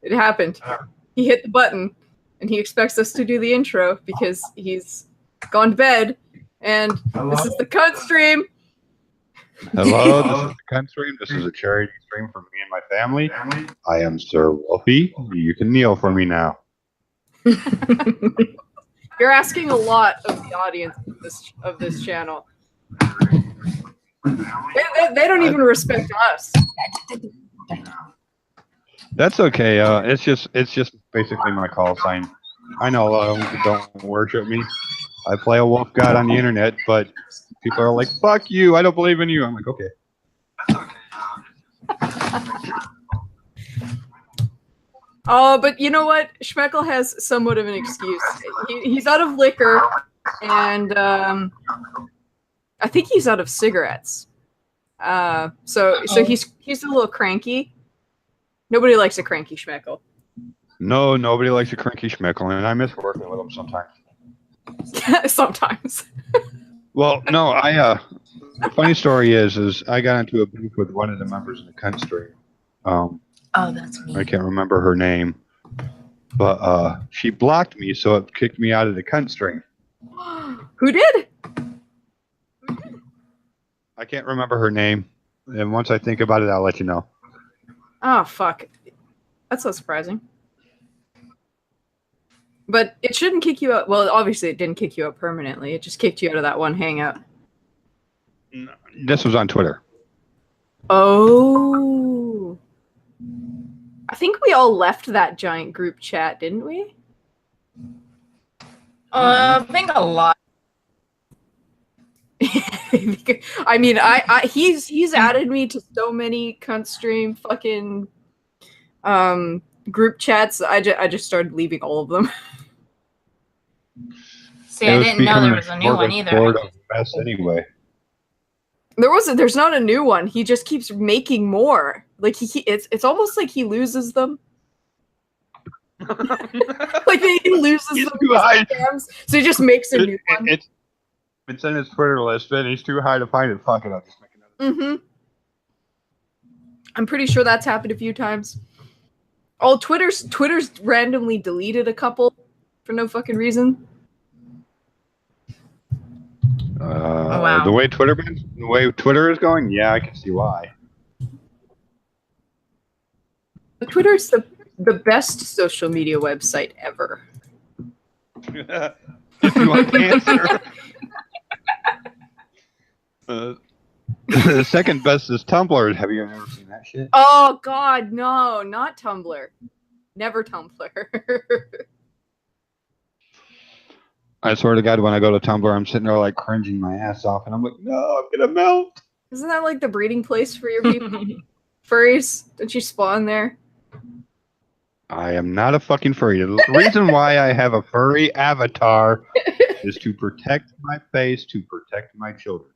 It happened. He hit the button, and he expects us to do the intro because he's gone to bed, and this is the cunt stream. Hello, this is the cunt stream. This is a charity stream for me and my family. I am Sir Wolfie. You can kneel for me now. You're asking a lot of the audience of this channel. They don't even respect us. That's okay. It's just basically my call sign. I know a lot of them don't worship me. I play a wolf god on the internet, but people are like, "Fuck you! I don't believe in you." I'm like, okay. Oh, but you know what? Schmeckel has somewhat of an excuse. He's out of liquor, and I think he's out of cigarettes. So he's a little cranky. Nobody likes a cranky Schmeckel. No, nobody likes a cranky Schmeckel, and I miss working with him sometimes. Sometimes. Well, no, the funny story is I got into a beef with one of the members in the cunt stream. Oh, that's me. I can't remember her name, but she blocked me, so it kicked me out of the cunt stream. Who did? I can't remember her name, and once I think about it, I'll let you know. Oh, fuck. That's so surprising. But it shouldn't kick you out. Well, obviously it didn't kick you out permanently. It just kicked you out of that one hangout. This was on Twitter. Oh. I think we all left that giant group chat, didn't we? I think a lot. I mean, he's added me to so many cunt stream fucking group chats. I just started leaving all of them. See, I didn't know there was a new one either. Mess anyway. There's not a new one. He just keeps making more. Like it's almost like he loses them. Like he loses them. Scams, so he just makes a new one. It's in his Twitter list, and he's too high to find it. Fuck it, I'll just make another. Mm-hmm. I'm pretty sure that's happened a few times. Oh, Twitter's randomly deleted a couple for no fucking reason. Oh, wow. The way Twitter is going, yeah, I can see why. Twitter's the best social media website ever. If you want cancer. The second best is Tumblr. Have you ever seen that shit? Oh God, no, not Tumblr. Never Tumblr. I swear to God, when I go to Tumblr, I'm sitting there like cringing my ass off, and I'm like, no, I'm gonna melt. Isn't that like the breeding place for your people? Furries? Don't you spawn there? I am not a fucking furry. The reason why I have a furry avatar is to protect my face, to protect my children.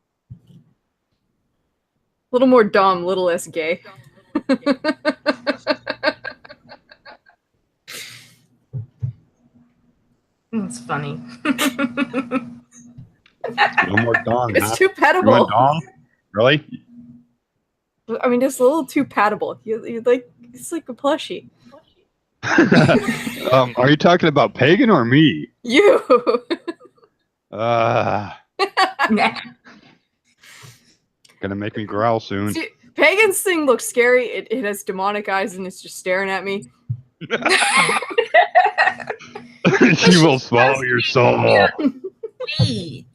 A little more dumb, little less gay. It's funny. No more dong. It's huh? too You want petable. dong? Really? I mean, it's a little too patable. You like, it's like a plushie. Are you talking about Pagan or me? You. Gonna make me growl soon. See, Pagan's thing looks scary. It has demonic eyes and it's just staring at me. She will swallow your soul. Sweet.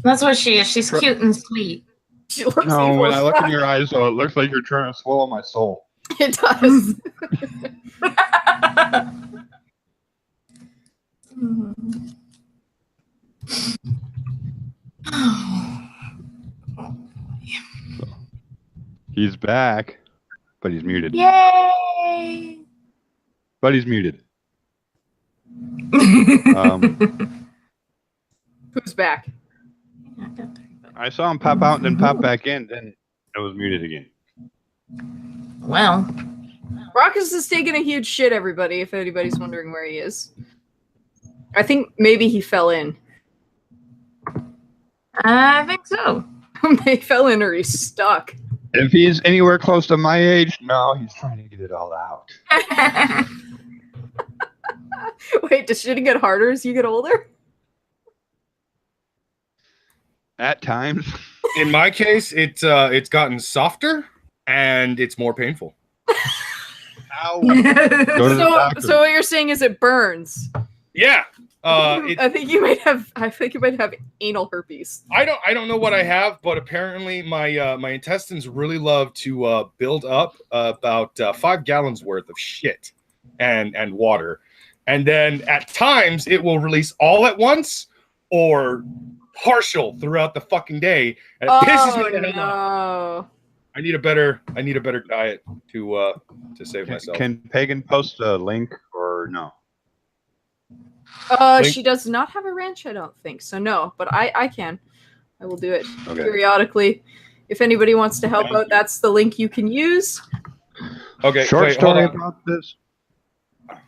That's what she is. She's cute and sweet. She looks No, evil when as I look fuck. in your eyes, though, it looks like you're trying to swallow my soul. It does. He's back, but he's muted. Yay! But he's muted. Who's back? I saw him pop out and then pop back in, then it was muted again. Well, Rockus is taking a huge shit, everybody, if anybody's wondering where he is. I think maybe he fell in. I think so. He fell in or he's stuck. If he's anywhere close to my age, no, he's trying to get it all out. Wait, does shit get harder as you get older? At times. In my case, it's gotten softer and it's more painful. Ow. Go to the doctor. So what you're saying is it burns. Yeah. I think you might have anal herpes. I don't know what I have, but apparently my my intestines really love to build up about 5 gallons worth of shit and water, and then at times it will release all at once or partial throughout the fucking day, and it pisses me the hell off. I need a better diet to save myself. Can Pagan post a link or no? She does not have a ranch, I don't think. So no, but I can. I will do it periodically. If anybody wants to help out, that's the link you can use. Okay. Short story about this.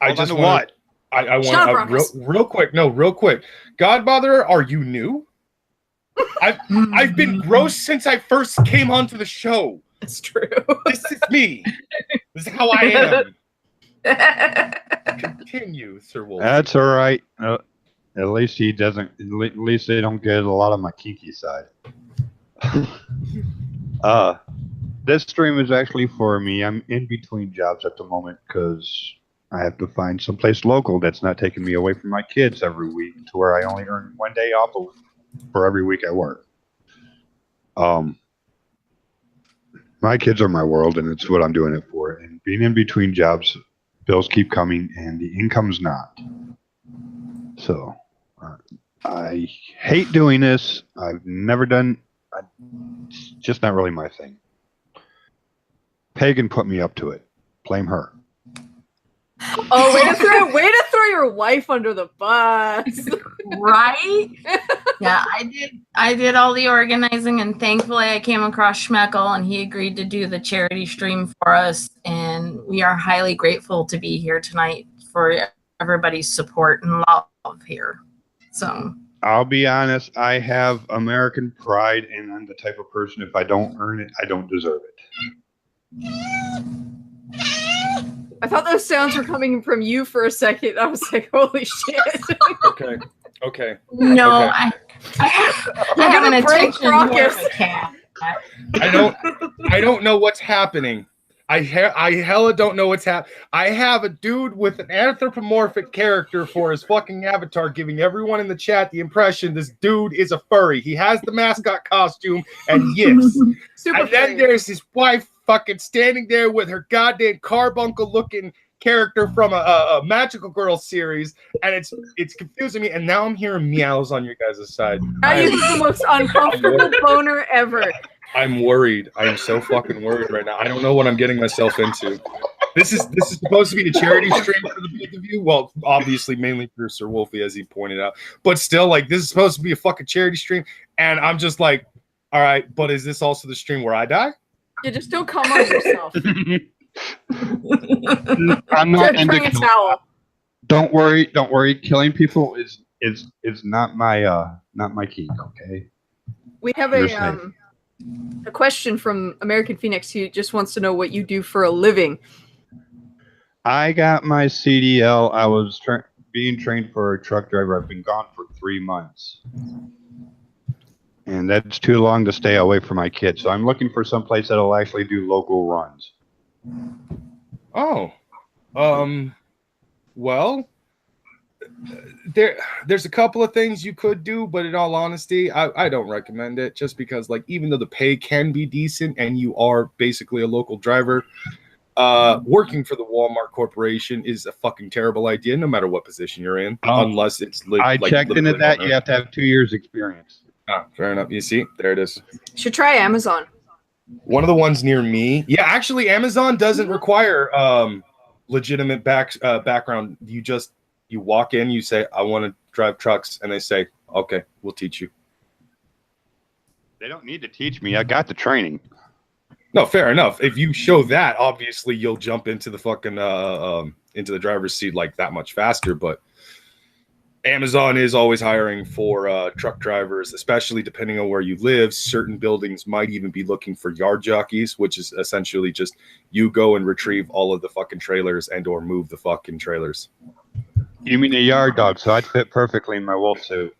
I just want. I want real quick. No, real quick. Godbotherer, are you new? I've been gross since I first came onto the show. That's true. This is me. This is how I am. Continue, Sir Wolfie. That's all right. At least he doesn't. At least they don't get a lot of my kinky side. This stream is actually for me. I'm in between jobs at the moment because I have to find someplace local that's not taking me away from my kids every week, to where I only earn 1 day off for every week I work. My kids are my world, and it's what I'm doing it for. And being in between jobs, bills keep coming, and the income's not. So I hate doing this. I've never done. It's just not really my thing. Pagan put me up to it. Blame her. Oh, way to throw your wife under the bus. Right? Yeah, I did all the organizing, and thankfully I came across Schmeckle and he agreed to do the charity stream for us, and we are highly grateful to be here tonight for everybody's support and love here. So I'll be honest, I have American pride, and I'm the type of person, if I don't earn it, I don't deserve it. I thought those sounds were coming from you for a second. I was like, holy shit. Okay. No, Okay. I have an attention cat. I don't know what's happening. I hella don't know what's happening. I have a dude with an anthropomorphic character for his fucking avatar, giving everyone in the chat the impression this dude is a furry. He has the mascot costume and yips. Super And then furry. there's his wife fucking standing there with her goddamn carbuncle looking character from a Magical Girl series, and it's confusing me. And now I'm hearing meows on your guys' side. Now you have the most uncomfortable boner ever. I'm worried. I am so fucking worried right now. I don't know what I'm getting myself into. This is supposed to be a charity stream for the both of you. Well, obviously, mainly for Sir Wolfie, as he pointed out. But still, like, this is supposed to be a fucking charity stream, and I'm just like, all right. But is this also the stream where I die? You just don't come on yourself. I'm not Just bring a towel. Don't worry. Killing people is not my key. Okay. We have a question from American Phoenix who just wants to know what you do for a living. I got my CDL. I was being trained for a truck driver. I've been gone for 3 months. And that's too long to stay away from my kids. So I'm looking for some place that'll actually do local runs. Oh. Well, there's a couple of things you could do, but in all honesty, I don't recommend it, just because, like, even though the pay can be decent and you are basically a local driver, working for the Walmart Corporation is a fucking terrible idea, no matter what position you're in, unless it's I checked into that. You have to have 2 years experience. Ah, fair enough. You see, there it is. Should try Amazon. One of the ones near me. Yeah, actually, Amazon doesn't require legitimate background. You walk in, you say, I want to drive trucks, and they say, okay, we'll teach you. They don't need to teach me. I got the training. No, fair enough. If you show that, obviously you'll jump into the fucking into the driver's seat like that much faster. But Amazon is always hiring for truck drivers, especially depending on where you live. Certain buildings might even be looking for yard jockeys, which is essentially just you go and retrieve all of the fucking trailers and or move the fucking trailers. You mean a yard dog? So I'd fit perfectly in my wolf suit.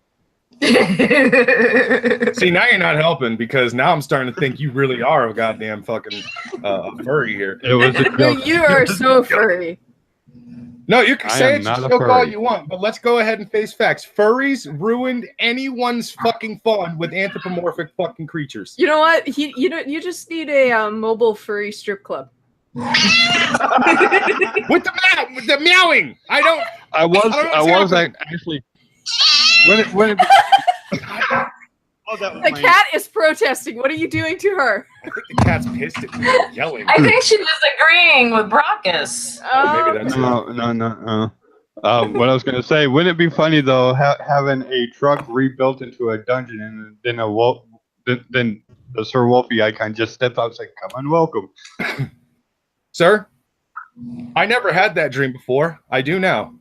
See, now you're not helping because now I'm starting to think you really are a goddamn fucking furry here. It was a joke. You are so furry. No, you can I say am it, not a joke all furry. you want, but let's go ahead and face facts. Furries ruined anyone's fucking fun with anthropomorphic fucking creatures. You know what? You just need a mobile furry strip club. with the meowing. I was actually when it oh, that was The cat is protesting. What are you doing to her? I think the cat's pissed at me yelling. I think she was agreeing with Brockus. Oh, maybe that's no. What I was gonna say, wouldn't it be funny though, having a truck rebuilt into a dungeon and then a wolf, then the Sir Wolfie icon just steps out and say, "Come and welcome." Sir, I never had that dream before. I do now.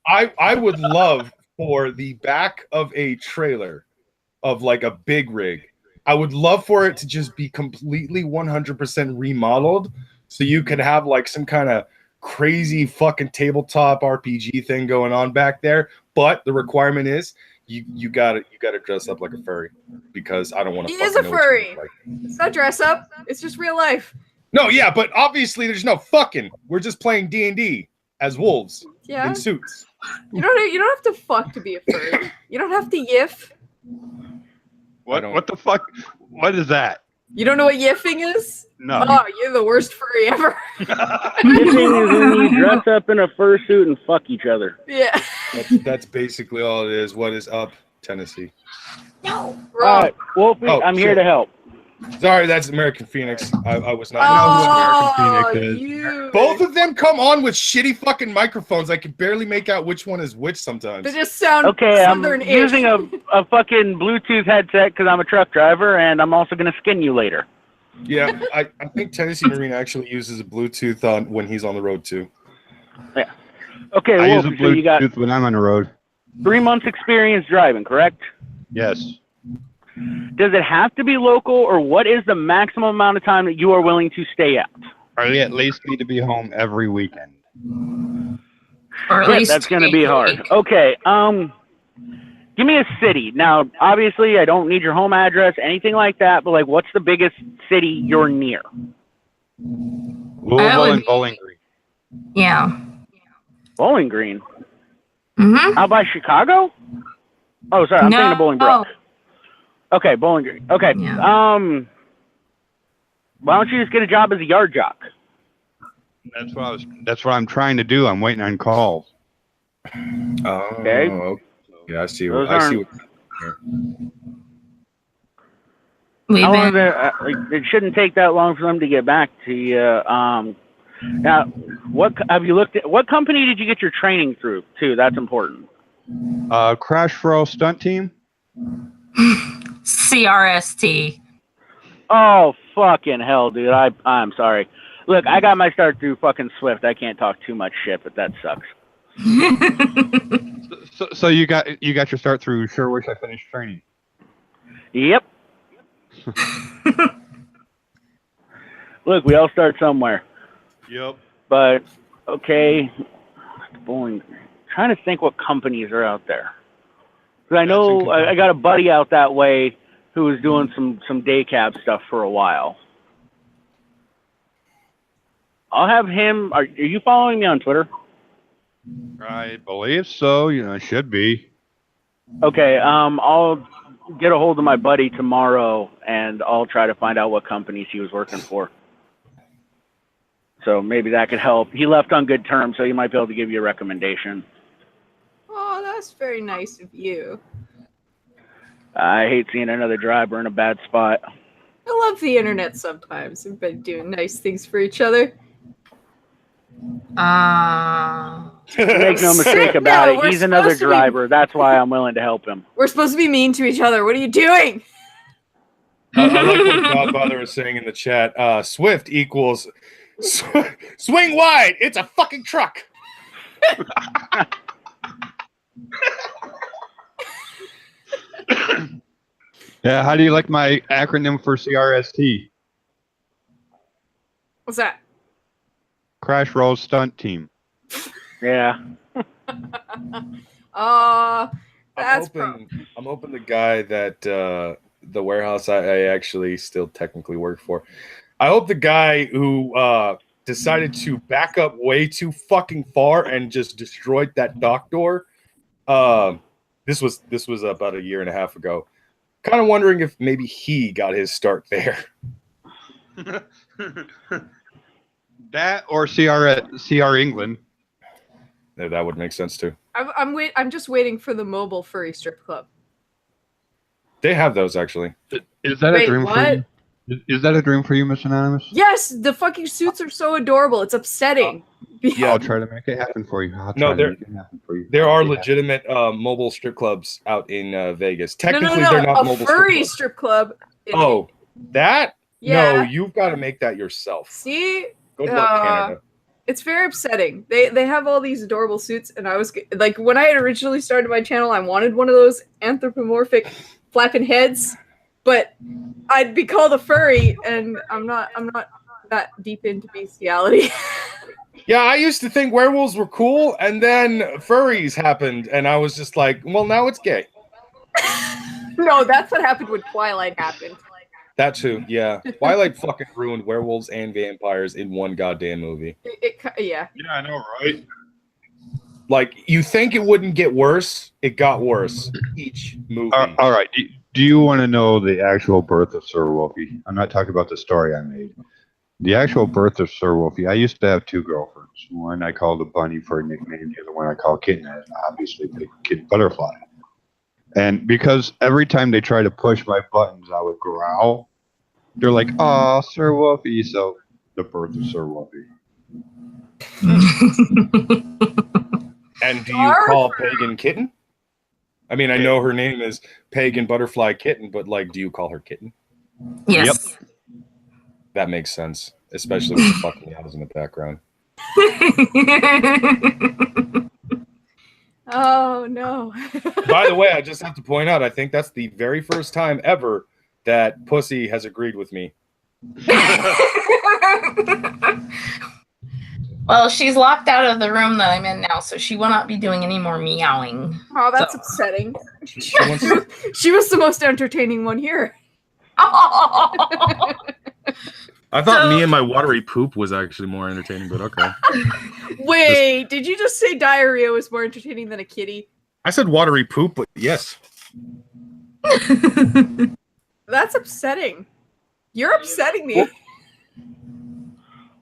I would love for the back of a trailer of like a big rig. I would love for it to just be completely 100% remodeled so you could have like some kind of crazy fucking tabletop RPG thing going on back there. But the requirement is you gotta dress up like a furry because I don't want to. He is a furry. It's not dress up. It's just real life. No, yeah, but obviously there's no fucking. We're just playing D&D as wolves in suits. You don't have to fuck to be a furry. You don't have to yiff. What the fuck? What is that? You don't know what yiffing is? No. Oh, you're the worst furry ever. Yiffing is when you dress up in a fursuit and fuck each other. Yeah. That's basically all it is. What is up, Tennessee? No. Wrong. Alright, Wolfie, I'm here to help. Sorry, that's American Phoenix. I was not. Oh, American Phoenix is. you. Both of them come on with shitty fucking microphones. I can barely make out which one is which sometimes. They just sound Okay, I'm southern-ish. using a fucking Bluetooth headset because I'm a truck driver, and I'm also going to skin you later. Yeah, I think Tennessee Marine actually uses a Bluetooth on when he's on the road too. Yeah. Okay, I use a Wolfie, so you got Bluetooth when I'm on the road. 3 months experience driving, correct? Yes. Does it have to be local, or what is the maximum amount of time that you are willing to stay out? I at least need to be home every weekend. Or at Yeah, least that's going to be take a hard. week. Okay, give me a city. Now, obviously, I don't need your home address, anything like that, but, like, what's the biggest city you're near? Louisville would- and Bowling Green. Yeah. Bowling Green. Mm-hmm. How about Chicago? Oh, sorry, I'm thinking of Bowling Brook. Okay, Bowling Green. Okay, Yeah. why don't you just get a job as a yard jock? That's what I'm trying to do. I'm waiting on calls. Oh, Okay. Yeah, I see. Those I see. aren't- We've How long been, it shouldn't take that long for them to get back to you. Now, what have you looked at? What company did you get your training through? Too, that's important. Crash Throw Stunt Team. CRST. Oh fucking hell, dude! I'm sorry. Look, I got my start through fucking Swift. I can't talk too much shit, but that sucks. So you got your start through. Sure wish I finished training. Yep. Look, we all start somewhere. Yep. But okay, Bowling. Trying to think what companies are out there. Because I know I got a buddy out that way who was doing some day cab stuff for a while. I'll have him. Are you following me on Twitter? I believe so. It should be. Okay. I'll get a hold of my buddy tomorrow, and I'll try to find out what companies he was working for. So maybe that could help. He left on good terms, so he might be able to give you a recommendation. Oh, that's very nice of you. I hate seeing another driver in a bad spot. I love the internet sometimes. We've been doing nice things for each other. Make no mistake about No, it. we're He's another supposed to be- driver. That's why I'm willing to help him. We're supposed to be mean to each other. What are you doing? I like what Godfather was saying in the chat. Swift equals swing wide. It's a fucking truck. Yeah, how do you like my acronym for CRST? What's that? Crash Roll Stunt Team. Yeah. That's I'm hoping the guy that the warehouse I actually still technically work for. I hope the guy who decided to back up way too fucking far and just destroyed that dock door. This was about a year and a half ago. Kind of wondering if maybe he got his start there. That or CR England. Yeah, that would make sense too. I'm just waiting for the mobile furry strip club. They have those actually. Is that Wait, a dream for you? Is that a dream for you, Miss Anonymous? Yes, the fucking suits are so adorable. It's upsetting. Yeah. I'll try to make it happen for you. There are legitimate mobile strip clubs out in Vegas. Technically, no. they're not a mobile furry strip club. Oh, that? Yeah. No, you've got to make that yourself. See? Good luck, Canada. It's very upsetting. They have all these adorable suits, and I was like, when I had originally started my channel, I wanted one of those anthropomorphic flapping heads, but I'd be called a furry, and I'm not that deep into bestiality. Yeah, I used to think werewolves were cool, and then furries happened, and I was just like, well, now it's gay. No, that's what happened when Twilight happened. That too, yeah. Twilight fucking ruined werewolves and vampires in one goddamn movie. Yeah. Yeah, I know, right? Like, you think it wouldn't get worse, it got worse each movie. All right. Do you want to know the actual birth of Sir Wolfie? I'm not talking about the story I made. The actual birth of Sir Wolfie. I used to have two girlfriends. One I called a bunny for a nickname. The other one I called Kitten, and obviously PagenButterfly. And because every time they try to push my buttons, I would growl. They're like, "Oh, Sir Wolfie." So the birth of Sir Wolfie. And do you call Pagan Kitten? I mean, I know her name is PagenButterflyKitten, but like, do you call her Kitten? Yes. Yep. That makes sense, especially with the fucking house in the background. Oh no. By the way, I just have to point out, I think that's the very first time ever that Pussy has agreed with me. Well, she's locked out of the room that I'm in now, so she will not be doing any more meowing. Oh, that's upsetting. She was the most entertaining one here. I thought me and my watery poop was actually more entertaining, but okay. Wait, did you just say diarrhea was more entertaining than a kitty? I said watery poop, but yes. That's upsetting. You're upsetting me.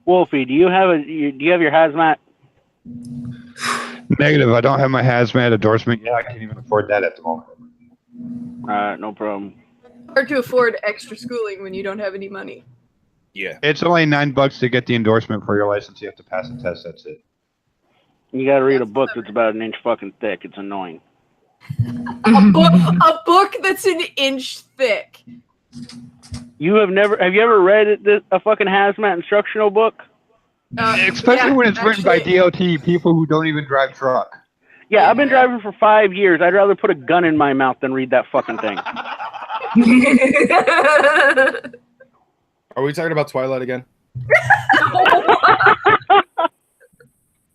Wolfie, do you have your hazmat? Negative. I don't have my hazmat endorsement yet. I can't even afford that at the moment. No problem. Hard to afford extra schooling when you don't have any money. Yeah. It's only $9 to get the endorsement for your license. You have to pass a test. That's it. You got to read a book that's about an inch fucking thick. It's annoying. A book that's an inch thick. Have you ever read a fucking hazmat instructional book? Especially when it's written by DOT, people who don't even drive truck. Yeah, I've been driving for 5 years. I'd rather put a gun in my mouth than read that fucking thing. Are we talking about Twilight again?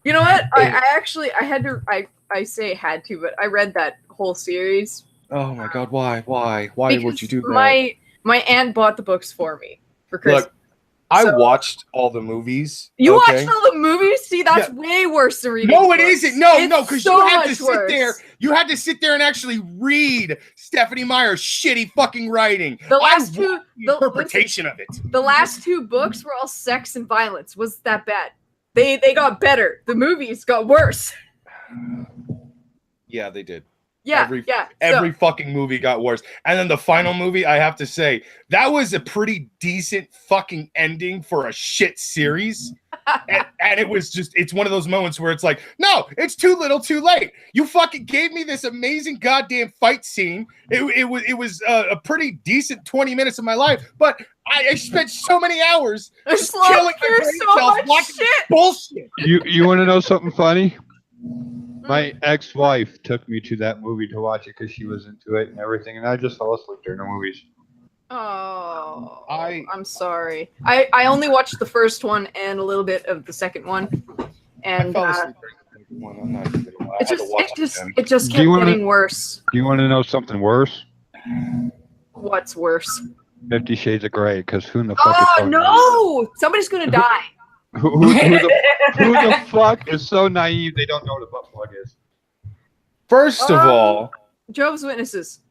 You know what? I say had to, but I read that whole series. Oh my god, why? Why would you do that? My aunt bought the books for me for Christmas. Look, I watched all the movies. You watched all the movies? See, that's way worse than reading. No, it isn't. No, because so you had to much sit worse. there. You had to sit there and actually read Stephanie Meyer's shitty fucking writing. The last two interpretation of it. The last two books were all sex and violence. Was that bad? They got better. The movies got worse. Yeah, they did. Yeah, Every fucking movie got worse. And then the final movie, I have to say, that was a pretty decent fucking ending for a shit series. and it was just, it's one of those moments where it's like, no, it's too little, too late. You fucking gave me this amazing goddamn fight scene. It was a pretty decent 20 minutes of my life, but I spent so many hours just killing my brain cells watching bullshit. You want to know something funny? My ex-wife took me to that movie to watch it because she was into it and everything, and I just fell asleep during the movies. Oh, I- I'm sorry. I only watched the first one and a little bit of the second one, I and fell asleep during the second one. I'm not even gonna lie. I it had to watch it just Do you kept wanna- getting worse. Do you want to know something worse? What's worse? 50 Shades of Grey, because who in the fuck is Oh so no! Somebody's gonna die. who the fuck is so naive they don't know what a butt plug is? First of all, Jehovah's Witnesses.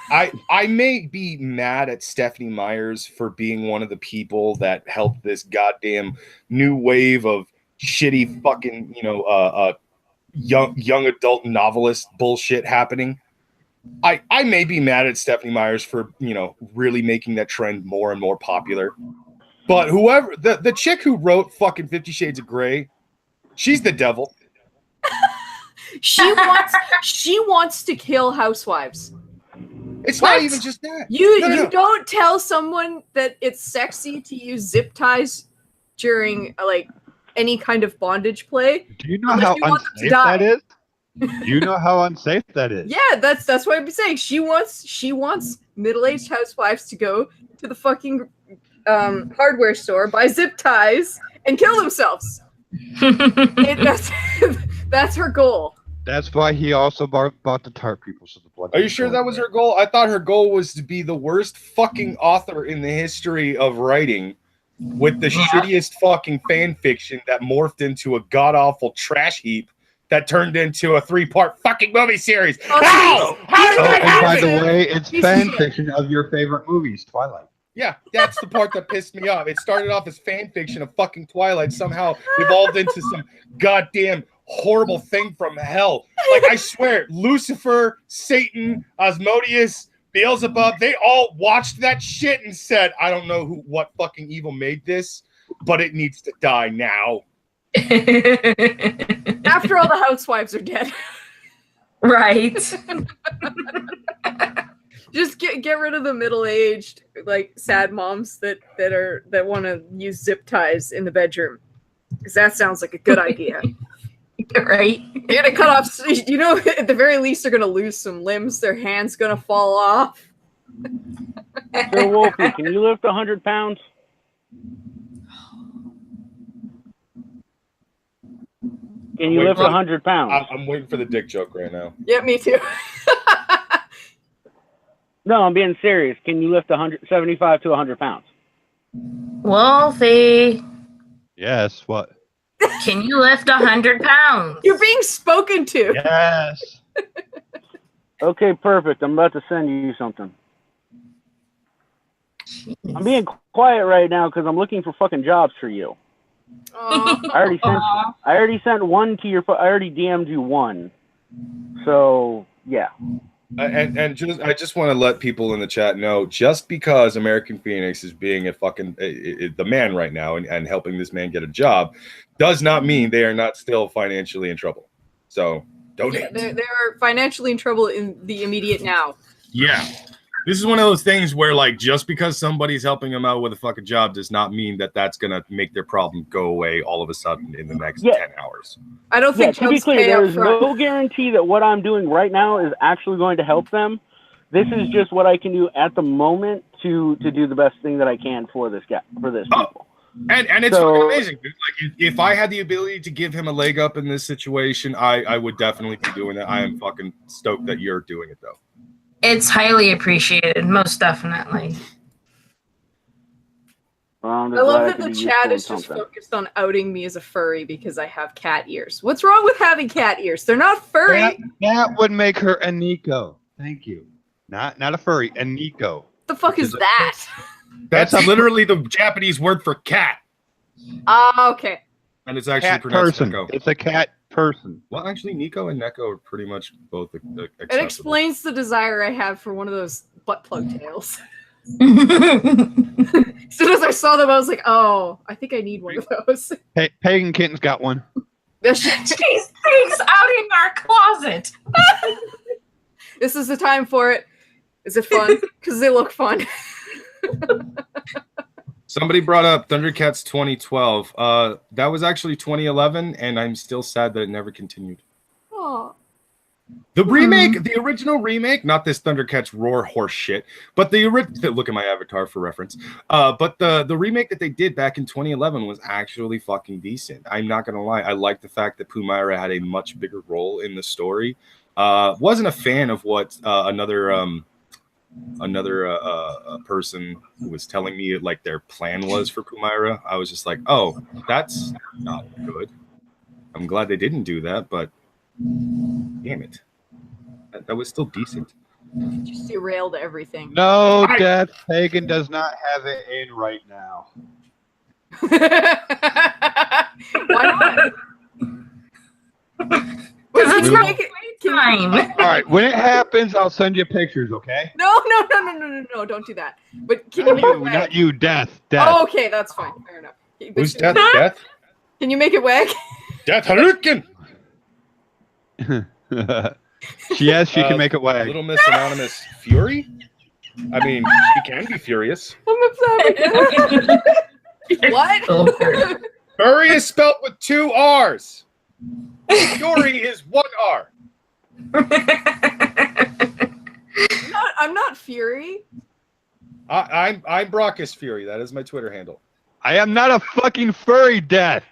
I may be mad at Stephanie Myers for being one of the people that helped this goddamn new wave of shitty fucking, young adult novelist bullshit happening. I may be mad at Stephanie Myers for, really making that trend more and more popular. But whoever the chick who wrote fucking 50 Shades of Grey, she's the devil. She wants to kill housewives. It's What? not even just that. You No. don't tell someone that it's sexy to use zip ties during like any kind of bondage play. Do you know Unless how you want them to unsafe die. that is? Do you know how unsafe that is? Yeah, that's what I'm saying. She wants middle-aged housewives to go to the fucking hardware store, buy zip ties, and kill themselves. That's her goal. That's why he also bought the tart people, so the blood. Are you sure that was her goal? I thought her goal was to be the worst fucking author in the history of writing with the shittiest fucking fan fiction that morphed into a god-awful trash heap that turned into a 3-part fucking movie series. Oh, How? How did Oh, that and by happen? the way, it's Piece of fan shit. fiction of your favorite movies, Twilight. Yeah, that's the part that pissed me off. It started off as fan fiction of fucking Twilight, somehow evolved into some goddamn horrible thing from hell. Like, I swear, Lucifer, Satan, Asmodeus, Beelzebub, they all watched that shit and said, I don't know what fucking evil made this, but it needs to die now. After all the housewives are dead. Right. Just get rid of the middle-aged, like, sad moms that want to use zip ties in the bedroom. Because that sounds like a good idea. Right. You're gonna cut off, at the very least, they're gonna lose some limbs. Their hand's gonna fall off. So, Wolfie, can you lift 100 pounds? Can you lift 100 pounds? I'm waiting for the dick joke right now. Yeah, me too. No, I'm being serious. Can you lift 75 to 100 pounds? Wolfie, Yes. What? can you lift 100 pounds? You're being spoken to. Yes. Okay, perfect. I'm about to send you something. I'm being quiet right now because I'm looking for fucking jobs for you. Aw. I already sent one to your. I already DM'd you one. So yeah. And I just want to let people in the chat know, just because American Phoenix is being a fucking the man right now and helping this man get a job, does not mean they are not still financially in trouble. So donate. Yeah, they're financially in trouble in the immediate now. Yeah. This is one of those things where, like, just because somebody's helping them out with a fucking job does not mean that that's going to make their problem go away all of a sudden in the next 10 hours. I don't Yeah, think to be jobs clear, pay there up is front. no guarantee that what I'm doing right now is actually going to help them. This is just what I can do at the moment to do the best thing that I can for this guy, for this people. And it's So- fucking amazing, dude. Like, if I had the ability to give him a leg up in this situation, I would definitely be doing that. I am fucking stoked that you're doing it, though. It's highly appreciated, most definitely. Well, I'm I just love glad that to the be chat useful in is just something. focused on outing me as a furry because I have cat ears. What's wrong with having cat ears? They're not furry. That would make her a Nico. Thank you. Not a furry, a Nico. What the fuck is that? That's literally the Japanese word for cat, Okay. and it's actually Cat pronounced person. Neko. It's a cat person. Well, actually, Nico and Neko are pretty much both acceptable. It explains the desire I have for one of those butt plug tails. As soon as I saw them, I was like, oh, I think I need one of those. Pagan Kitten's got one. This These things out in our closet. this is the time for it. Is it fun? Because they look fun. Somebody brought up Thundercats 2012. That was actually 2011, and I'm still sad that it never continued. Oh. The remake, the original remake, not this Thundercats Roar horse shit, but the original. Look at my avatar for reference. But the remake that they did back in 2011 was actually fucking decent. I'm not gonna lie. I like the fact that Pumaira had a much bigger role in the story. Wasn't a fan of what another person who was telling me like their plan was for Pumaira. I was just like, oh, that's not good. I'm glad they didn't do that, but damn it, that was still decent. Just derailed everything. No, Death. Pagan does not have it in right now. Why not? Because it's Make it- time. All right, when it happens, I'll send you pictures, okay? No, don't do that. But can you make it wag? Not you, Death. Death. Oh, okay, that's fine. Fair enough. Who's Death? Death? Can you make it wag? Death Hadouken! Yes, she can make it wag. Little Miss Anonymous Fury? I mean, she can be furious. I'm upset. What? Furry is spelt with 2 R's. Fury is 1 R. I'm not Fury. I'm Brockus Fury. That is my Twitter handle. I am not a fucking furry, Death.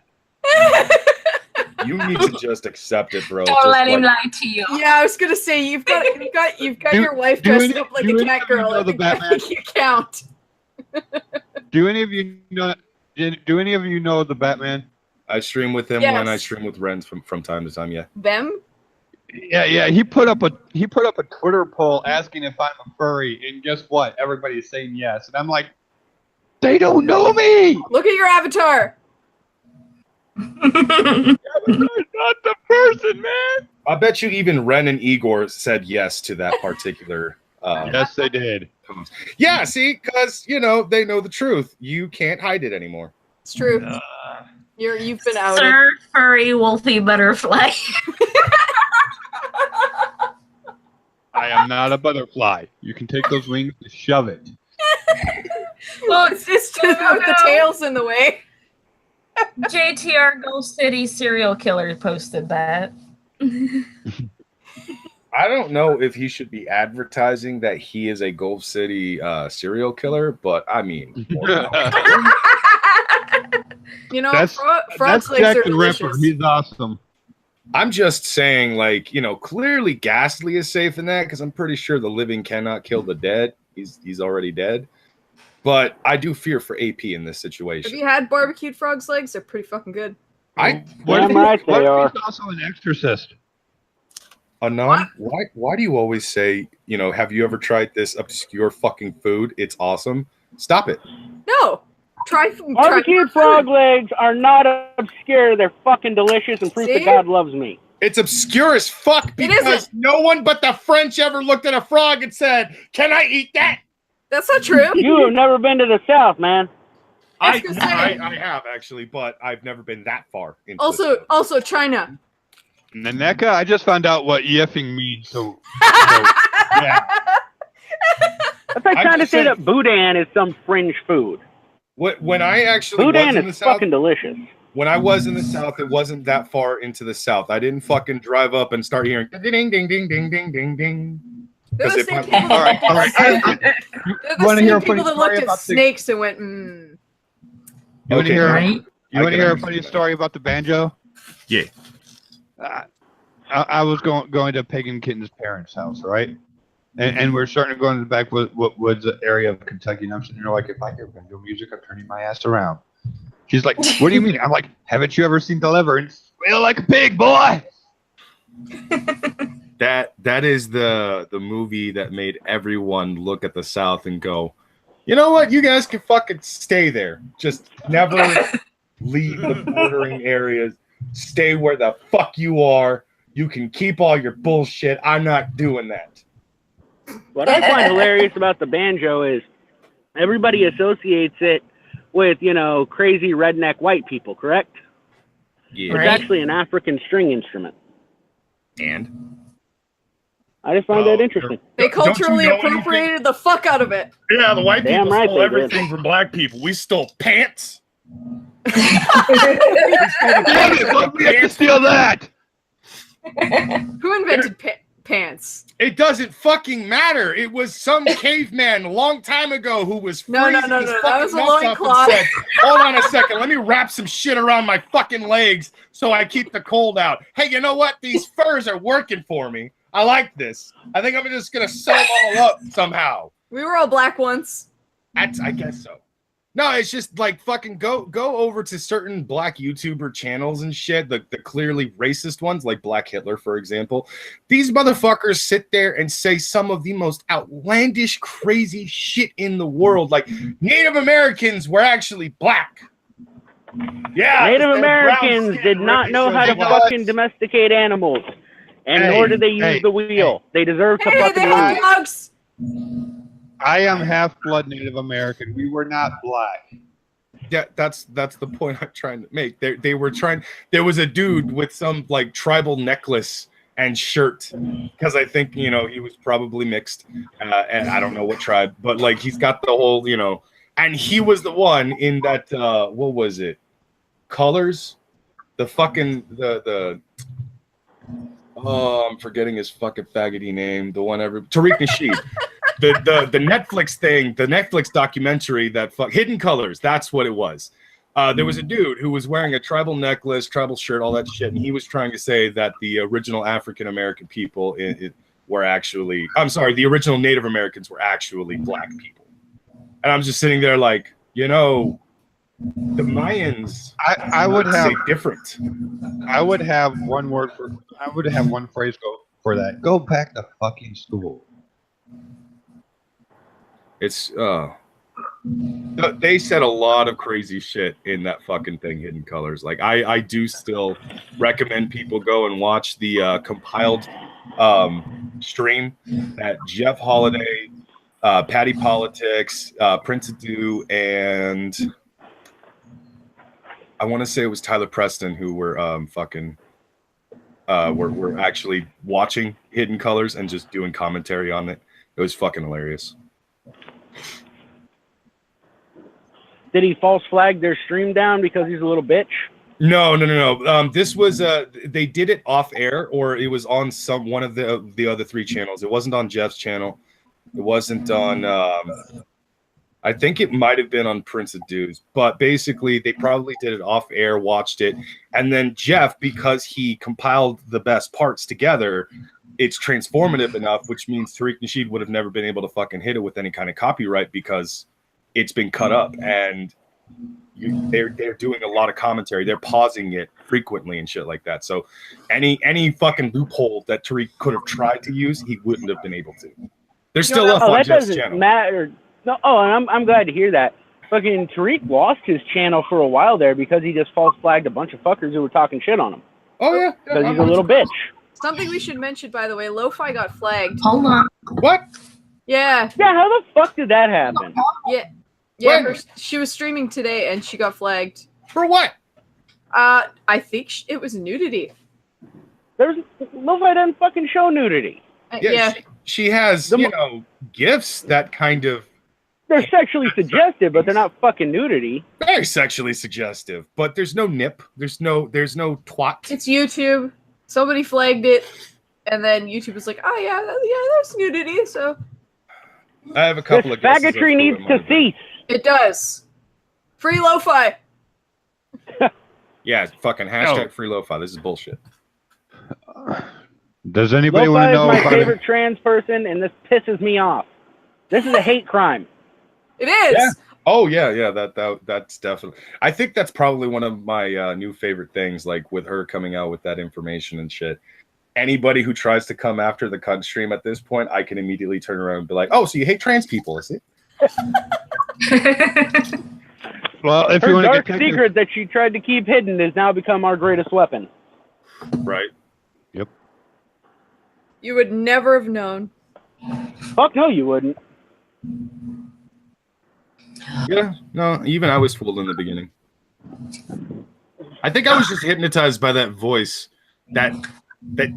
You need to just accept it, bro. Don't Just let him like- lie to you. Yeah, I was gonna say you've got your wife do dressed any- up like do a any cat of you girl. know I the think Batman? you count. Do any of you know? Do any of you know the Batman? I stream with him Yes. when I stream with Ren from time to time. Yeah. Them? Yeah. He put up a Twitter poll asking if I'm a furry, and guess what? Everybody's saying yes, and I'm like, they don't know me. Look at your avatar. Avatar's not the person, man. I bet you even Ren and Igor said yes to that particular. Yes, they did. Yeah, see, because they know the truth. You can't hide it anymore. It's true. You've been outed. Sir Furry Wolfie Butterfly. I am not a butterfly. You can take those wings and shove it. Well, it's just with the tails in the way. JTR Ghost City serial killer posted that. I don't know if he should be advertising that he is a Gulf City serial killer, but I mean, That's frog's legs are Jack the Ripper. delicious. He's awesome. I'm just saying, like, clearly Ghastly is safe in that because I'm pretty sure the living cannot kill the dead. He's already dead. But I do fear for AP in this Have situation. you had barbecued frog's legs? They're pretty fucking good. What Damn if right they he's are. also an exorcist? Anon, why do you always say, have you ever tried this obscure fucking food? It's awesome. Stop it. No. Try Barbecued frog legs are not obscure. They're fucking delicious and proof See? that God loves me. It's obscure as fuck because isn't. no one but the French ever looked at a frog and said, "Can I eat that?" That's not true. You have never been to the South, man. I was gonna say. I have actually, but I've never been that far into the South. Also China. Naneka, I just found out what yeffing means. So yeah. That's like I'm trying to just say saying- that boudin is some fringe food. When I actually was Boudin in the is South, fucking delicious. when I was in the South, it wasn't that far into the South. I didn't fucking drive up and start hearing ding ding ding ding ding ding ding. They're the Because same if people All right, all right. They're the Wanna same hear a people funny that story looked at about the- snakes and went, You want to Okay, hear? Right? You I want to can hear a understand funny that. story about the banjo? Yeah. I was going to Pagan Kitten's parents' house, right? And we're starting to go into the backwoods area of Kentucky, and I'm sitting there like, if I hear banjo music, I'm turning my ass around. She's like, what do you mean? I'm like, haven't you ever seen Deliverance? Squeal like a pig, boy! That is the movie that made everyone look at the South and go, you know what? You guys can fucking stay there. Just never leave the bordering areas. Stay where the fuck you are. You can keep all your bullshit. I'm not doing that. What I find hilarious about the banjo is everybody associates it with, crazy redneck white people, correct? Yeah. Right. It's actually an African string instrument. And I just find that interesting. They Don't you culturally know appropriated the fuck out of it. yeah, the white Damn people right stole they did. everything from black people. We stole pants. Damn it, why we have to steal that? Who invented pants? It doesn't fucking matter. It was some caveman a long time ago who was freezing his That fucking was a nuts up loincloth. and said, hold on a second, let me wrap some shit around my fucking legs so I keep the cold out. Hey, you know what? These furs are working for me. I like this. I think I'm just gonna sew them all up somehow. We were all black once. I guess so. No, it's just like fucking go over to certain black YouTuber channels and shit, the clearly racist ones, like Black Hitler, for example. These motherfuckers sit there and say some of the most outlandish, crazy shit in the world. Like Native Americans were actually black. Yeah, Native Americans did not know how to fucking domesticate animals, and nor did they use the wheel. They deserve to fucking they lose. dogs. I am half-blood Native American. We were not black. Yeah, that's the point I'm trying to make. They were trying. There was a dude with some like tribal necklace and shirt, because I think he was probably mixed, and I don't know what tribe, but like he's got the whole and he was the one in that what was it? Colors, the fucking the. Oh, I'm forgetting his fucking faggoty name. The one Tariq Nasheed. The Netflix thing, the Netflix documentary that Hidden Colors, that's what it was. There was a dude who was wearing a tribal necklace, tribal shirt, all that shit, and he was trying to say that the original African American people were actually, I'm sorry, the original Native Americans were actually black people. And I'm just sitting there like, the Mayans, I would have say different. I would have one phrase go for that. Go back to fucking school. It's they said a lot of crazy shit in that fucking thing, Hidden Colors. Like I do still recommend people go and watch the compiled stream that Jeff Holiday, Patty Politics, Prince Adu, and I want to say it was Tyler Preston who were were actually watching Hidden Colors and just doing commentary on it. It was fucking hilarious. Did he false flag their stream down because he's a little bitch? No. This was they did it off air, or it was on one of the other three channels. It wasn't on Jeff's channel. It wasn't on. I think it might have been on Prince Adu's, but basically they probably did it off air, watched it, and then Jeff, because he compiled the best parts together, it's transformative enough, which means Tariq Nasheed would have never been able to fucking hit it with any kind of copyright because it's been cut up, and they're doing a lot of commentary. They're pausing it frequently and shit like that. So any fucking loophole that Tariq could have tried to use, he wouldn't have been able to. They're still up on Jeff's channel. Matter. No, and I'm glad to hear that. Fucking Tariq lost his channel for a while there because he just false flagged a bunch of fuckers who were talking shit on him. Oh yeah, because he's a little bitch. Something we should mention, by the way, Lo-Fi got flagged. Hold on. What? Yeah. Yeah, how the fuck did that happen? Yeah, she was streaming today and she got flagged. For what? I think it was nudity. Lo-Fi doesn't fucking show nudity. Yeah. She has, gifts that kind of. They're sexually suggestive, but they're not fucking nudity. Very sexually suggestive, but there's no nip. There's no twat. It's YouTube. Somebody flagged it, and then YouTube was like, "Oh yeah, there's nudity." So I have a couple of guesses. Faggotry needs to cease. It does. Free Lo-Fi. Yeah, fucking hashtag free Lo-Fi. This is bullshit. Does anybody want to know? Lo-Fi is my favorite trans person, and this pisses me off. This is a hate crime. It is. Yeah. Oh yeah. That's definitely. I think that's probably one of my new favorite things. Like with her coming out with that information and shit. Anybody who tries to come after the cunt stream at this point, I can immediately turn around and be like, "Oh, so you hate trans people, is it?" Well, if her you want dark to secret that she tried to keep hidden has now become our greatest weapon. Right. Yep. You would never have known. Fuck no, you wouldn't. Yeah, no, even I was fooled in the beginning. I think I was just hypnotized by that voice, that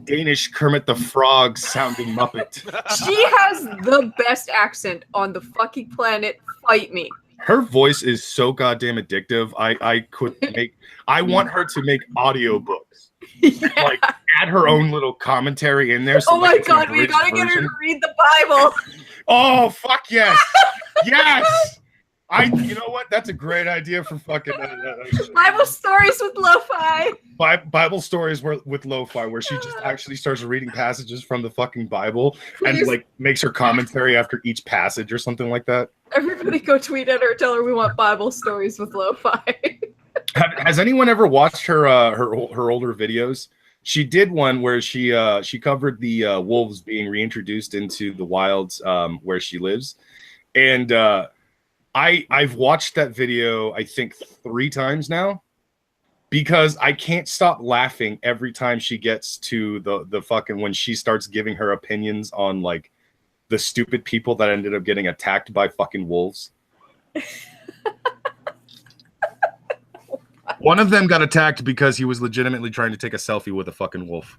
Danish Kermit the Frog sounding Muppet. She has the best accent on the fucking planet. Fight me. Her voice is so goddamn addictive. I want her to make audiobooks. Yeah. Like add her own little commentary in there. So Oh my God, we gotta get her to read the Bible. Oh fuck yes, yes. You know what? That's a great idea for fucking Bible stories with lo-fi. Bible stories with lo-fi, where she just actually starts reading passages from the fucking Bible and like makes her commentary after each passage or something like that. Everybody go tweet at her, tell her we want Bible stories with lo-fi. Has anyone ever watched her her older videos? She did one where she covered the wolves being reintroduced into the wilds where she lives, and I've watched that video I think 3 times now because I can't stop laughing every time she gets to the fucking when she starts giving her opinions on like the stupid people that ended up getting attacked by fucking wolves. One of them got attacked because he was legitimately trying to take a selfie with a fucking wolf.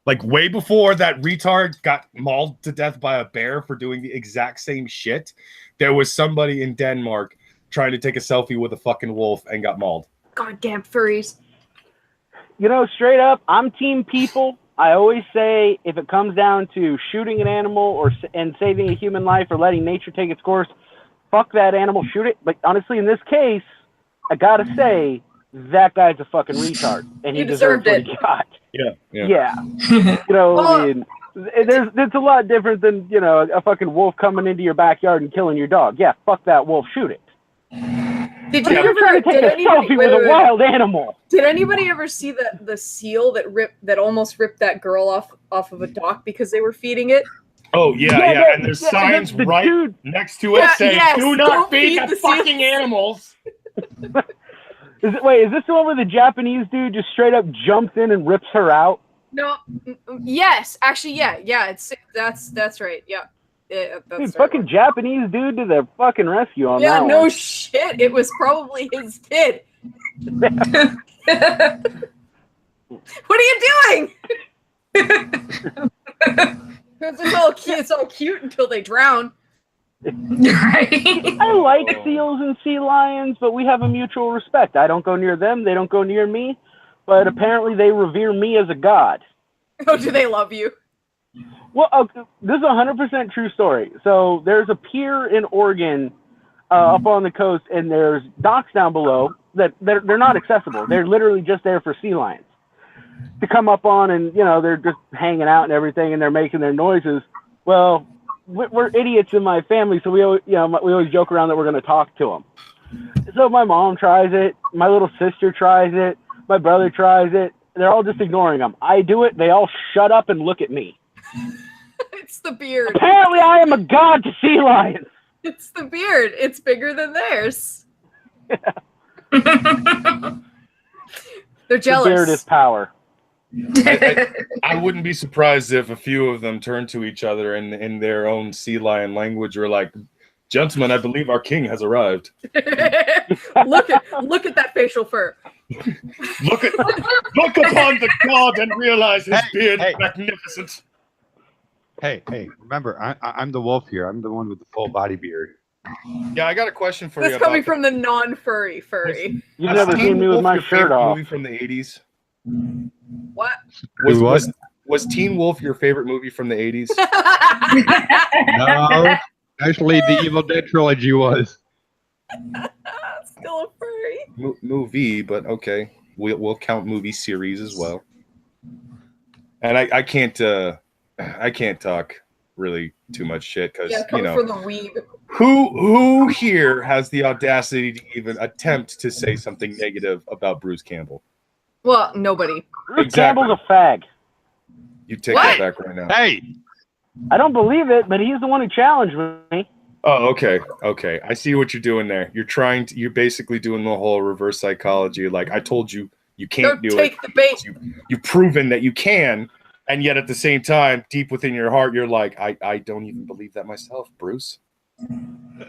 Like way before that retard got mauled to death by a bear for doing the exact same shit, there was somebody in Denmark trying to take a selfie with a fucking wolf and got mauled. Goddamn furries. You know, straight up, I'm team people. I always say if it comes down to shooting an animal and saving a human life or letting nature take its course, fuck that animal, shoot it. But honestly, in this case, I gotta say, that guy's a fucking retard, and he deserved what he got. Yeah. You know, I mean, it's a lot different than, you know, a fucking wolf coming into your backyard and killing your dog. Yeah, fuck that wolf, shoot it. Did you ever take a selfie with a wild animal? Did anybody ever see the seal that almost ripped that girl off of a dock because they were feeding it? Oh yeah. And there's signs right next to it saying, "Do not feed the fucking animals." Is this the one where the Japanese dude just straight up jumps in and rips her out? No. Yes, actually, yeah. That's right. Yeah. That's dude, right. fucking Japanese dude to the fucking rescue on that. Yeah, no one. shit. It was probably his kid. What are you doing? It's all cute until they drown. Right. I like seals and sea lions, but we have a mutual respect. I don't go near them. They don't go near me. But apparently they revere me as a god. Oh, do they love you? Well, this is a 100% true story. So there's a pier in Oregon up on the coast, and there's docks down below that they're not accessible. They're literally just there for sea lions to come up on, and, you know, they're just hanging out and everything, and they're making their noises. Well, we're idiots in my family, so we always joke around that we're going to talk to them. So my mom tries it, my little sister tries it, my brother tries it. They're all just ignoring them. I do it, they all shut up and look at me. It's the beard. Apparently I am a god to sea lions. It's the beard. It's bigger than theirs. They're jealous. The beard is power. I wouldn't be surprised if a few of them turned to each other in their own sea lion language, or like, "Gentlemen, I believe our king has arrived." Look at that facial fur. Look upon the god and realize his beard is magnificent. Hey, remember, I'm the wolf here. I'm the one with the full body beard. Yeah, I got a question for you. That's coming from the non-furry furry. You've never seen me with my shirt off. Movie from the 80s? What? Was Teen Wolf your favorite movie from the 80s? No, actually, the Evil Dead trilogy was. Still a furry. Movie, but okay, we'll count movie series as well. And I can't talk really too much shit because from the weeb. Who here has the audacity to even attempt to say something negative about Bruce Campbell? Well, nobody. Bruce Campbell's a fag. You take that back right now. Hey, I don't believe it, but he's the one who challenged me. Oh, okay. I see what you're doing there. You're basically doing the whole reverse psychology. Like, I told you can't do it. Take the bait. You've proven that you can, and yet at the same time, deep within your heart, you're like, I don't even believe that myself, Bruce.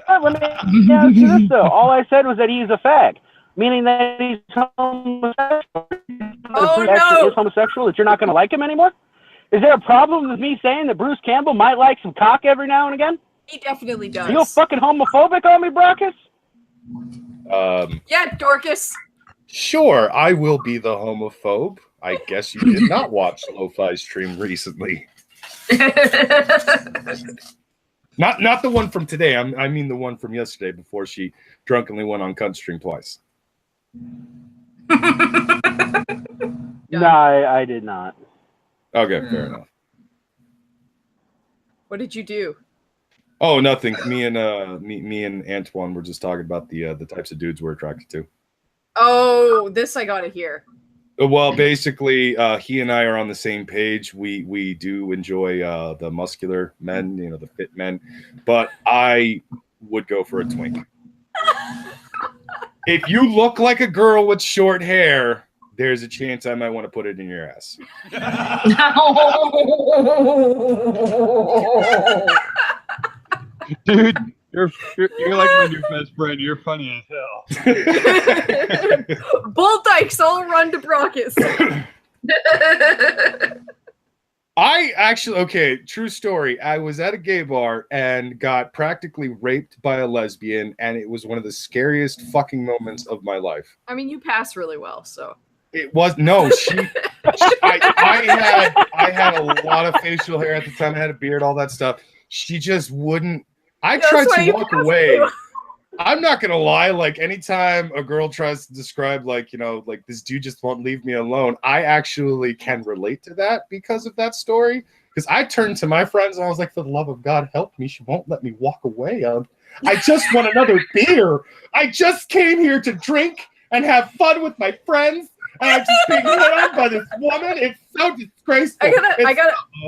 Let me answer this though. All I said was that he's a fag, meaning that he's homosexual. Oh no! Is homosexual that you're not going to like him anymore? Is there a problem with me saying that Bruce Campbell might like some cock every now and again? He definitely does. Are you fucking homophobic on me, Brockus? Yeah, Dorcas. Sure, I will be the homophobe. I guess you did not watch Lo-Fi's stream recently. Not the one from today. I mean the one from yesterday before she drunkenly went on cunt stream twice. No, I did not. Okay, fair enough. What did you do? Oh, nothing. Me and Antoine were just talking about the types of dudes we're attracted to. Oh, this I gotta hear. Well, basically, he and I are on the same page. We do enjoy the muscular men, the fit men, but I would go for a twink. If you look like a girl with short hair, there's a chance I might want to put it in your ass. Dude, you're like my new best friend. You're funny as hell. Bull dykes all run to Brockus. I actually, okay, true story. I was at a gay bar and got practically raped by a lesbian, and it was one of the scariest fucking moments of my life. I mean, you pass really well, so. It was I had a lot of facial hair at the time. I had a beard, all that stuff. She just wouldn't. I tried to walk away. I'm not gonna lie. Like anytime a girl tries to describe, like this dude just won't leave me alone, I actually can relate to that because of that story. Because I turned to my friends and I was like, for the love of God, help me! She won't let me walk away. I just want another beer. I just came here to drink and have fun with my friends. And I'm just being hit on by this woman. It's so disgraceful.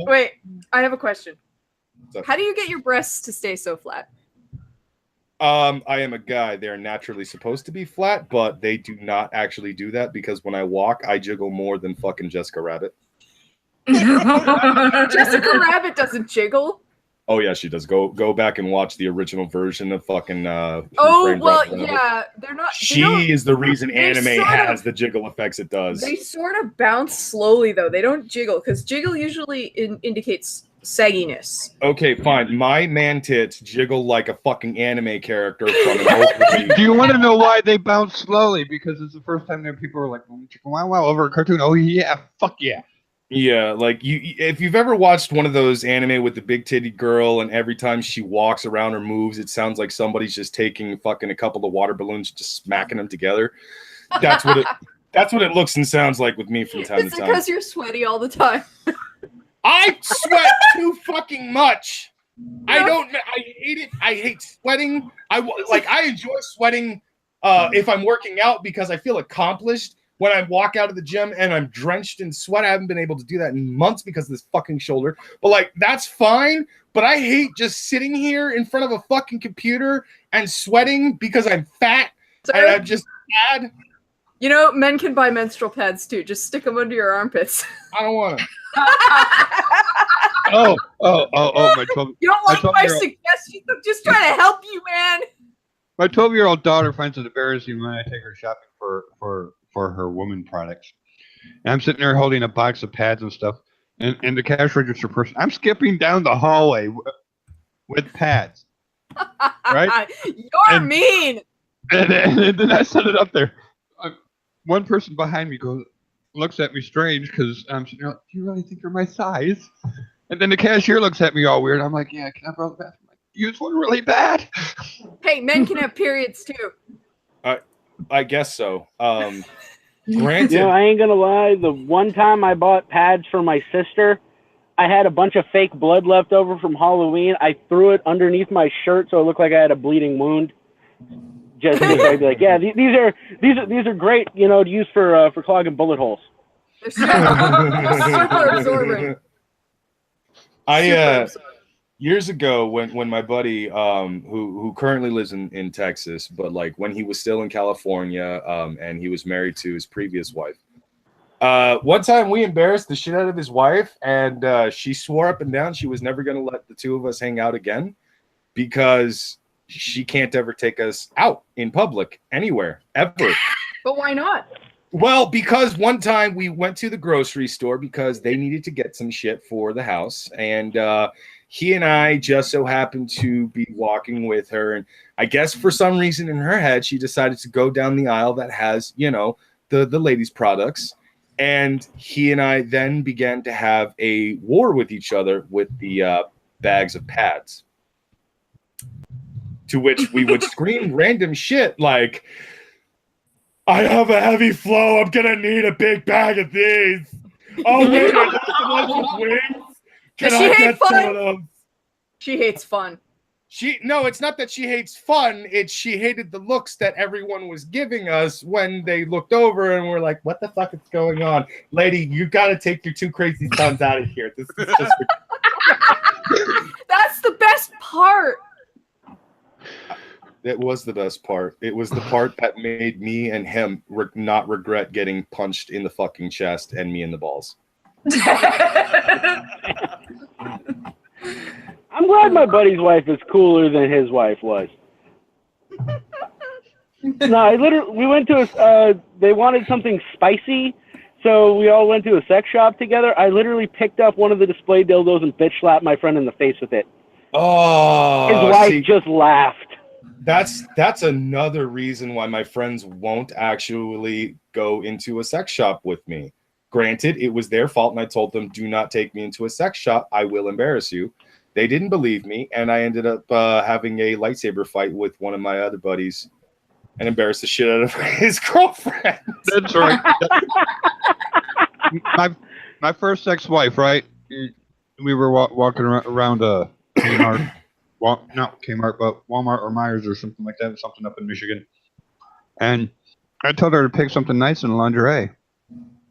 Wait, I have a question. How do you get your breasts to stay so flat? I am a guy. They're naturally supposed to be flat, but they do not actually do that because when I walk, I jiggle more than fucking Jessica Rabbit. Jessica Rabbit doesn't jiggle. Oh yeah, she does. Go back and watch the original version of fucking. Yeah, they're not. She is the reason anime has the jiggle effects it does. They sort of bounce slowly though. They don't jiggle because jiggle usually indicates sagginess. Okay, fine. My man tits jiggle like a fucking anime character from an old movie. Do you want to know why they bounce slowly? Because it's the first time that people are like, wow, over a cartoon. Oh yeah, fuck yeah. Yeah, like if you've ever watched one of those anime with the big titty girl and every time she walks around or moves, it sounds like somebody's just taking fucking a couple of water balloons and just smacking them together. That's what it looks and sounds like with me from time to time. It's because you're sweaty all the time. I sweat too fucking much. I hate it. I hate sweating. I enjoy sweating if I'm working out because I feel accomplished. When I walk out of the gym and I'm drenched in sweat, I haven't been able to do that in months because of this fucking shoulder. But that's fine. But I hate just sitting here in front of a fucking computer and sweating because I'm fat and I'm just mad. Men can buy menstrual pads too. Just stick them under your armpits. I don't want to. Oh, you don't like my suggestions? I'm just trying to help you, man. My 12-year-old daughter finds it embarrassing when I take her shopping for her woman products. And I'm sitting there holding a box of pads and stuff, and the cash register person, I'm skipping down the hallway with pads. Right? You're mean. And then I set it up there. One person behind me looks at me strange because I'm sitting there like, do you really think you're my size? And then the cashier looks at me all weird. I'm like, yeah, can I borrow the bathroom? Like, use one really bad. Hey, men can have periods too. I guess so. Granted, I ain't gonna lie. The one time I bought pads for my sister, I had a bunch of fake blood left over from Halloween. I threw it underneath my shirt so it looked like I had a bleeding wound. Just so I'd be like, yeah, these are great, to use for clogging bullet holes. They're super absorbent. Years ago, when my buddy, who currently lives in Texas, but when he was still in California, and he was married to his previous wife. One time we embarrassed the shit out of his wife, and she swore up and down she was never going to let the two of us hang out again because she can't ever take us out in public anywhere ever. But why not? Well, because one time we went to the grocery store because they needed to get some shit for the house, and he and I just so happened to be walking with her, and I guess for some reason in her head, she decided to go down the aisle that has, the ladies' products. And he and I then began to have a war with each other with the bags of pads. To which we would scream random shit like, I have a heavy flow. I'm going to need a big bag of these. Oh, wait, are those the ones with wings? Can I get some of those? She hates fun. No, it's not that she hates fun. It's she hated the looks that everyone was giving us when they looked over and were like, what the fuck is going on? Lady, you got to take your two crazy sons out of here. This is just... That's the best part. It was the best part. It was the part that made me and him not regret getting punched in the fucking chest and me in the balls. I'm glad my buddy's wife is cooler than his wife was. No, we went to they wanted something spicy, so we all went to a sex shop together. I literally picked up one of the display dildos and bitch slapped my friend in the face with it. Oh, his wife just laughed. That's another reason why my friends won't actually go into a sex shop with me. Granted, it was their fault, and I told them, do not take me into a sex shop. I will embarrass you. They didn't believe me, and I ended up having a lightsaber fight with one of my other buddies and embarrassed the shit out of his girlfriend. That's right. my first ex-wife, right? We were walking around Kmart. Not Kmart, but Walmart or Myers or something like that, something up in Michigan. And I told her to pick something nice in lingerie,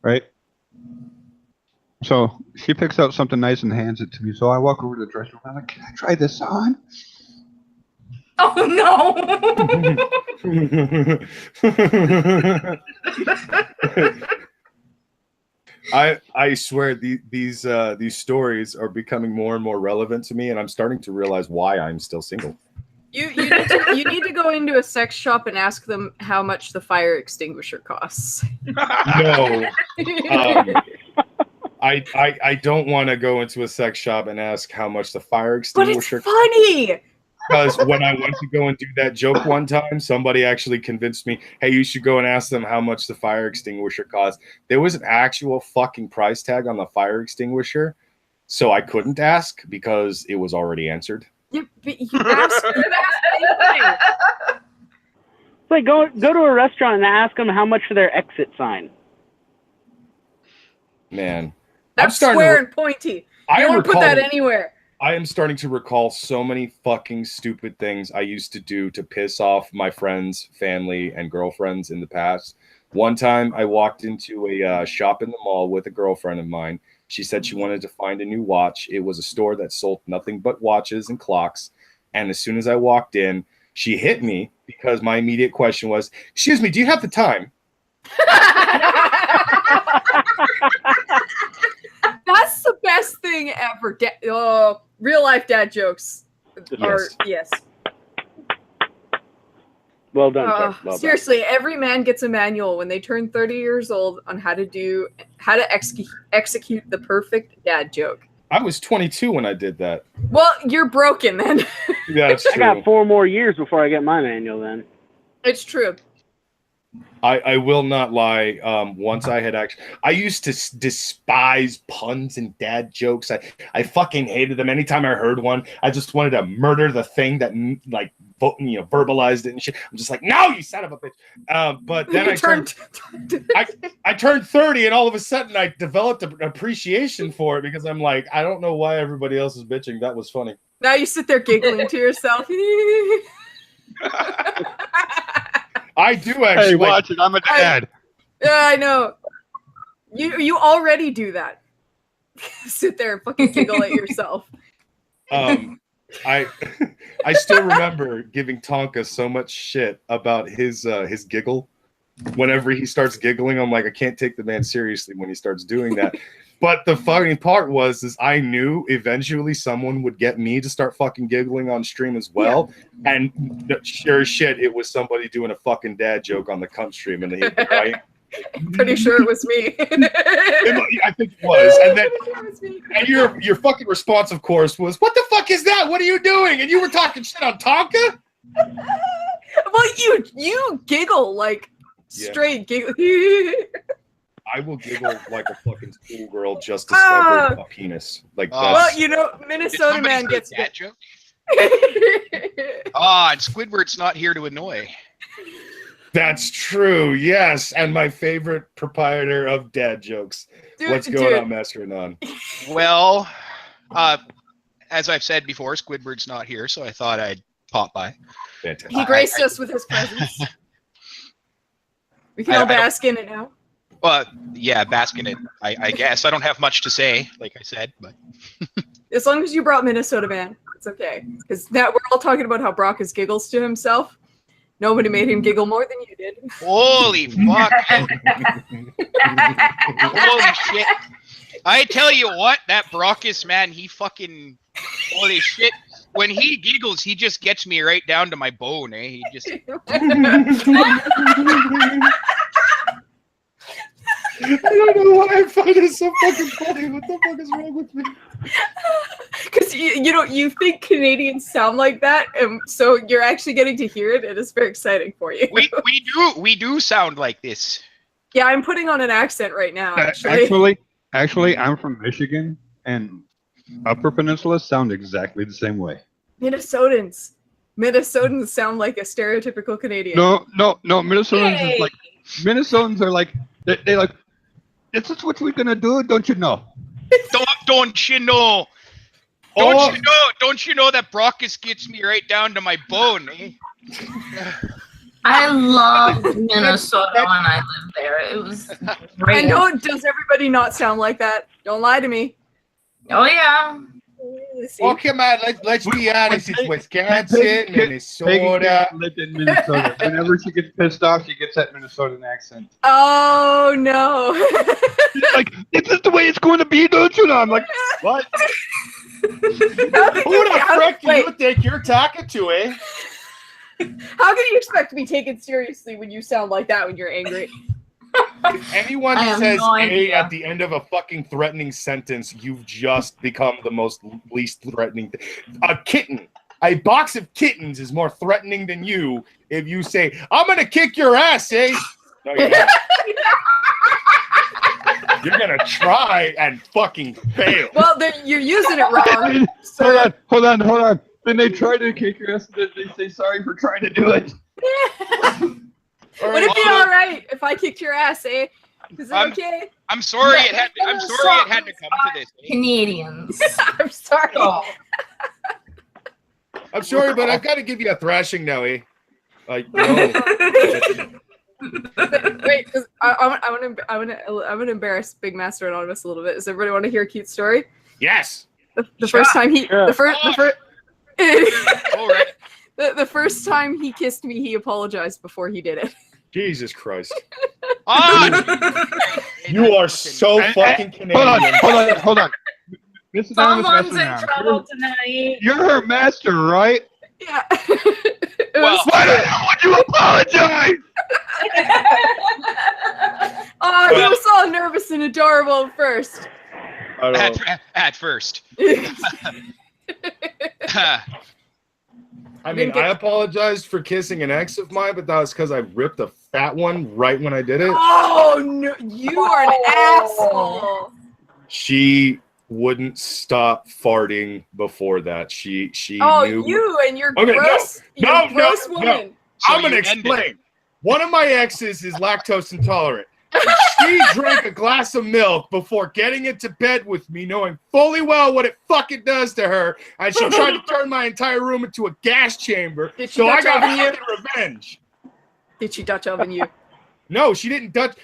right? So she picks out something nice and hands it to me. So I walk over to the dressing room. I'm like, can I try this on? Oh, no. I swear these stories are becoming more and more relevant to me, and I'm starting to realize why I'm still single. You need to go into a sex shop and ask them how much the fire extinguisher costs. No. I don't want to go into a sex shop and ask how much the fire extinguisher costs. But it's funny! Because when I went to go and do that joke one time, somebody actually convinced me, hey, you should go and ask them how much the fire extinguisher costs. There was an actual fucking price tag on the fire extinguisher, so I couldn't ask because it was already answered. You asked anything. It's like go to a restaurant and ask them how much for their exit sign. Man. That's square and pointy. You don't want to put that anywhere. I am starting to recall so many fucking stupid things I used to do to piss off my friends, family, and girlfriends in the past. One time I walked into a shop in the mall with a girlfriend of mine. She said she wanted to find a new watch. It was a store that sold nothing but watches and clocks. And as soon as I walked in, she hit me because my immediate question was, excuse me, do you have the time? That's the best thing ever. Real life dad jokes. Yes. Well done. Well seriously, every man gets a manual when they turn 30 years old on how to execute the perfect dad joke. I was 22 when I did that. Well, you're broken then. Yeah, that's true. I got 4 more years before I get my manual then. It's true. I will not lie. Once I had I used to despise puns and dad jokes. I fucking hated them. Anytime I heard one, I just wanted to murder the thing that verbalized it and shit. I'm just like, no, you son of a bitch. But then I turned 30, and all of a sudden I developed an appreciation for it because I'm like, I don't know why everybody else is bitching. That was funny. Now you sit there giggling to yourself. I do actually. Hey, watch it. I'm a dad. I know. You already do that. Sit there and fucking giggle at yourself. I still remember giving Tonka so much shit about his giggle. Whenever he starts giggling, I'm like, I can't take the man seriously when he starts doing that. But the funny part is I knew eventually someone would get me to start fucking giggling on stream as well. Yeah. And sure as shit, it was somebody doing a fucking dad joke on the cunt stream. And I'm pretty sure it was me. I think it was. And then your fucking response, of course, was, what the fuck is that? What are you doing? And you were talking shit on Tonka? Well, you giggle like straight giggle. I will giggle like a fucking schoolgirl just discovering a penis. Like that's, well, you know, Minnesota man gets that joke. And Squidward's not here to annoy. That's true. Yes, and my favorite proprietor of dad jokes. What's going on, Master Anon? Well, as I've said before, Squidward's not here, so I thought I'd pop by. Fantastic. He graced us with his presence. We can all bask in it now. Yeah, bask in it. I guess I don't have much to say, like I said, but as long as you brought Minnesota man, it's okay. Because that we're all talking about how Brock is giggles to himself. Nobody made him giggle more than you did. Holy fuck! Holy shit! I tell you what, that Brockus man, he fucking holy shit. When he giggles, he just gets me right down to my bone, eh? He just. I don't know why I find it so fucking funny. What the fuck is wrong with me? Because you think Canadians sound like that, and so you're actually getting to hear it, and it's very exciting for you. We do sound like this. Yeah, I'm putting on an accent right now. Actually, I'm from Michigan, and Upper Peninsula sound exactly the same way. Minnesotans sound like a stereotypical Canadian. No. Minnesotans is like Minnesotans are like they like. This is what we're gonna do, don't you know? Don't you know? Don't you know that Brockus gets me right down to my bone, eh? I loved Minnesota when I lived there. It was great. And does everybody not sound like that? Don't lie to me. Oh yeah. Okay, man. Let's be honest. It's Wisconsin, Minnesota. Lived in Minnesota. Whenever she gets pissed off, she gets that Minnesotan accent. Oh no! Like, this is the way it's going to be, don't you know? I'm like, what? Who the frick do you think you're talking to, eh? How can you expect to be taken seriously when you sound like that when you're angry? If anyone says "a" at the end of a fucking threatening sentence, you've just become the most least threatening. A kitten, a box of kittens is more threatening than you if you say, "I'm gonna kick your ass," eh? No, you're not. You're gonna try and fucking fail. Well, you're using it wrong. So hold on. Then they try to kick your ass, and they say sorry for trying to do it. Would it be all right if I kicked your ass, eh? Is it okay? I'm sorry it had to come to this. Eh? Canadians. I'm sorry. Oh. I'm sorry, but I've got to give you a thrashing now, eh? Like, no. Wait, because I want to embarrass Big Master Anonymous a little bit. Does everybody want to hear a cute story? Yes. The first time the first time he kissed me, he apologized before he did it. Jesus Christ. You You are so fucking Canadian. Hold on. This is Someone's in trouble tonight. You're her master, right? Yeah. Well, Why the hell would you apologize? Oh, he was all nervous and adorable at first. At first. I mean, I apologized for kissing an ex of mine, but that was because I ripped a fat one right when I did it. Oh, no. You are an asshole. She wouldn't stop farting before that. She Oh, knew. you and your Okay, gross, gross woman. No. I'm going to explain. One of my exes is lactose intolerant. She drank a glass of milk before getting into bed with me, knowing fully well what it fucking does to her, and she tried to turn my entire room into a gas chamber. So I got fucking revenge. Did she Dutch oven you? No, she didn't Dutch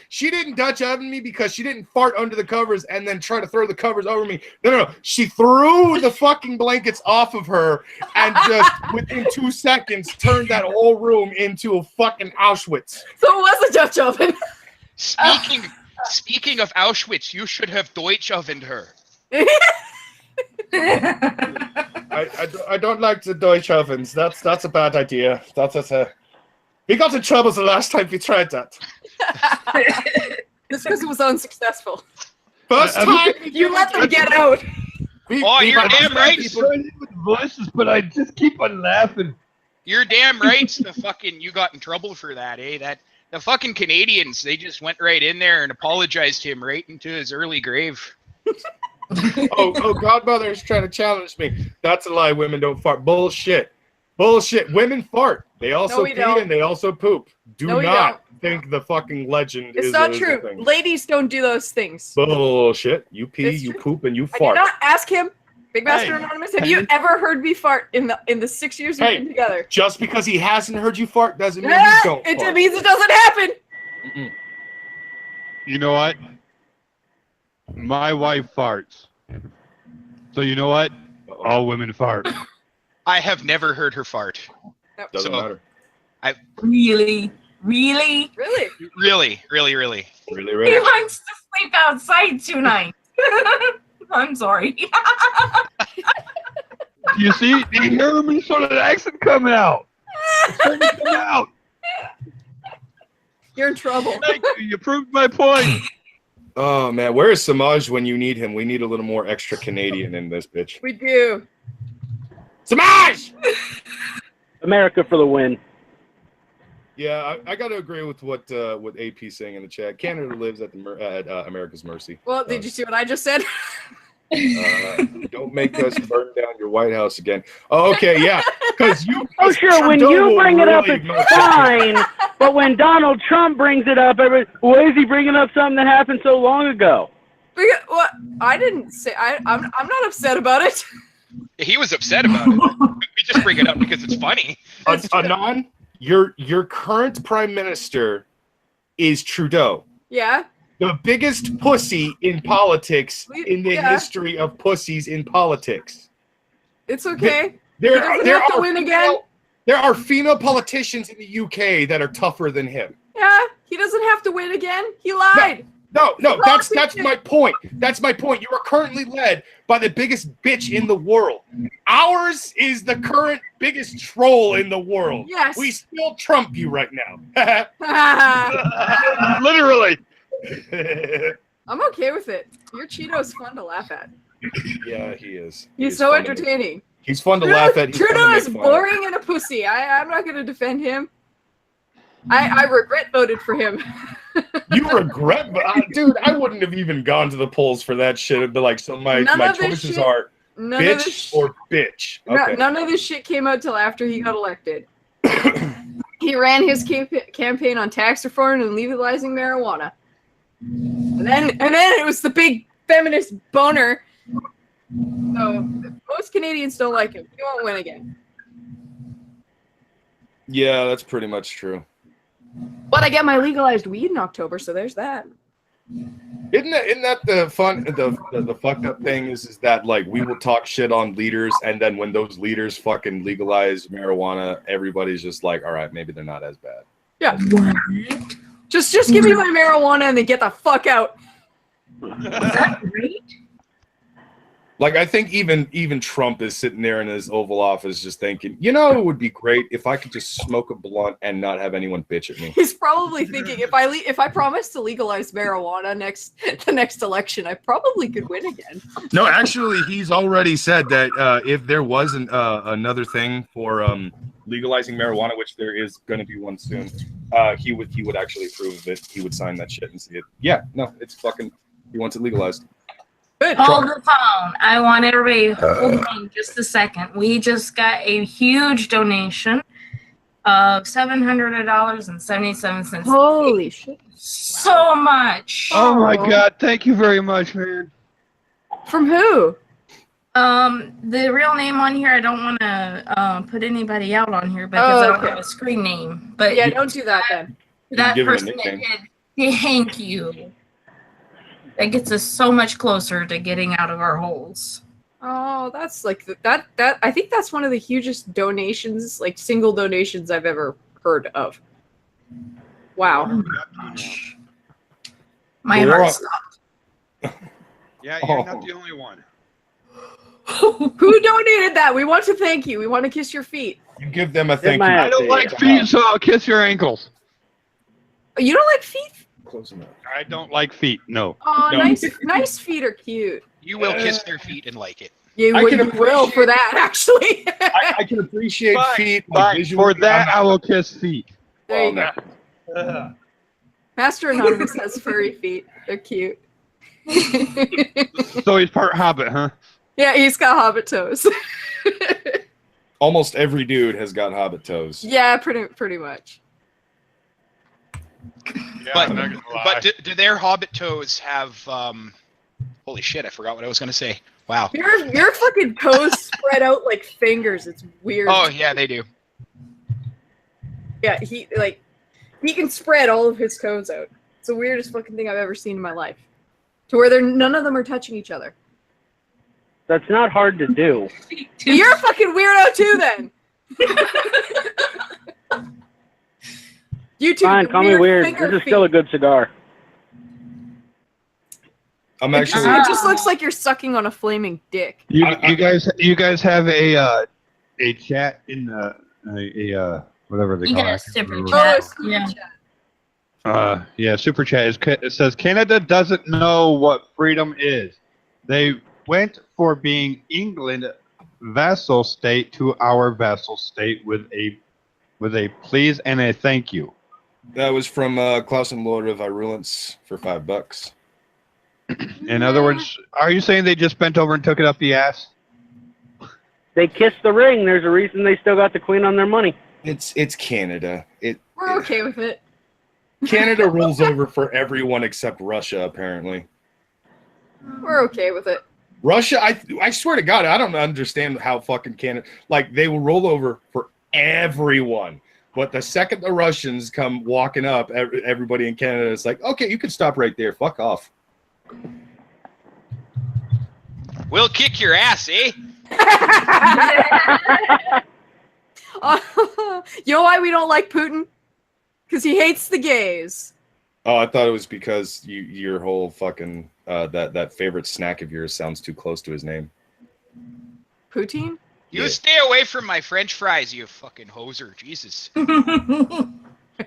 oven me because she didn't fart under the covers and then try to throw the covers over me. No. She threw the fucking blankets off of her and just within 2 seconds turned that whole room into a fucking Auschwitz. So it was a Dutch oven. Speaking of Auschwitz, you should have Deutsch ovened her. I don't like the Deutsch ovens. That's a bad idea. We got in trouble the last time we tried that. Just because it was unsuccessful. First time you let them get out. You're damn right. With voices, but I just keep on laughing. You're damn right. The fucking you got in trouble for that, eh? The fucking Canadians, they just went right in there and apologized to him right into his early grave. Oh, Godmother is trying to challenge me. That's a lie. Women don't fart. Bullshit. Women fart. They also pee and they also poop. Do not think the fucking legend is. It's not true. Ladies don't do those things. Bullshit. You pee, you poop, and you fart. I did not ask him. Big Master Anonymous, have you ever heard me fart in the 6 years we've been together? Just because he hasn't heard you fart doesn't mean you don't fart. It means it doesn't happen. Mm-mm. You know what? My wife farts. So you know what? All women fart. I have never heard her fart. Doesn't matter. Really? Really? He Really. wants to sleep outside tonight. I'm sorry. You see? You hear me sort of accent coming out. It's starting to come out. You're in trouble. Thank you. You proved my point. Oh, man. Where is Samaj when you need him? We need a little more extra Canadian in this bitch. We do. Samaj! America for the win. Yeah, I got to agree with what AP saying in the chat. Canada lives at America's mercy. Well, did you see what I just said? Don't make us burn down your White House again. Oh, okay, yeah, because you. Oh, sure. When you bring it up, it's fine. But when Donald Trump brings it up, why is he bringing up something that happened so long ago? Well, I didn't say. I'm not upset about it. He was upset about it. We just bring it up because it's funny. Anon, your current prime minister is Trudeau. Yeah. The biggest pussy in politics in the history of pussies in politics. It's okay. He doesn't have to win again. There are female politicians in the UK that are tougher than him. Yeah, he doesn't have to win again. He lied. No, that's my point. That's my point. You are currently led by the biggest bitch in the world. Ours is the current biggest troll in the world. Yes. We still trump you right now. Literally. I'm okay with it. Your Cheeto's fun to laugh at. Yeah, he is. He's so entertaining. He's fun to laugh at. Trudeau is boring and a pussy. I'm not going to defend him. I regret voted for him. You regret, dude? I wouldn't have even gone to the polls for that shit. It'd be like, so my choices are bitch or bitch. Okay. None of this shit came out till after he got elected. He ran his campaign on tax reform and legalizing marijuana, and then it was the big feminist boner. So most Canadians don't like him. He won't win again. Yeah, that's pretty much true. But I get my legalized weed in October, so there's that. Isn't that the fun? The fucked up thing is that like we will talk shit on leaders, and then when those leaders fucking legalize marijuana, everybody's just like, all right, maybe they're not as bad. Yeah. Just give me my marijuana and then get the fuck out. Is that great? Like, I think even Trump is sitting there in his Oval Office just thinking, you know, it would be great if I could just smoke a blunt and not have anyone bitch at me. He's probably thinking, if I promise to legalize marijuana the next election, I probably could win again. No, actually, he's already said that if there was another thing for legalizing marijuana, which there is going to be one soon, he would actually approve of it. He would sign that shit and see it. Yeah, no, it's fucking. He wants it legalized. Hold the phone. I want everybody hold on just a second. We just got a huge donation of $700.77. Holy shit. So much. Oh my god, thank you very much, man. From who? The real name on here, I don't want to put anybody out on here because I don't have a screen name. But yeah, don't do that then. That person that did, thank you. That gets us so much closer to getting out of our holes. Oh, that's like that. I think that's one of the hugest donations, like single donations I've ever heard of. Wow. My heart stopped. Yeah, you're not the only one. Who donated that? We want to thank you. We want to kiss your feet. You give them a thank you. I don't like feet, so I'll kiss your ankles. You don't like feet? Close enough. I don't like feet. No. Oh, no. Nice feet are cute. You will kiss their feet and like it. You will for that, actually. I can appreciate feet. For that, I will kiss feet. There you go. Master Anonymous has furry feet. They're cute. So he's part hobbit, huh? Yeah, he's got hobbit toes. Almost every dude has got hobbit toes. Yeah, pretty much. Yeah, But- I'm not gonna lie. But do their hobbit toes have? Holy shit! I forgot what I was gonna say. Wow. Your fucking toes spread out like fingers. It's weird. Oh yeah, they do. Yeah, he can spread all of his toes out. It's the weirdest fucking thing I've ever seen in my life. To where none of them are touching each other. That's not hard to do. You're a fucking weirdo too, then. You two. Fine, call me weird. finger This is feet. still a good cigar. I'm It actually. just looks like you're sucking on a flaming dick. You guys have a chat in the whatever they You call got a it. super Oh, chat. it's super Yeah. chat. Yeah, super chat. It says Canada doesn't know what freedom is. They went for being England vassal state to our vassal state with a please and a thank you. That was from Klaus and Lord of Virulence for $5. In other words, are you saying they just bent over and took it up the ass? They kissed the ring. There's a reason they still got the queen on their money. It's Canada. We're okay with it. Canada rolls over for everyone except Russia, apparently. We're okay with it. Russia, I swear to God, I don't understand how fucking Canada, like, they will roll over for everyone. But the second the Russians come walking up, everybody in Canada is like, okay, you can stop right there. Fuck off. We'll kick your ass, eh? You know why we don't like Putin? Because he hates the gays. Oh, I thought it was because your whole fucking that favorite snack of yours sounds too close to his name. Poutine? You Yeah. stay away from my French fries, you fucking hoser. Jesus.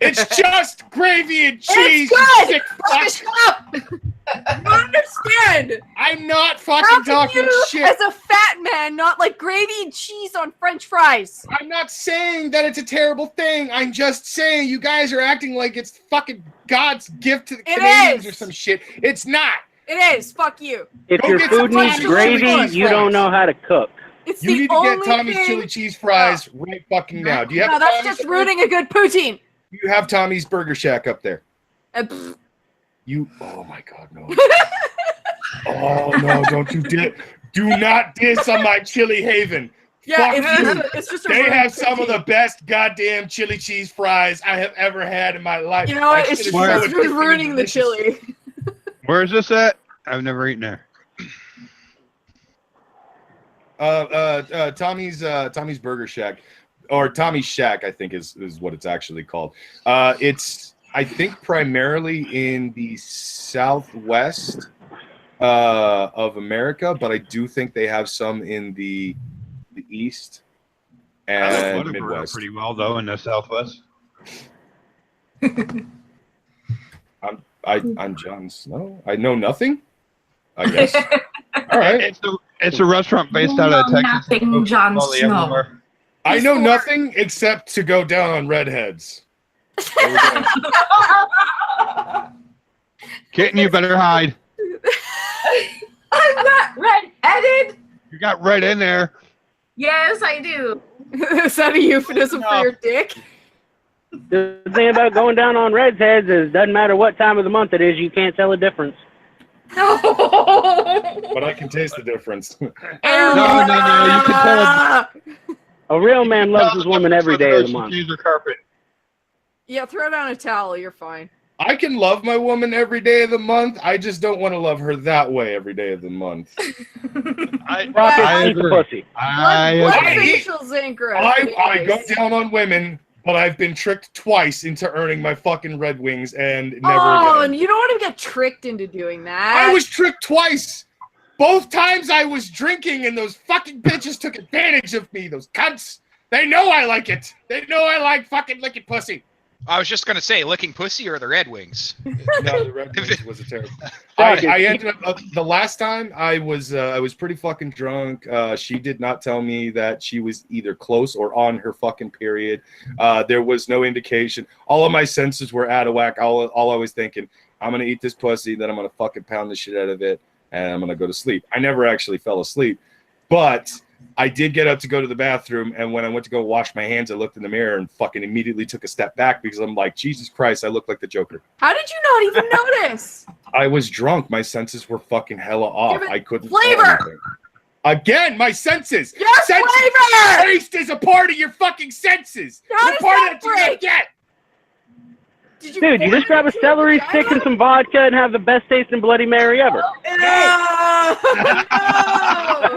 It's just gravy and cheese. It's you good! sick fuck. Shut up! You don't understand! I'm not How fucking can talking you, shit. as a fat man, not like gravy and cheese on French fries? I'm not saying that it's a terrible thing. I'm just saying you guys are acting like it's fucking God's gift to the It Canadians is. or some shit. It's not. It is. Fuck you. If Go your get some food needs Tommy's gravy, chili you don't fries. know how to cook. It's You the need to only get Tommy's thing... chili cheese fries right fucking now. Do you have No, that's Tommy's just ruining a good poutine. You have Tommy's Burger Shack up there. Pfft. You. Oh my God, no. Oh no! Don't you do not diss on my Chili Haven. Yeah, Fuck you. it's just a They ruined have some of the poutine. best goddamn chili cheese fries I have ever had in my life. You know what? That It's shit just is so it's addicting and ruining the delicious. chili. Where is this at? I've never eaten there. Tommy's Burger Shack, or Tommy's Shack, I think is what it's actually called. It's I think primarily in the southwest of America, but I do think they have some in the east I and like Butterbur Midwest. pretty well though in the Southwest. I'm Jon Snow. I know nothing. I guess. All right. It's a restaurant based out of You know Texas. nothing, Jon Probably Snow. everywhere. I know nothing except to go down on redheads. There we go. Kitten, you better hide. I'm not red-headed. You got red in there. Yes, I do. Is that a euphemism for No. your dick? The thing about going down on Red's heads is doesn't matter what time of the month it is, you can't tell a difference. No. But I can taste the difference. No, you can tell Ah! A real man loves his woman every day of the month. Use the carpet. Yeah, throw down a towel. You're fine. I can love my woman every day of the month. I just don't want to love her that way every day of the month. I Rocket, eat the agree. pussy. I Blood agree. facials ain't gross. I go down on women, but I've been tricked twice into earning my fucking Red Wings and never Oh, again. and you don't want to get tricked into doing that. I was tricked twice. Both times I was drinking and those fucking bitches took advantage of me. Those cunts. They know I like it. They know I like fucking licking pussy. I was just gonna say, licking pussy or the Red Wings. No, the Red Wings was a terrible. I ended up the last time I was pretty fucking drunk. She did not tell me that she was either close or on her fucking period. There was no indication. All of my senses were out of whack. All I was thinking, I'm gonna eat this pussy, then I'm gonna fucking pound the shit out of it, and I'm gonna go to sleep. I never actually fell asleep, but I did get up to go to the bathroom, and when I went to go wash my hands, I looked in the mirror and fucking immediately took a step back because I'm like, Jesus Christ, I look like the Joker. How did you not even notice? I was drunk. My senses were fucking hella off. I couldn't smell flavor. anything. Again, my senses. Yes, senses. flavor. Taste is a part of your fucking senses. How It's does a part that of it you break? get. Dude, you just grab a celery stick and some vodka and have the best tasting Bloody Mary ever. No.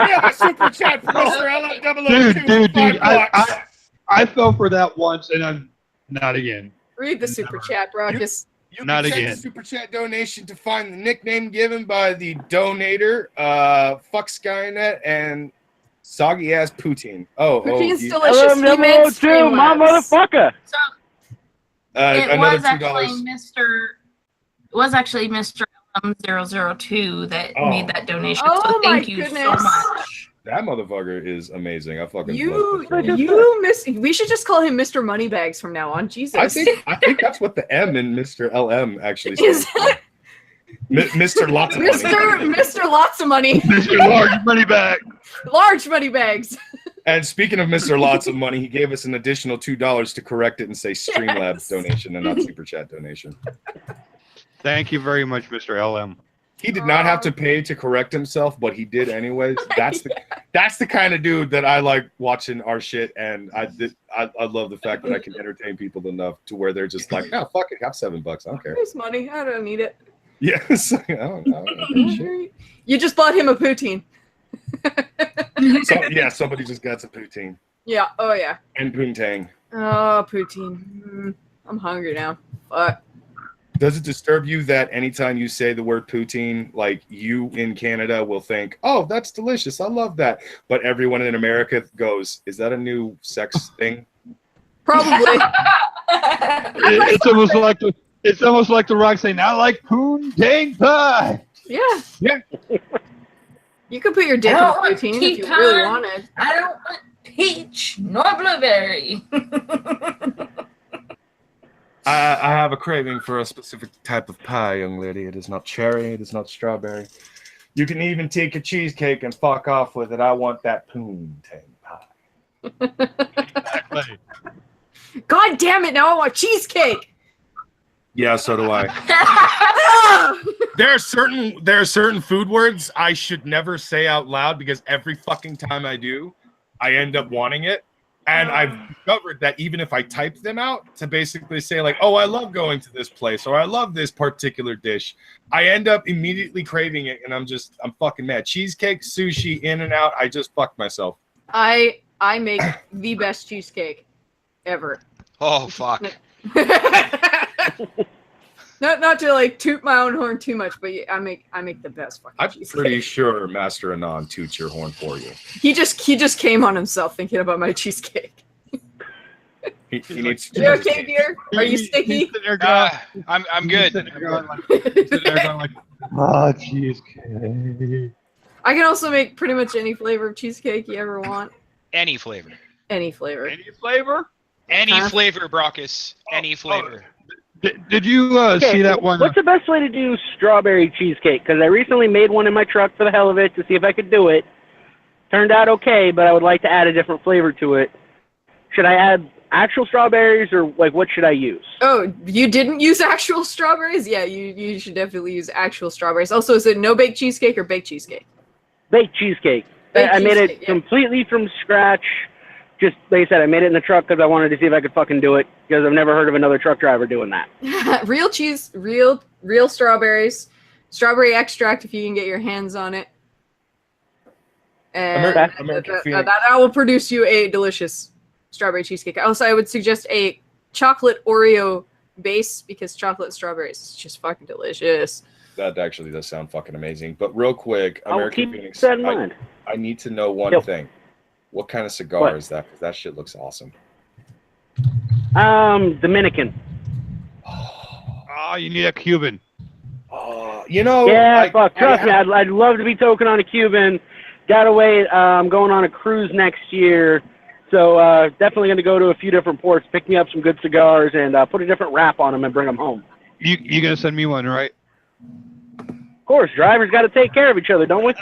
We have a super chat from Mr. LM002. Dude, I fell for that once, and I'm not again. Read the super chat, bro. Just You Not can check again. the super chat donation to find the nickname given by the donator, fuck Skynet and soggy ass Poutine. Poutine's you- delicious. He meant LM002, my Streamlabs. motherfucker. So another it was $2. actually Mr. LM002 that Oh. made that donation. Oh so my thank you so goodness. much. That motherfucker is amazing. I fucking You love this. miss. We should just call him Mr. Moneybags from now on. Jesus. I think that's what the M in Mr. LM actually Is stands for. Mr. Lots of Money. Mr. Lots of Money. Mr. Large Money Back. Large money bags. And speaking of Mr. Lots of Money, he gave us an additional $2 to correct it and say Streamlabs Yes. donation and not super chat donation. Thank you very much, Mr. LM. He did not have to pay to correct himself, but he did anyways. That's the kind of dude that I like watching our shit, and I love the fact that I can entertain people enough to where they're just like, oh fuck it, have $7. I don't care. Here's money. I don't need it. Yes, I don't shit. You just bought him a poutine. So, yeah, somebody just got some poutine Yeah. Oh yeah. and poontang. Oh, poutine. I'm hungry now. Fuck. Does it disturb you that anytime you say the word poutine, like you in Canada will think, oh, that's delicious. I love that. But everyone in America goes, is that a new sex thing? Probably. It's almost like the Rock saying, I like poontang pie. Yeah. Yeah. You could put your dick in a poutine if you really wanted. I don't want peach nor blueberry. I have a craving for a specific type of pie, young lady. It is not cherry. It is not strawberry. You can even take a cheesecake and fuck off with it. I want that poontang pie. God damn it! Now I want cheesecake. Yeah, so do I. There are certain food words I should never say out loud because every fucking time I do, I end up wanting it. And I've discovered that even if I type them out to basically say like, oh, I love going to this place or I love this particular dish, I end up immediately craving it and I'm fucking mad. Cheesecake, sushi, In-N-Out, I just fucked myself. I make the best cheesecake ever. Oh fuck. Not to like toot my own horn too much, but I make the best fucking I'm cheesecake. pretty sure Master Anon toots your horn for you. He just came on himself thinking about my cheesecake. He needs to. You okay, dear? Are you sticky? I'm good. Sitting there going like, oh, cheesecake. I can also make pretty much any flavor of cheesecake you ever want. Any flavor. Any flavor. Any flavor? Any Huh? flavor, Brockus. Any flavor. Did you see that one? What's the best way to do strawberry cheesecake? Because I recently made one in my truck for the hell of it to see if I could do it. Turned out okay, but I would like to add a different flavor to it. Should I add actual strawberries or like what should I use? Oh, you didn't use actual strawberries? Yeah, you should definitely use actual strawberries. Also, is it no bake cheesecake or baked cheesecake? Baked cheesecake. Baked I made it cheesecake, yeah. completely from scratch. Just like I said, I made it in the truck because I wanted to see if I could fucking do it because I've never heard of another truck driver doing that. Real cheese, real strawberries, strawberry extract if you can get your hands on it. And American that Phoenix. will produce you a delicious strawberry cheesecake. Also, I would suggest a chocolate Oreo base because chocolate and strawberries is just fucking delicious. That actually does sound fucking amazing. But real quick, I'll American keep Phoenix, that in mind. I need to know one Yep. thing. What kind of cigar What? is that? Because that shit looks awesome. Dominican. Oh, you need a Cuban. You know. Yeah, fuck. Trust me, I'd love to be token on a Cuban. Gotta wait. I'm going on a cruise next year. So definitely going to go to a few different ports, pick me up some good cigars, and put a different wrap on them and bring them home. You going to send me one, right? Of course, drivers got to take care of each other, don't we?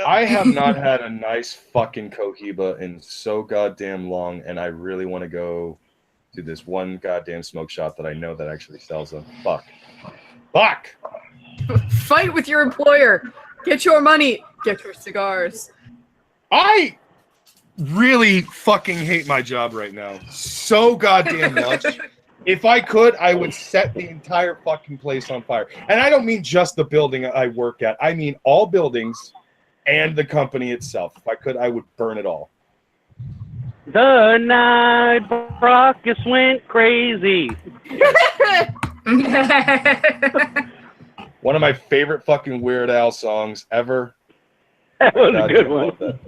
I have not had a nice fucking Cohiba in so goddamn long, and I really want to go to this one goddamn smoke shop that I know that actually sells them. Fuck. Fight with your employer. Get your money. Get your cigars. I really fucking hate my job right now so goddamn much. If I could, I would set the entire fucking place on fire. And I don't mean just the building I work at. I mean all buildings and the company itself. If I could, I would burn it all. The night Brockus went crazy. One of my favorite fucking Weird Al songs ever. That was a good one.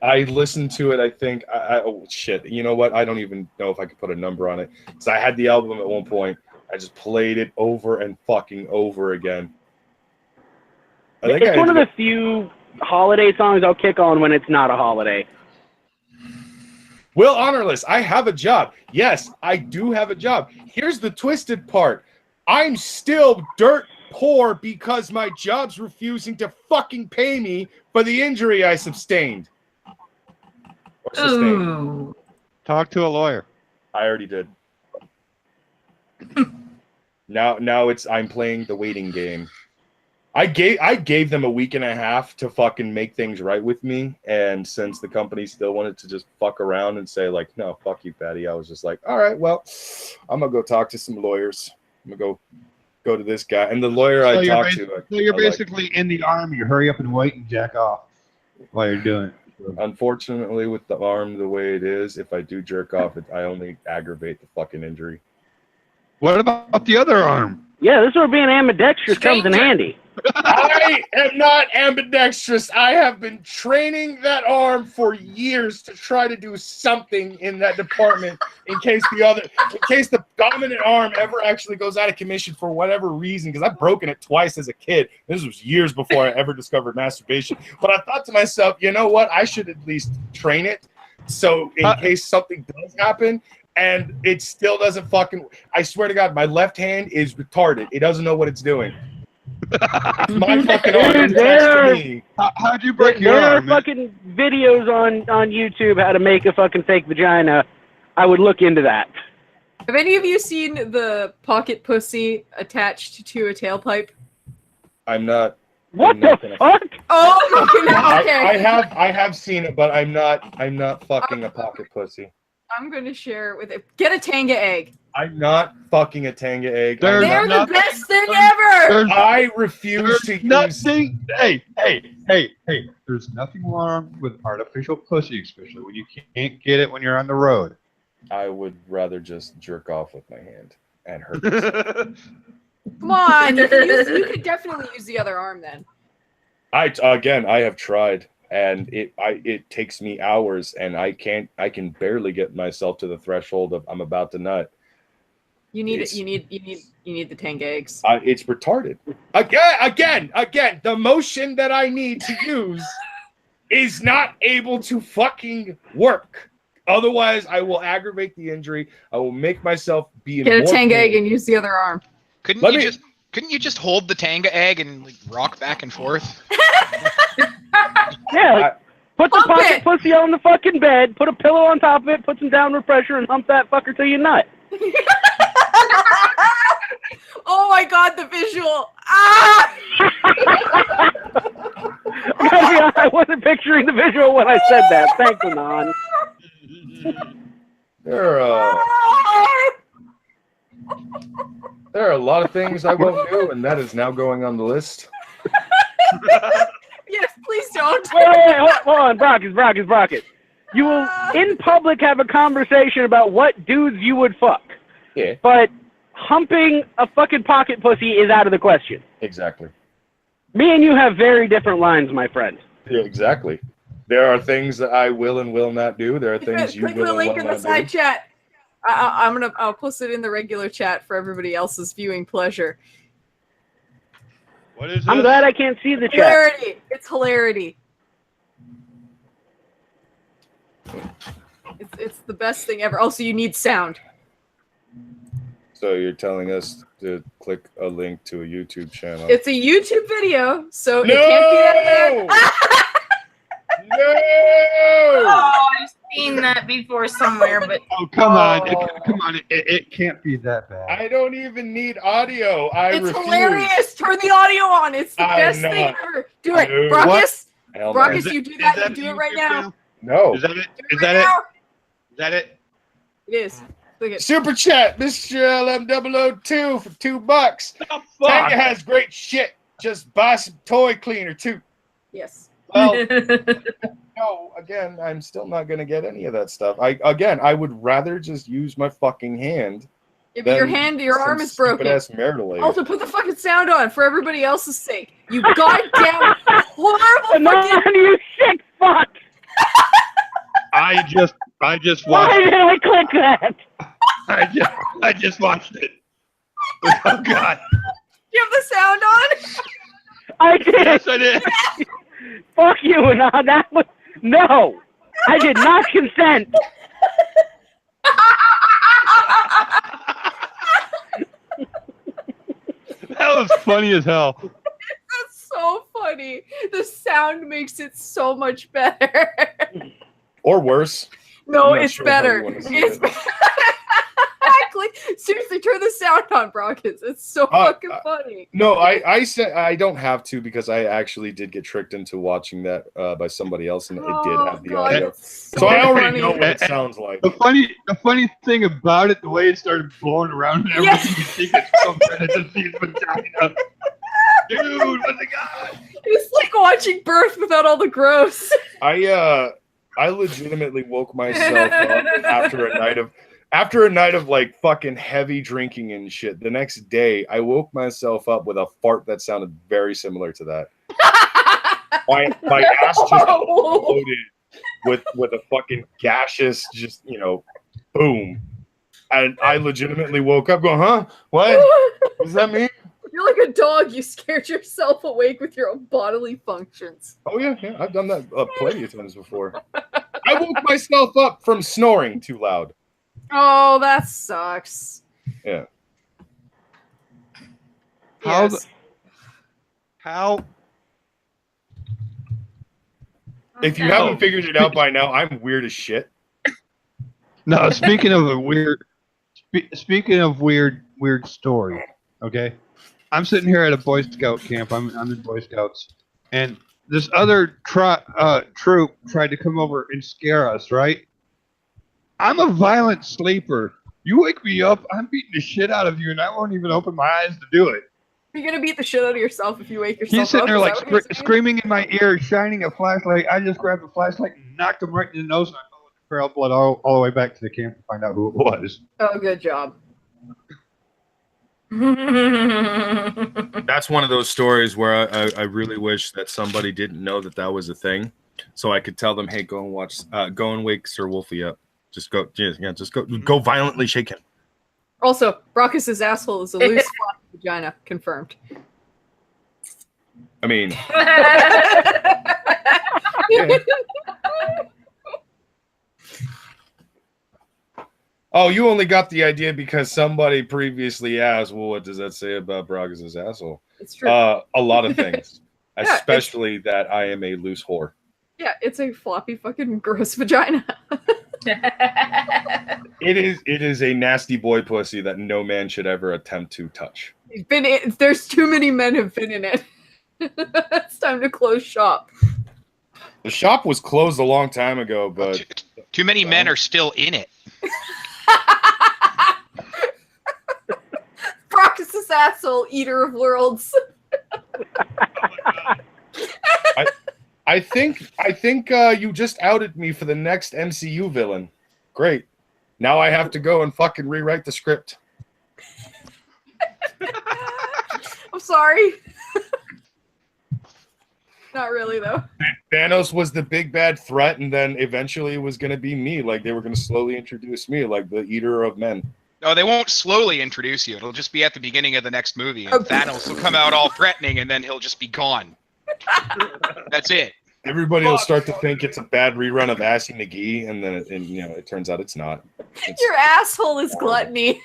I listened to it, I think. Oh, shit. You know what? I don't even know if I could put a number on it. Because I had the album at one point. I just played it over and fucking over again. It's one of the few holiday songs I'll kick on when it's not a holiday. Will Honorless, I have a job. Yes, I do have a job. Here's the twisted part. I'm still dirt poor because my job's refusing to fucking pay me for the injury I sustained. Ooh. Talk to a lawyer. I already did. Now I'm playing the waiting game. I gave them a week and a half to fucking make things right with me, and since the company still wanted to just fuck around and say like, no, fuck you, Patty, I was just like, all right, well, I'm gonna go talk to some lawyers. I'm gonna go to this guy, and the lawyer I talked to. So you're basically in the army. You hurry up and wait and jack off while you're doing it. Unfortunately, with the arm the way it is, if I do jerk off, I only aggravate the fucking injury. What about the other arm? Yeah, this is where being ambidextrous comes in handy. I am not ambidextrous. I have been training that arm for years to try to do something in that department in case the dominant arm ever actually goes out of commission for whatever reason, because I've broken it twice as a kid. This was years before I ever discovered masturbation. But I thought to myself, you know what? I should at least train it so in case something does happen. And it still doesn't fucking... I swear to God, my left hand is retarded. It doesn't know what it's doing. It's my fucking arm. How'd you break your arm? There are fucking videos on YouTube how to make a fucking fake vagina. I would look into that. Have any of you seen the pocket pussy attached to a tailpipe? I'm not... What the fuck? Oh, okay. I have seen it, but I'm not fucking a pocket pussy. I'm going to share it with it. Get a Tanga egg. I'm not fucking a Tanga egg. They're the best thing ever. I refuse to use... Nothing. Hey. There's nothing wrong with artificial pussy, especially when you can't get it when you're on the road. I would rather just jerk off with my hand and hurt myself. Come on, you could definitely use the other arm then. I have tried, and it takes me hours, and I can barely get myself to the threshold of I'm about to nut. You need the Tanga eggs. It's retarded. Again, the motion that I need to use is not able to fucking work. Otherwise, I will aggravate the injury. I will make myself be in Get a Tanga egg and use the other arm. Couldn't you just hold the Tanga egg and like rock back and forth? Yeah, put the pocket pussy on the fucking bed, put a pillow on top of it, put some downward pressure, and hump that fucker till you nut. Oh my god, the visual! Ah! I wasn't picturing the visual when I said that. Thanks, Anon. There are a lot of things I won't do, and that is now going on the list. Yes, please don't. Wait, hold on, Brockets. You will, in public, have a conversation about what dudes you would fuck. Yeah. But humping a fucking pocket pussy is out of the question. Exactly. Me and you have very different lines, my friend. Yeah, exactly. There are things that I will and will not do. There are things you Click will the and link will in the not side do. chat. I'll post it in the regular chat for everybody else's viewing pleasure. What is I'm this? glad I can't see the chat. Hilarity. It's hilarity. It's the best thing ever. Also, you need sound. So you're telling us to click a link to a YouTube channel? It's a YouTube video, so No! it can't be that bad. No! Oh, I've seen that before somewhere, but Oh, come on. Come on. It can't be that bad. I don't even need audio. I It's refuse. hilarious. Turn the audio on. It's the I'm best not. thing ever. Do it, No. Brockus. Hell no. Brockus, you do that. You do it right now. No. Is that it? Do Is right that it? now. Is that it? It is. Look at. Super chat, Mr. LM002 for $2. Oh, Tanya has great shit. Just buy some toy cleaner too. Yes. Well, no, again, I'm still not gonna get any of that stuff. I would rather just use my fucking hand. If your than your arm some is broken. stupid-ass marital aid. Also, put the fucking sound on for everybody else's sake. You goddamn horrible None fucking. of you sick fuck! I just Why watched did I click that? I just watched it. Oh God. You have the sound on? I did. Yes, I did. Fuck you, and that was no. I did not consent. That was funny as hell. That's so funny. The sound makes it so much better. Or worse. No, I'm not it's sure how better. you wanna see It's it. better. Seriously, turn the sound on, Brockus. It's so fucking funny. No, I said I don't have to because I actually did get tricked into watching that by somebody else, and it did have the God, audio. it's So I already funny. know what it sounds like. The funny thing about it, the way it started blowing around and Yes. everything, you think it's so good to see his vagina. Dude, what the God? It's like watching birth without all the gross. I legitimately woke myself up after a night of like fucking heavy drinking and shit. The next day, I woke myself up with a fart that sounded very similar to that. My ass just exploded with a fucking gaseous, just boom. And I legitimately woke up going, huh? What? What does that mean? You're like a dog. You scared yourself awake with your own bodily functions. Oh yeah, I've done that plenty of times before. I woke myself up from snoring too loud. Oh, that sucks. Yeah. How Yes. How? If you haven't figured it out by now, I'm weird as shit. No, speaking of a weird story, okay? I'm sitting here at a Boy Scout camp. I'm in Boy Scouts, and this other troop tried to come over and scare us, right? I'm a violent sleeper. You wake me up, I'm beating the shit out of you, and I won't even open my eyes to do it. You're gonna beat the shit out of yourself if you wake yourself He's sitting up. there Is like that what you're saying? screaming in my ear, shining a flashlight. I just grabbed the flashlight and knocked him right in the nose, and I followed the trail of blood all the way back to the camp to find out who it was. Oh, good job. That's one of those stories where I really wish that somebody didn't know that was a thing, so I could tell them, hey, go and wake Sir Wolfie up. Just go violently shake him. Also, Brockus's asshole is a loose floppy vagina. Confirmed. I mean, oh, you only got the idea because somebody previously asked, well, what does that say about Brockus's asshole? It's true. A lot of things, Yeah, especially that I am a loose whore. Yeah, it's a floppy fucking gross vagina. It is a nasty boy pussy that no man should ever attempt to touch. There's too many men have been in it. It's time to close shop. The shop was closed a long time ago, but Too many men are still in it. Brockus's asshole, eater of worlds. I think you just outed me for the next MCU villain. Great. Now I have to go and fucking rewrite the script. I'm sorry. Not really, though. Thanos was the big bad threat, and then eventually it was going to be me. Like they were going to slowly introduce me, like the eater of men. No, they won't slowly introduce you. It'll just be at the beginning of the next movie, and Thanos will come out all threatening, and then he'll just be gone. That's it. Everybody will start to think it's a bad rerun of Assy McGee, and then it turns out it's not. Your asshole is gluttony.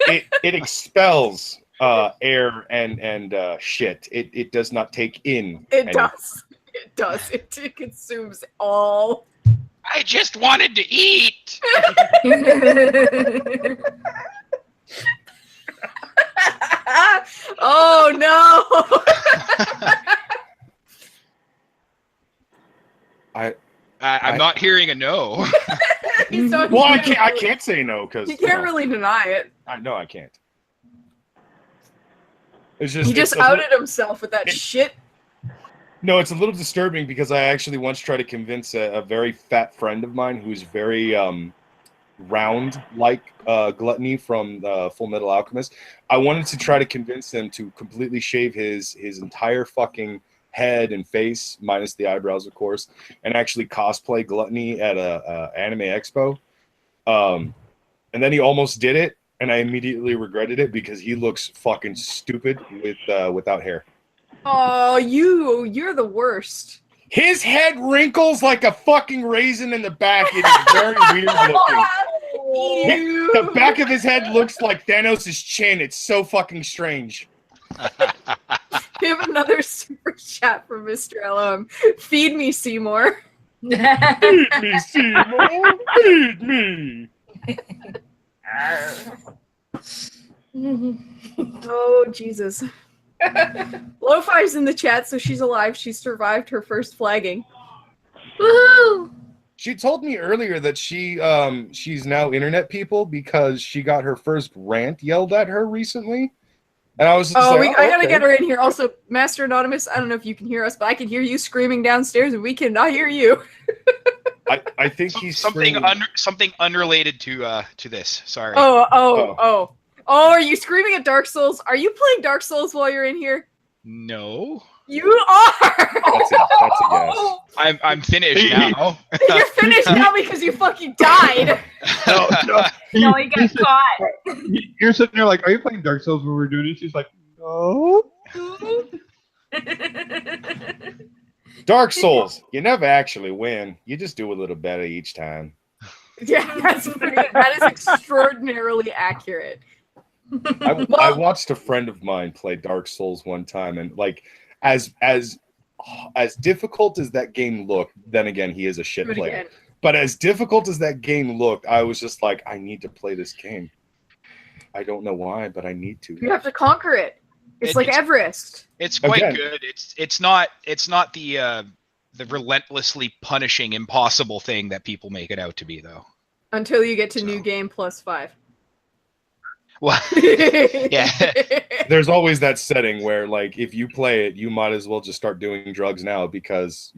It expels air and shit. It does not take in. It does. It does. It consumes all. I just wanted to eat. Oh no! I'm not hearing a no. Well, I can't say no because you can't really deny it. No, I can't. It's just he just outed himself with that shit. No, it's a little disturbing because I actually once tried to convince a very fat friend of mine who's very round like Gluttony from Full Metal Alchemist. I wanted to try to convince him to completely shave his entire fucking head and face, minus the eyebrows, of course, and actually cosplay Gluttony at a anime expo. And then he almost did it, and I immediately regretted it because he looks fucking stupid without hair. Oh, you're the worst. His head wrinkles like a fucking raisin in the back. It is very weird looking. The back of his head looks like Thanos' chin. It's so fucking strange. We have another super chat from Mr. LM. Feed me, Seymour. Feed me, Seymour. Feed me. Oh, Jesus. Lo-Fi's in the chat, so she's alive. She survived her first flagging. Woohoo! She told me earlier that she's now internet people because she got her first rant yelled at her recently. And I was just I gotta get her in here. Also, Master Anonymous, I don't know if you can hear us, but I can hear you screaming downstairs, and we cannot hear you. I think he's something unrelated to this. Sorry. Oh, are you screaming at Dark Souls? Are you playing Dark Souls while you're in here? No. You are! That's a guess. I'm finished now. You're finished now because you fucking died. No, he got caught. You're sitting there like, are you playing Dark Souls when we're doing it? She's like, no. Dark Souls, you never actually win. You just do a little better each time. Yeah, that is extraordinarily accurate. I watched a friend of mine play Dark Souls one time, and like as difficult as that game looked, then again, he is a shit player. But as difficult as that game looked, I was just like, I need to play this game. I don't know why, but I need to. You have to conquer it. It's like Everest. It's quite good. It's not the relentlessly punishing impossible thing that people make it out to be, though. Until you get to New Game +5. Well, yeah. There's always that setting where, like, if you play it, you might as well just start doing drugs now because,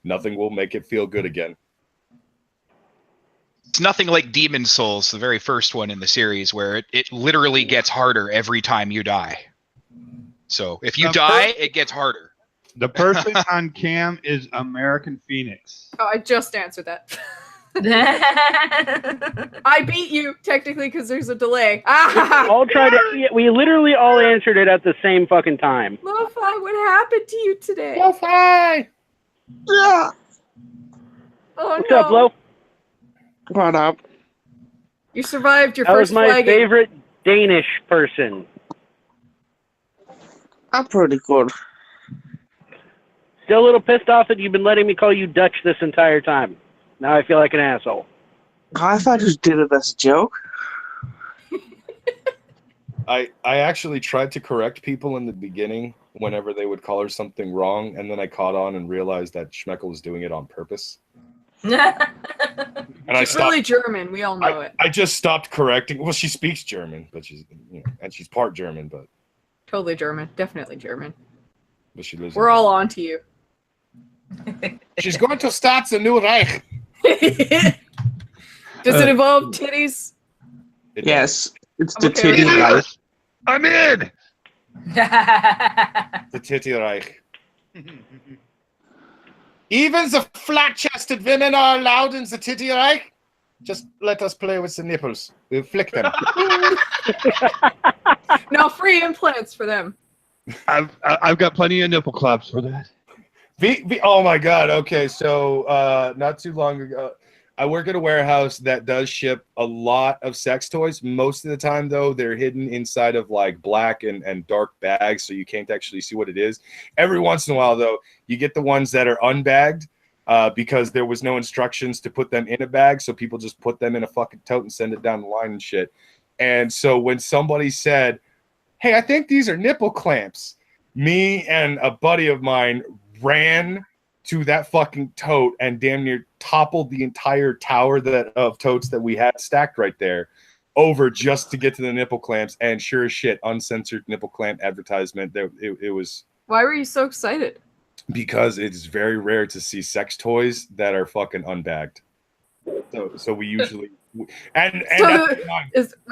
nothing will make it feel good again. It's nothing like Demon Souls, the very first one in the series, where it literally gets harder every time you die. So if you die, it gets harder. The person on cam is American Phoenix. Oh, I just answered that. I beat you, technically, because there's a delay. I'll try to. We literally all answered it at the same fucking time. Lo-Fi, what happened to you today? Lo-Fi! Yeah. Oh, What's no. up, Lo? What up? You survived your That first was my flagging. favorite Danish person. I'm pretty good. Still a little pissed off that you've been letting me call you Dutch this entire time. Now I feel like an asshole. I thought you did it as a joke. I actually tried to correct people in the beginning whenever they would call her something wrong, and then I caught on and realized that Schmeckel was doing it on purpose. And I She's stopped. really German. We all know it. I just stopped correcting. Well, she speaks German, but she's and she's part German, but Totally German. Definitely German. she lives. We're all on to you. She's going to start the new Reich. Does it involve titties? Yes, it's the Okay. titty guys. I'm in. The Titty Reich. Even the flat-chested women are allowed in the Titty Reich. Just let us play with the nipples. We'll flick them. No free implants for them. I've got plenty of nipple claps for that. Oh my God. Okay, so not too long ago, I work at a warehouse that does ship a lot of sex toys. Most of the time, though, they're hidden inside of like black and dark bags, so you can't actually see what it is. Every once in a while, though, you get the ones that are unbagged because there was no instructions to put them in a bag, so people just put them in a fucking tote and send it down the line and shit. And so when somebody said, "Hey, I think these are nipple clamps," me and a buddy of mine ran to that fucking tote and damn near toppled the entire tower of totes that we had stacked right there over just to get to the nipple clamps. And sure as shit, uncensored nipple clamp advertisement. It was. Why were you so excited? Because it's very rare to see sex toys that are fucking unbagged. So we usually and So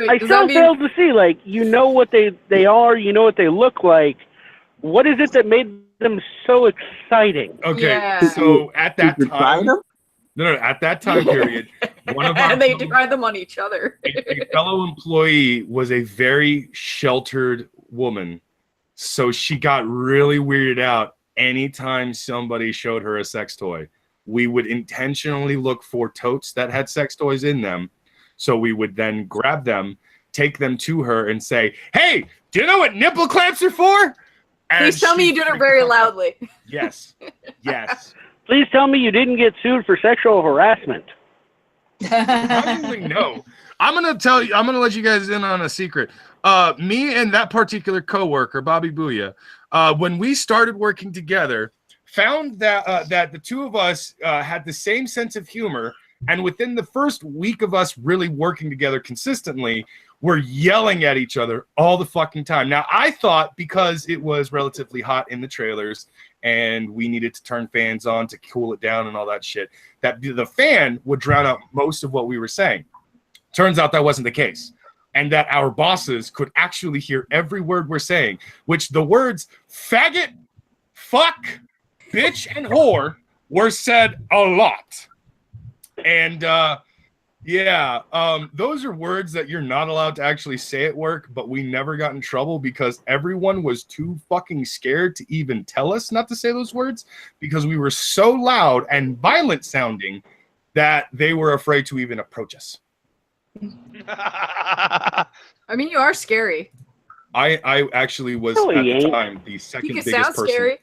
I still fail to see, like, you know what they are, you know what they look like. What is it that made them so exciting? Okay, Yeah. so at that Did you buy time, them? no, at that time period, one of our and they tried them on each other. a fellow employee was a very sheltered woman, so she got really weirded out anytime somebody showed her a sex toy. We would intentionally look for totes that had sex toys in them, so we would then grab them, take them to her, and say, "Hey, do you know what nipple clamps are for?" And Please tell me you did it very loudly. Yes. Please tell me you didn't get sued for sexual harassment. Probably no. I'm gonna let you guys in on a secret. Me and that particular coworker, Bobby Booya, when we started working together, found that that the two of us had the same sense of humor, and within the first week of us really working together consistently, we're yelling at each other all the fucking time. Now, I thought because it was relatively hot in the trailers and we needed to turn fans on to cool it down and all that shit, that the fan would drown out most of what we were saying. Turns out that wasn't the case. And that our bosses could actually hear every word we're saying, which the words faggot, fuck, bitch, and whore were said a lot. And those are words that you're not allowed to actually say at work, but we never got in trouble because everyone was too fucking scared to even tell us not to say those words because we were so loud and violent sounding that they were afraid to even approach us. I mean, you are scary. I actually was No, at he the ain't. time the You second can biggest sound person. scary.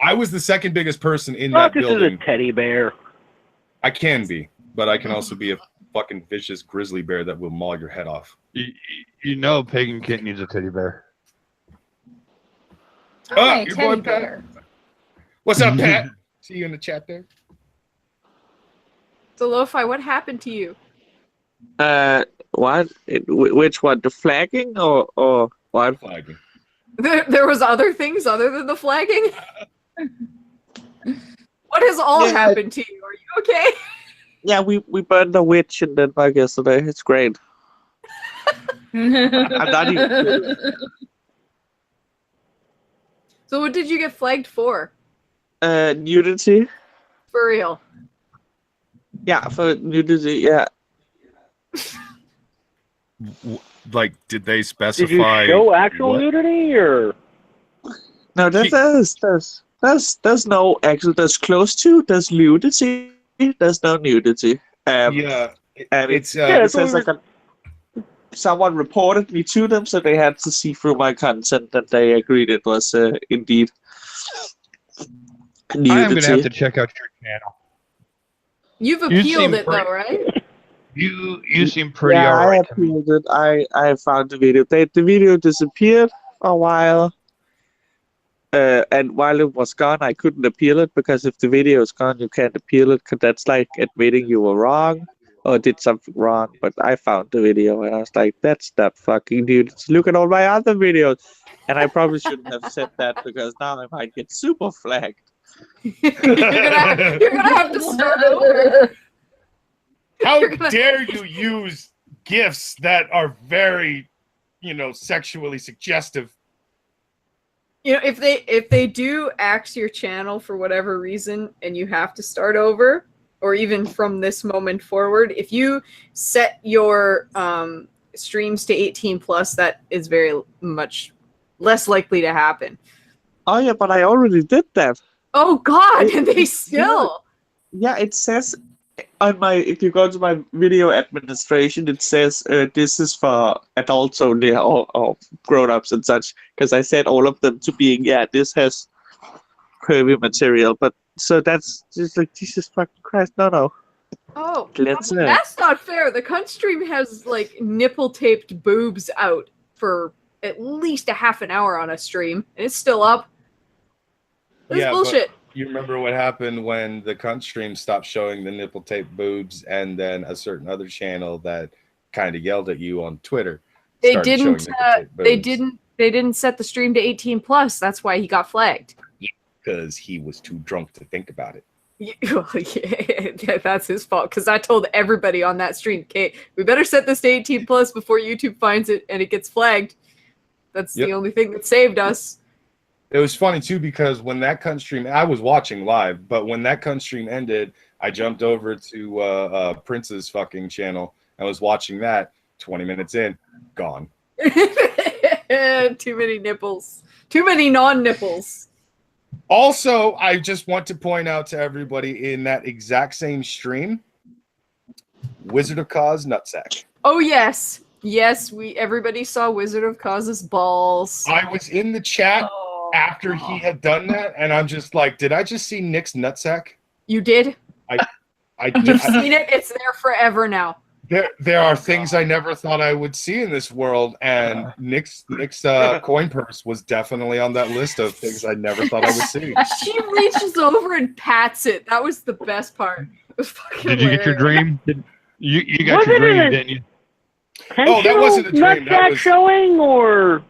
I was the second biggest person in Marcus that building. is a teddy bear. I can be, but I can also be a fucking vicious grizzly bear that will maul your head off. You know, Pagan Kitten needs a teddy bear. Okay, your teddy boy Pat. bear. What's up, Pat? See you in the chat there. So, Lo-Fi, what happened to you? What? Which one? The flagging or what? Flagging. There was other things other than the flagging? What has all Yeah. happened to you? Are you okay? Yeah, we burned a witch in Denmark yesterday. It's great. I'm not even kidding. So what did you get flagged for? Nudity. For real? Yeah, for nudity. Yeah. Like, did they Did you specify? show actual what? nudity or? No, there's no actual. There's close to. There's nudity. There's no nudity. Yeah, And it's Yeah, it that's what says we like someone reported me to them, so they had to see through my content that they agreed it was indeed nudity. I'm gonna have to check out your channel. You've You appealed seem it though, pretty- right? You seem pretty yeah, alright. I appealed it. I found the video. The video disappeared for a while. And while it was gone, I couldn't appeal it because if the video is gone, you can't appeal it because that's like admitting you were wrong or did something wrong. But I found the video and I was like, that's not fucking nudity. Look at all my other videos. And I probably shouldn't have said that because now I might get super flagged. you're gonna have to start over. how You're gonna- dare you use gifs that are very, sexually suggestive? You know, if they do axe your channel for whatever reason and you have to start over, or even from this moment forward, if you set your streams to 18 plus, that is very much less likely to happen. Oh yeah, but I already did that. Oh God, and they still. Yeah, it says on my, if you go to my video administration, it says this is for adults only or grown-ups and such, because I set all of them to being, this has curvy material, but so that's just like, Jesus fucking Christ, no. Oh, Let's that's not fair. The cunt stream has like nipple taped boobs out for at least a half an hour on a stream, and it's still up. This is bullshit. You remember what happened when the cunt stream stopped showing the nipple tape boobs, and then a certain other channel that kind of yelled at you on Twitter. They didn't set the stream to 18 plus. That's why he got flagged. Yeah, because he was too drunk to think about it. Yeah, that's his fault. Because I told everybody on that stream, okay, we better set this to 18 plus before YouTube finds it and it gets flagged. That's the only thing that saved us. It was funny too, because when that cunt stream, I was watching live, but when that cunt stream ended, I jumped over to Prince's fucking channel. I was watching that. 20 minutes in, gone. Too many nipples. Too many non-nipples. Also, I just want to point out to everybody in that exact same stream, Wizard of Cause nutsack. Oh yes. Yes, everybody saw Wizard of Cause's balls. I was in the chat after he had done that, and I'm just like, did I just see Nick's nutsack? You did? You've seen it? It's there forever now. There are things I never thought I would see in this world, and Nick's coin purse was definitely on that list of things I never thought I would see. She reaches over and pats it. That was the best part. It was fucking Did you get your dream? You got your dream, didn't you? Oh, that wasn't a dream. That was showing, or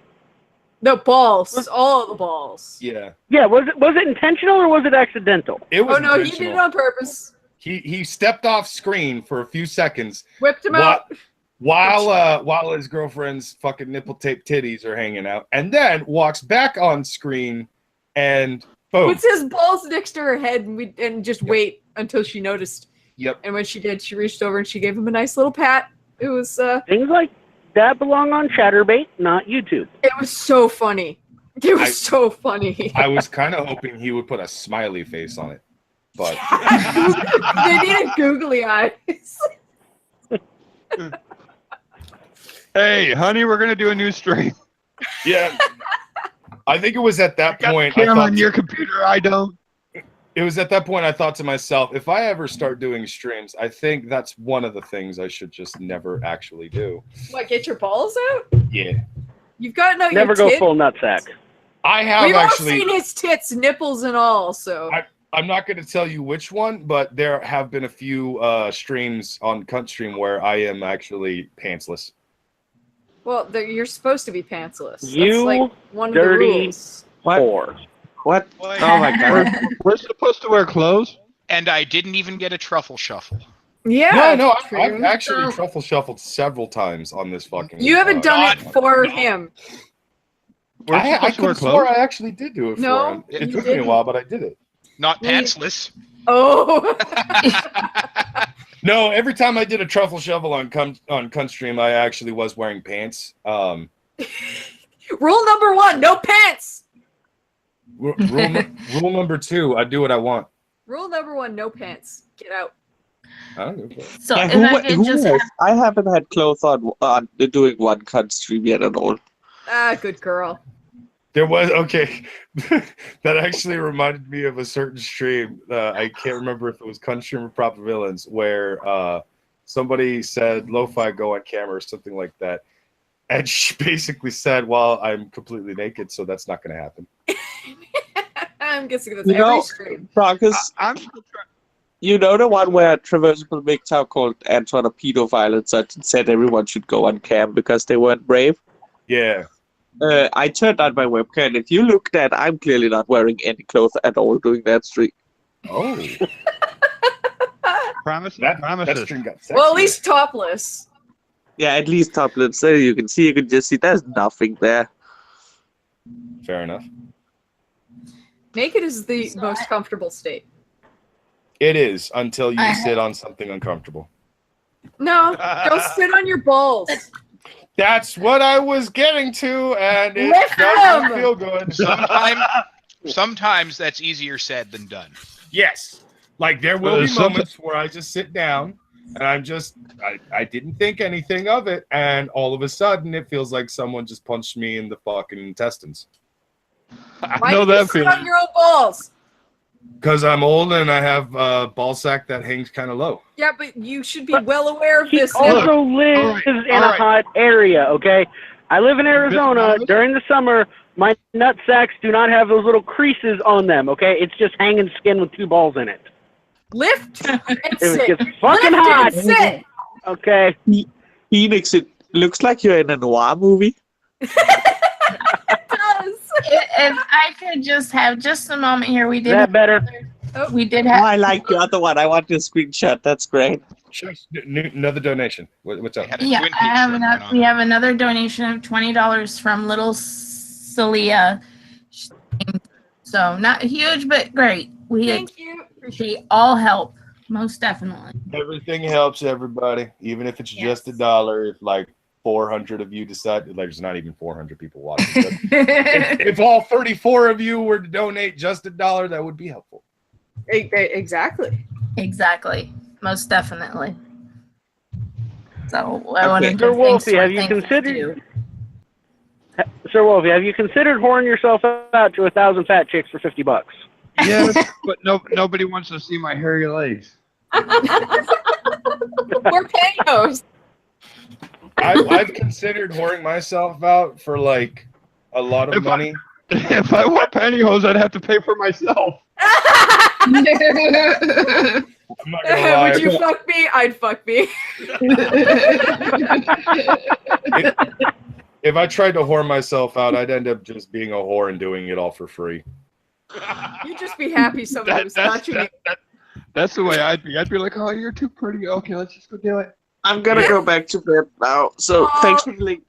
the balls, all the balls. Yeah. Yeah. Was it intentional or was it accidental? It was. Oh no, he did it on purpose. He stepped off screen for a few seconds, whipped him out while his girlfriend's fucking nipple tape titties are hanging out, and then walks back on screen and boom. Puts his balls next to her head and just wait until she noticed. Yep. And when she did, she reached over and she gave him a nice little pat. It was things like that belong on ChatterBait, not YouTube. It was so funny. It was so funny. I was kind of hoping he would put a smiley face on it, but they needed googly eyes. Hey, honey, we're gonna do a new stream. Yeah, I think it was at that point. Camera on your computer, I don't. It was at that point I thought to myself, if I ever start doing streams, I think that's one of the things I should just never actually do. What, get your balls out? Yeah. You've got no. Never go full nutsack. I have We've actually. all seen his tits, nipples, and all. So. I'm not going to tell you which one, but there have been a few streams on Cunt Stream where I am actually pantsless. Well, you're supposed to be pantsless. You That's like one dirty of the rules. whore. What? Boy. Oh my god. We're supposed to wear clothes. And I didn't even get a truffle shuffle. Yeah. No, true. I've actually truffle shuffled several times on this fucking. You haven't done it for him. I could swore I actually did do it for him. It took me a while, but I did it. Not pantsless. Oh. No, every time I did a truffle shovel on Cunt Stream, I actually was wearing pants. Rule number 1: no pants. Rule number 2: I do what I want. Rule number 1: no pants. Get out. I don't give a fuck. So Yeah, if who, I could who just has- have, I haven't had clothes on doing one cunt stream yet at all. Ah, good girl. There was that actually reminded me of a certain stream. I can't remember if it was Cunt Stream or Proper Villains, where somebody said "Lo-fi go on camera" or something like that, and she basically said, "Well, I'm completely naked, so that's not going to happen." I'm guessing that's You every know, stream. Marcus, I'm still trying. you know the one where Traversable MGTOW called Antoine a pedophile and such and said everyone should go on cam because they weren't brave? Yeah. I turned on my webcam. If you look at, I'm clearly not wearing any clothes at all doing that stream. Oh. Promise. That Promises. stream got sexy. Well, at least topless. Yeah, at least topless. So you can just see there's nothing there. Fair enough. Naked is the most comfortable state. It is until you sit on something uncomfortable. No, go sit on your balls. That's what I was getting to, and it Lift doesn't them! feel good. Sometimes that's easier said than done. Yes. Like there will be moments where I just sit down and I didn't think anything of it, and all of a sudden it feels like someone just punched me in the fucking intestines. Why do you sit on your own balls? Because I'm old and I have a ball sack that hangs kind of low. Yeah, but you should be well aware of He this. also lives in a hot area, okay? I live in Arizona. During the summer, my nut sacks do not have those little creases on them, okay? It's just hanging skin with 2 balls in it. Lift and If sit. it gets fucking Lift hot, and sit. okay? Phoenix, it looks like you're in a noir movie. It does. If I could just have just a moment here, we Is did. that better? We did Oh, have. I like the other one. I want your screenshot. That's great. Another donation. What's up? Yeah, I have another. We have another donation of $20 from Little Celia. So not huge, but great. We Thank you. appreciate all help, most definitely. Everything helps everybody, even if it's just $1. If like 400 of you decide, like there's not even 400 people watching. But if all 34 of you were to donate just $1, that would be helpful. Exactly. Exactly. Most definitely. So I want to Sir Wolfie, have you considered? Sir Wolfie, have you considered whoring yourself out to 1,000 fat chicks for $50? Yes, but nobody wants to see my hairy legs. Or pantyhose. I've considered whoring myself out for like a lot of money. If I wore pantyhose, I'd have to pay for myself. I'm not gonna lie. Would you fuck me? I'd fuck me. If I tried to whore myself out, I'd end up just being a whore and doing it all for free. You'd just be happy someone was touching you. That's the way I'd be. I'd be like, oh, you're too pretty. Okay, let's just go do it. I'm gonna go back to bed now. So thanks for the link.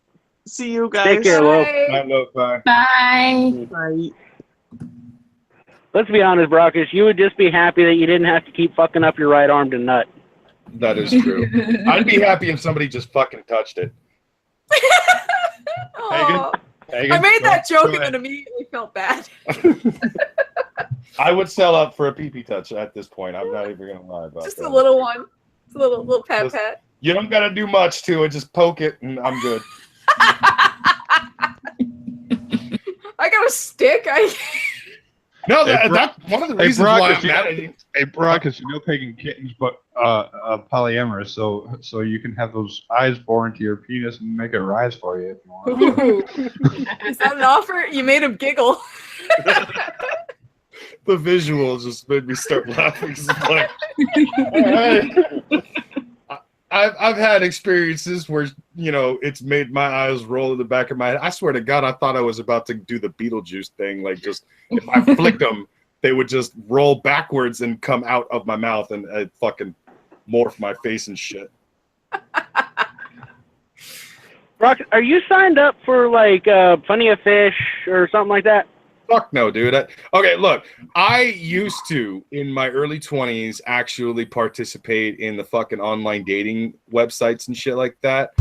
See you guys. Take care, Wolf. Bye. Bye. Bye. Let's be honest, Brockus. You would just be happy that you didn't have to keep fucking up your right arm to nut. That is true. I'd be happy if somebody just fucking touched it. Aw. Hagen, I made that joke go and ahead. then immediately felt bad. I would sell up for a pee-pee touch at this point. I'm not even gonna lie about Just that. a little one. Just a little pat Just- pat. You don't gotta do much to it. Just poke it, and I'm good. I got a stick. No, Hey, that's one of the Hey, reasons Brock, why if I'm you mad know- at you. Hey, Brock, is Pagan kittens, but polyamorous, so you can have those eyes bore into your penis and make it rise for you if you want. Ooh. Is that an offer? You made him giggle. The visual just made me start laughing. It's like, I've had experiences where it's made my eyes roll in the back of my head. I swear to God, I thought I was about to do the Beetlejuice thing. Like, just if I flicked them, they would just roll backwards and come out of my mouth, and I'd fucking morph my face and shit. Brock, are you signed up for like Plenty of Fish or something like that? Fuck no, dude. Okay, look, I used to, in my early 20s, actually participate in the fucking online dating websites and shit like that.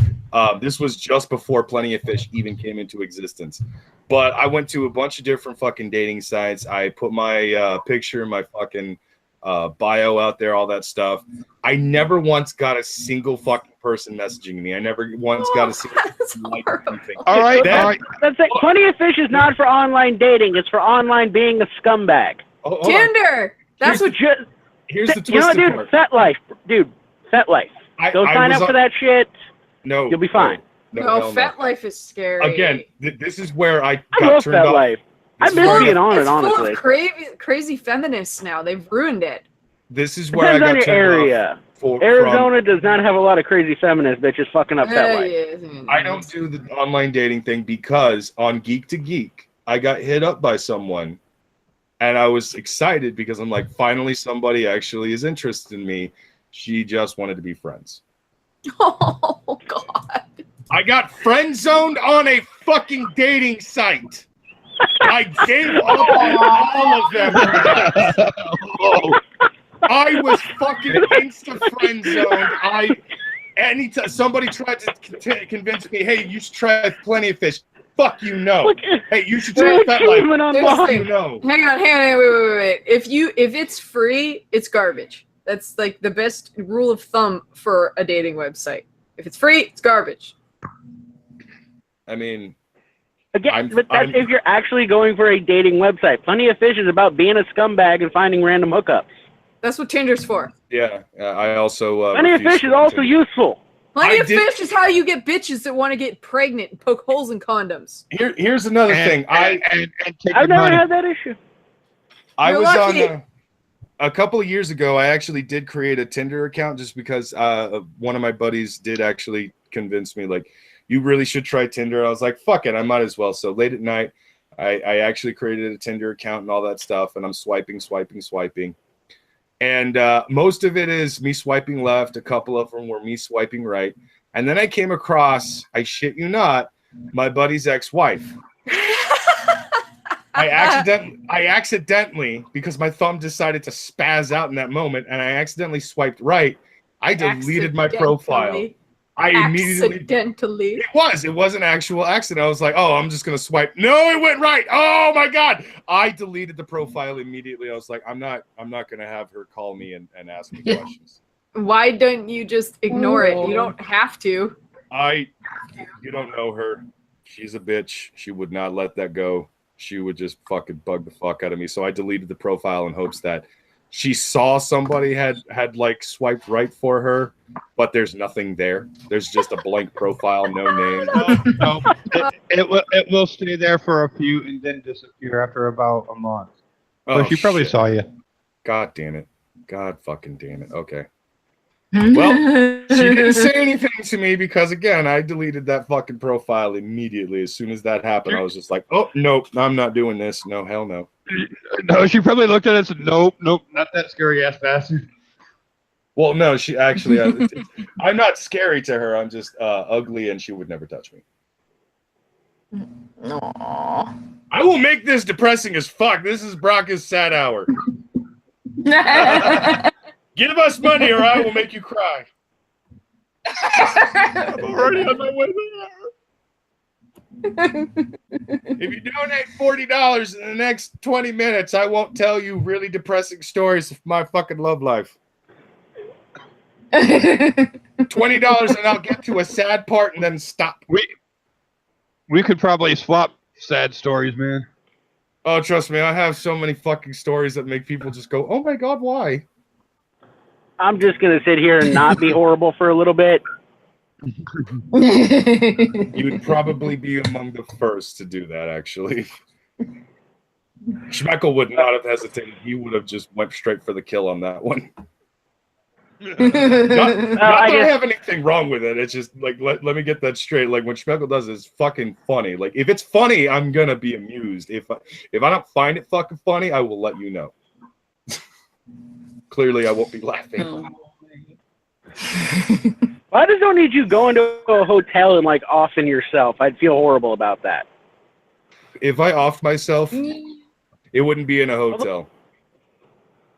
This was just before Plenty of Fish even came into existence. But I went to a bunch of different fucking dating sites. I put my picture, my fucking bio out there, all that stuff. I never once got a single fucking person messaging me. I never once got a single person liking anything. All right, That- all right. That's it. Plenty of Fish is not for online dating. It's for online being a scumbag. Hold on. Tinder. That's what. Here's the You know, twisted dude, part. Fet Life. Go sign up for that shit. No, You'll be fine. No, hell Fet Life is scary. Again, this is where I I got love turned Fet off. Life. I This miss is where- being on it, it's full honestly. of crazy feminists now. They've ruined it. This is where I Depends on got your turned area. off. From, Arizona does not have a lot of crazy feminist bitches fucking up Fet Life. I don't do the online dating thing because on Geek to Geek, I got hit up by someone, and I was excited because I'm like, finally somebody actually is interested in me. She just wanted to be friends. Oh God. I got friend zoned on a fucking dating site. I gave up on all of them for that. I was fucking insta friend zoned. Anytime somebody tried to convince me, hey, you should try Plenty of Fish. Fuck you, no. Look, Hey, you should try FetLife. Fuck you, no. Hang on, wait. If it's free, it's garbage. That's like the best rule of thumb for a dating website. If it's free, it's garbage. I mean, again, but that's if you're actually going for a dating website. Plenty of Fish is about being a scumbag and finding random hookups. That's what Tinder's for. Yeah, I also. Plenty of Fish is also useful. Plenty of Fish is how you get bitches that want to get pregnant and poke holes in condoms. Here's another thing. I've never had that issue. I was on a couple of years ago. I actually did create a Tinder account just because one of my buddies did actually convince me, like, you really should try Tinder. I was like, fuck it, I might as well. So late at night, I actually created a Tinder account and all that stuff, and I'm swiping. And most of it is me swiping left. A couple of them were me swiping right. And then I came across, I shit you not, my buddy's ex-wife. I accidentally, because my thumb decided to spaz out in that moment, and I accidentally swiped right, I deleted my profile. I immediately. It was an actual accident. I was like, oh, I'm just going to swipe. No, it went right. Oh, my God. I deleted the profile immediately. I was like, I'm not going to have her call me and ask me questions. Why don't you just ignore it? You don't have to. You don't know her. She's a bitch. She would not let that go. She would just fucking bug the fuck out of me. So I deleted the profile in hopes that she saw somebody had like swiped right for her, but there's nothing there. There's just a blank profile, no name. No. It will stay there for a few and then disappear after about a month. So she probably saw you. God damn it. God fucking damn it. Okay. Well, she didn't say anything to me because, again, I deleted that fucking profile immediately. As soon as that happened, I was just like, oh, nope, I'm not doing this. No, hell no. No, she probably looked at it and said, nope, not that scary ass bastard. Well, no, she actually, I'm not scary to her. I'm just ugly and she would never touch me. Aww. I will make this depressing as fuck. This is Brock's sad hour. Give us money or I will make you cry. I'm already on my way there. If you donate $40 in the next 20 minutes, I won't tell you really depressing stories of my fucking love life. $20 and I'll get to a sad part and then stop. We could probably swap sad stories, man. Oh, trust me, I have so many fucking stories that make people just go, oh my God, why? I'm just going to sit here and not be horrible for a little bit. You would probably be among the first to do that, actually. Schmeckel would not have hesitated. He would have just went straight for the kill on that one. Not that I have anything wrong with it. It's just like, let me get that straight. Like, when Schmeckel does it, it's fucking funny. Like, if it's funny, I'm going to be amused. If I don't find it fucking funny, I will let you know. Clearly, I won't be laughing. I just don't need you going to a hotel and like offing yourself. I'd feel horrible about that. If I offed myself, it wouldn't be in a hotel.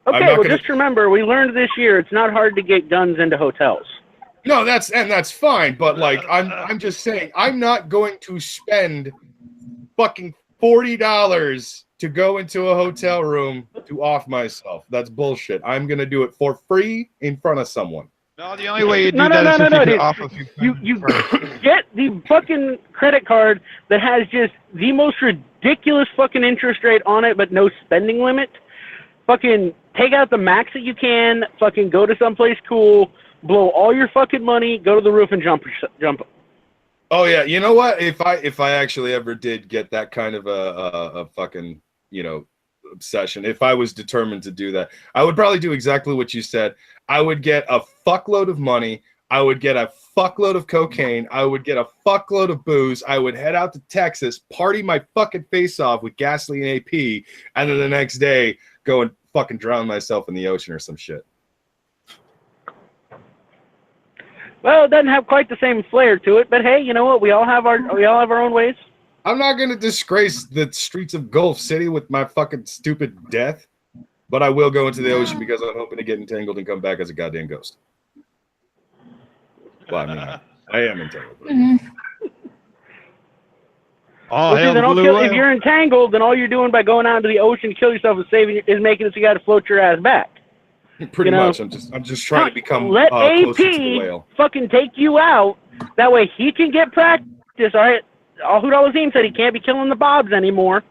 Okay, well, just remember, we learned this year it's not hard to get guns into hotels. No, that's fine. But like, I'm just saying, I'm not going to spend fucking $40 to go into a hotel room to off myself. That's bullshit. I'm gonna do it for free in front of someone. No, the only way you do that is if you off a few. You get the fucking credit card that has just the most ridiculous fucking interest rate on it, but no spending limit. Fucking take out the max that you can. Fucking go to someplace cool. Blow all your fucking money. Go to the roof and jump. Oh yeah, you know what? If I actually ever did get that kind of a fucking, you know, obsession, if I was determined to do that, I would probably do exactly what you said. I would get a fuckload of money. I would get a fuckload of cocaine. I would get a fuckload of booze. I would head out to Texas, party my fucking face off with gasoline AP, and then the next day go and fucking drown myself in the ocean or some shit. Well, it doesn't have quite the same flair to it, but hey, you know what? We all have our own ways. I'm not gonna disgrace the streets of Gulf City with my fucking stupid death, but I will go into the ocean because I'm hoping to get entangled and come back as a goddamn ghost. Well, I mean, I am entangled. Oh, Well, see, hell, then the blue if whale. you're entangled, then all you're doing by going out into the ocean to kill yourself is making it so you got to float your ass back. Pretty You know, much. I'm just trying to become let closer to the AP whale. fucking take you out. That way he can get practice. All right. Ahud Al-Azim said he can't be killing the bobs anymore.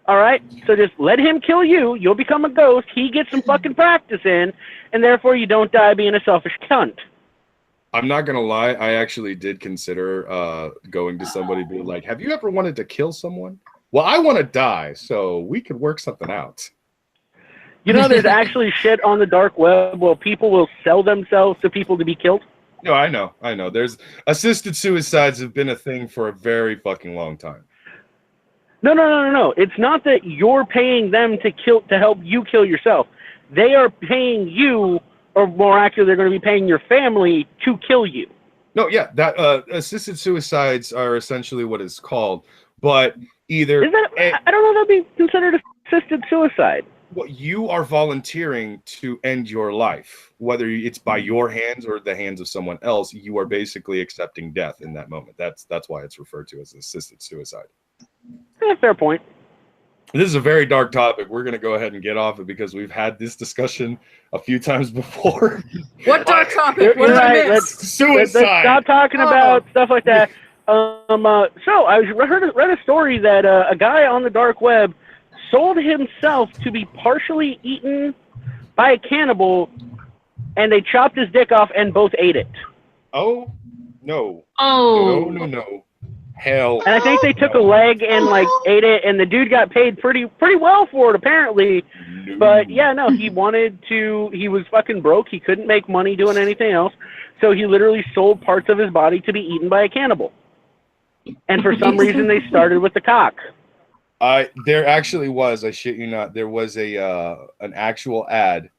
All right. So just let him kill you. You'll become a ghost. He gets some fucking practice in, and therefore you don't die being a selfish cunt. I'm not gonna lie, I actually did consider going to somebody being like, have you ever wanted to kill someone? Well, I want to die, so we could work something out. You know, there's actually shit on the dark web where people will sell themselves to people to be killed. No, I know. There's assisted suicides have been a thing for a very fucking long time. No. It's not that you're paying them to help you kill yourself. They are paying you, or more accurately, they're going to be paying your family to kill you. No, yeah, that assisted suicides are essentially what it's called, but either I don't know if that'd be considered assisted suicide. Well, you are volunteering to end your life, whether it's by your hands or the hands of someone else. You are basically accepting death in that moment. That's why it's referred to as assisted suicide. Fair point. This is a very dark topic. We're going to go ahead and get off it because we've had this discussion a few times before. What dark topic? What did I miss? Suicide. Let's stop talking about stuff like that. So I read a story that a guy on the dark web sold himself to be partially eaten by a cannibal, and they chopped his dick off and both ate it. Oh, no. Oh. No. Hell. And I think they took a leg and ate it, and the dude got paid pretty well for it apparently. No. But yeah, no, he was fucking broke. He couldn't make money doing anything else, so he literally sold parts of his body to be eaten by a cannibal. And for some reason, they started with the cock. There actually was, I shit you not, there was an actual ad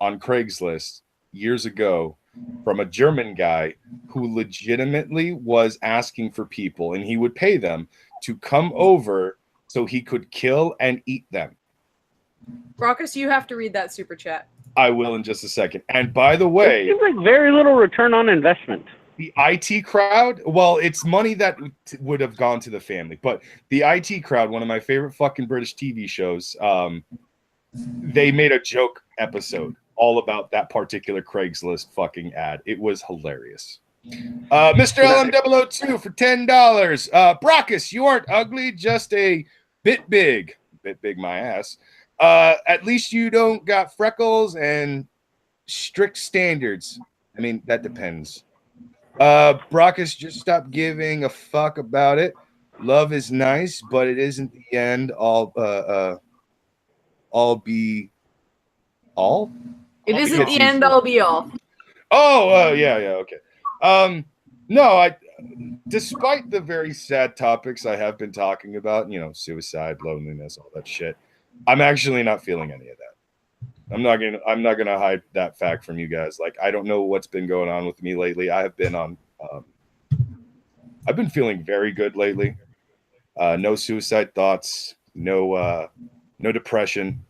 on Craigslist years ago from a German guy who legitimately was asking for people, and he would pay them to come over so he could kill and eat them. Raucus, you have to read that super chat. I will in just a second. And by the way, It seems like very little return on investment. the IT crowd, well, it's money that would have gone to the family, but the IT crowd, one of my favorite fucking British TV shows, they made a joke episode all about that particular Craigslist fucking ad. It was hilarious. Mr. LM002 for $10. Brockus, you aren't ugly, just a bit big. Bit big my ass. At least you don't got freckles and strict standards. I mean, that depends. Brockus, just stop giving a fuck about it. Love is nice, but it isn't the end all. It isn't the end all be all. Yeah, okay. No, despite the very sad topics I have been talking about, suicide, loneliness, all that shit, I'm actually not feeling any of that. I'm not gonna hide that fact from you guys. Like, I don't know what's been going on with me lately. I've been feeling very good lately. No suicide thoughts, no depression.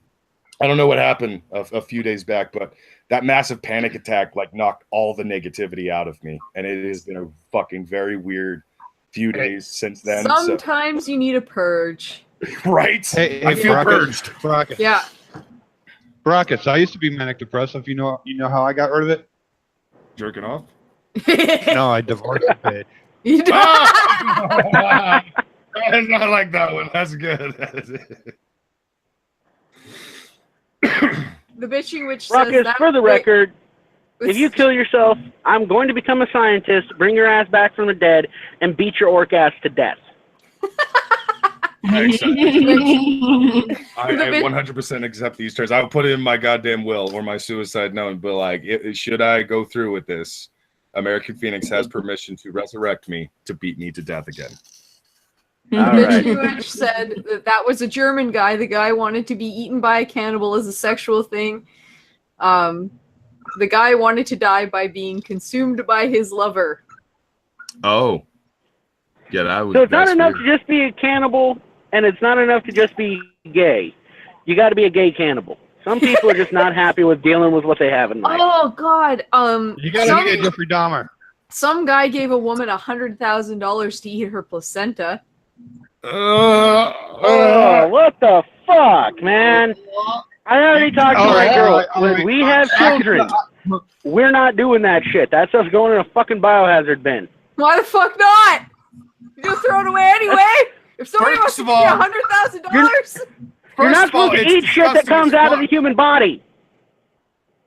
I don't know what happened a few days back, but that massive panic attack knocked all the negativity out of me, and it has been a fucking very weird few days since then. Sometimes you need a purge. Right? Hey, I feel purged. Brockus. Yeah. Brockus, I used to be manic depressive. You know how I got rid of it? Jerking off? No, I divorced the bitch. You don't- I like that one. That's good. The bitching witch says Ruckus, that. for the record, if you kill yourself, I'm going to become a scientist, bring your ass back from the dead, and beat your orc ass to death. I accept it. I The bit- 100% accept these terms. I would put it in my goddamn will or my suicide note and be like, should I go through with this, American Phoenix has permission to resurrect me to beat me to death again. The All bitchy right. witch said that was a German guy. The guy wanted to be eaten by a cannibal as a sexual thing. The guy wanted to die by being consumed by his lover. Oh. Yeah, that was. So it's not enough to just be a cannibal, and it's not enough to just be gay. You got to be a gay cannibal. Some people are just not happy with dealing with what they have in life. Oh God. You gotta be a Jeffrey Dahmer. Some guy gave a woman $100,000 to eat her placenta. Oh, what the fuck, man? I already talked to my girl. When we have children, we're not doing that shit. That stuff's going in a fucking biohazard bin. Why the fuck not? You're gonna throw it away anyway? If somebody wants to give you $100,000, you're not supposed to eat shit that comes out of the human body.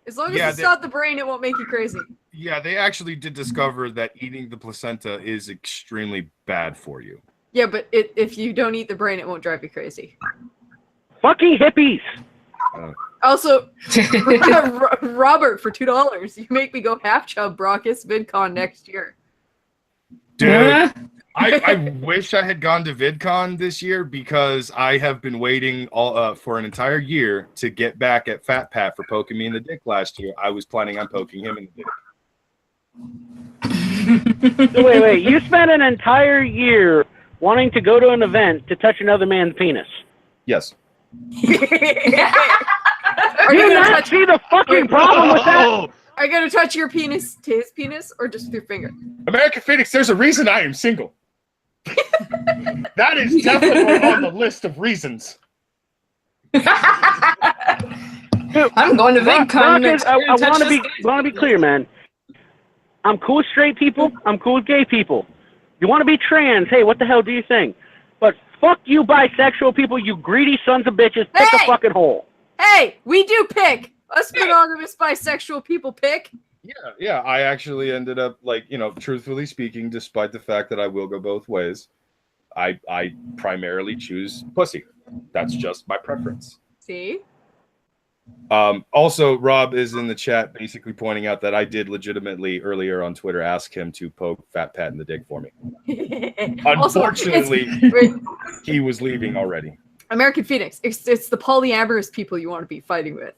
As long as it's not the brain, it won't make you crazy. Yeah, they actually did discover that eating the placenta is extremely bad for you. Yeah, but if you don't eat the brain, it won't drive you crazy. Fucking hippies. Also, Robert, for $2, you make me go half chub Brockus VidCon next year. Dude, I wish I had gone to VidCon this year because I have been waiting for an entire year to get back at Fat Pat for poking me in the dick last year. I was planning on poking him in the dick. So wait. You spent an entire year wanting to go to an event to touch another man's penis. Yes. Do you not see the fucking problem with that? Are you gonna touch your penis to his penis or just with your finger? American Phoenix, there's a reason I am single. That is definitely on the list of reasons. I'm going to VidCon next year. I want to be clear, man. I'm cool with straight people. I'm cool with gay people. You want to be trans? Hey, what the hell do you think? But fuck you, bisexual people. You greedy sons of bitches. Pick a fucking hole. Hey, we do pick. Us monogamous bisexual people pick. Yeah. I actually ended up, truthfully speaking, despite the fact that I will go both ways, I primarily choose pussy. That's just my preference. See? Also, Rob is in the chat basically pointing out that I did legitimately earlier on Twitter ask him to poke Fat Pat in the dick for me. Unfortunately, he was leaving already. American Phoenix, it's the polyamorous people you want to be fighting with.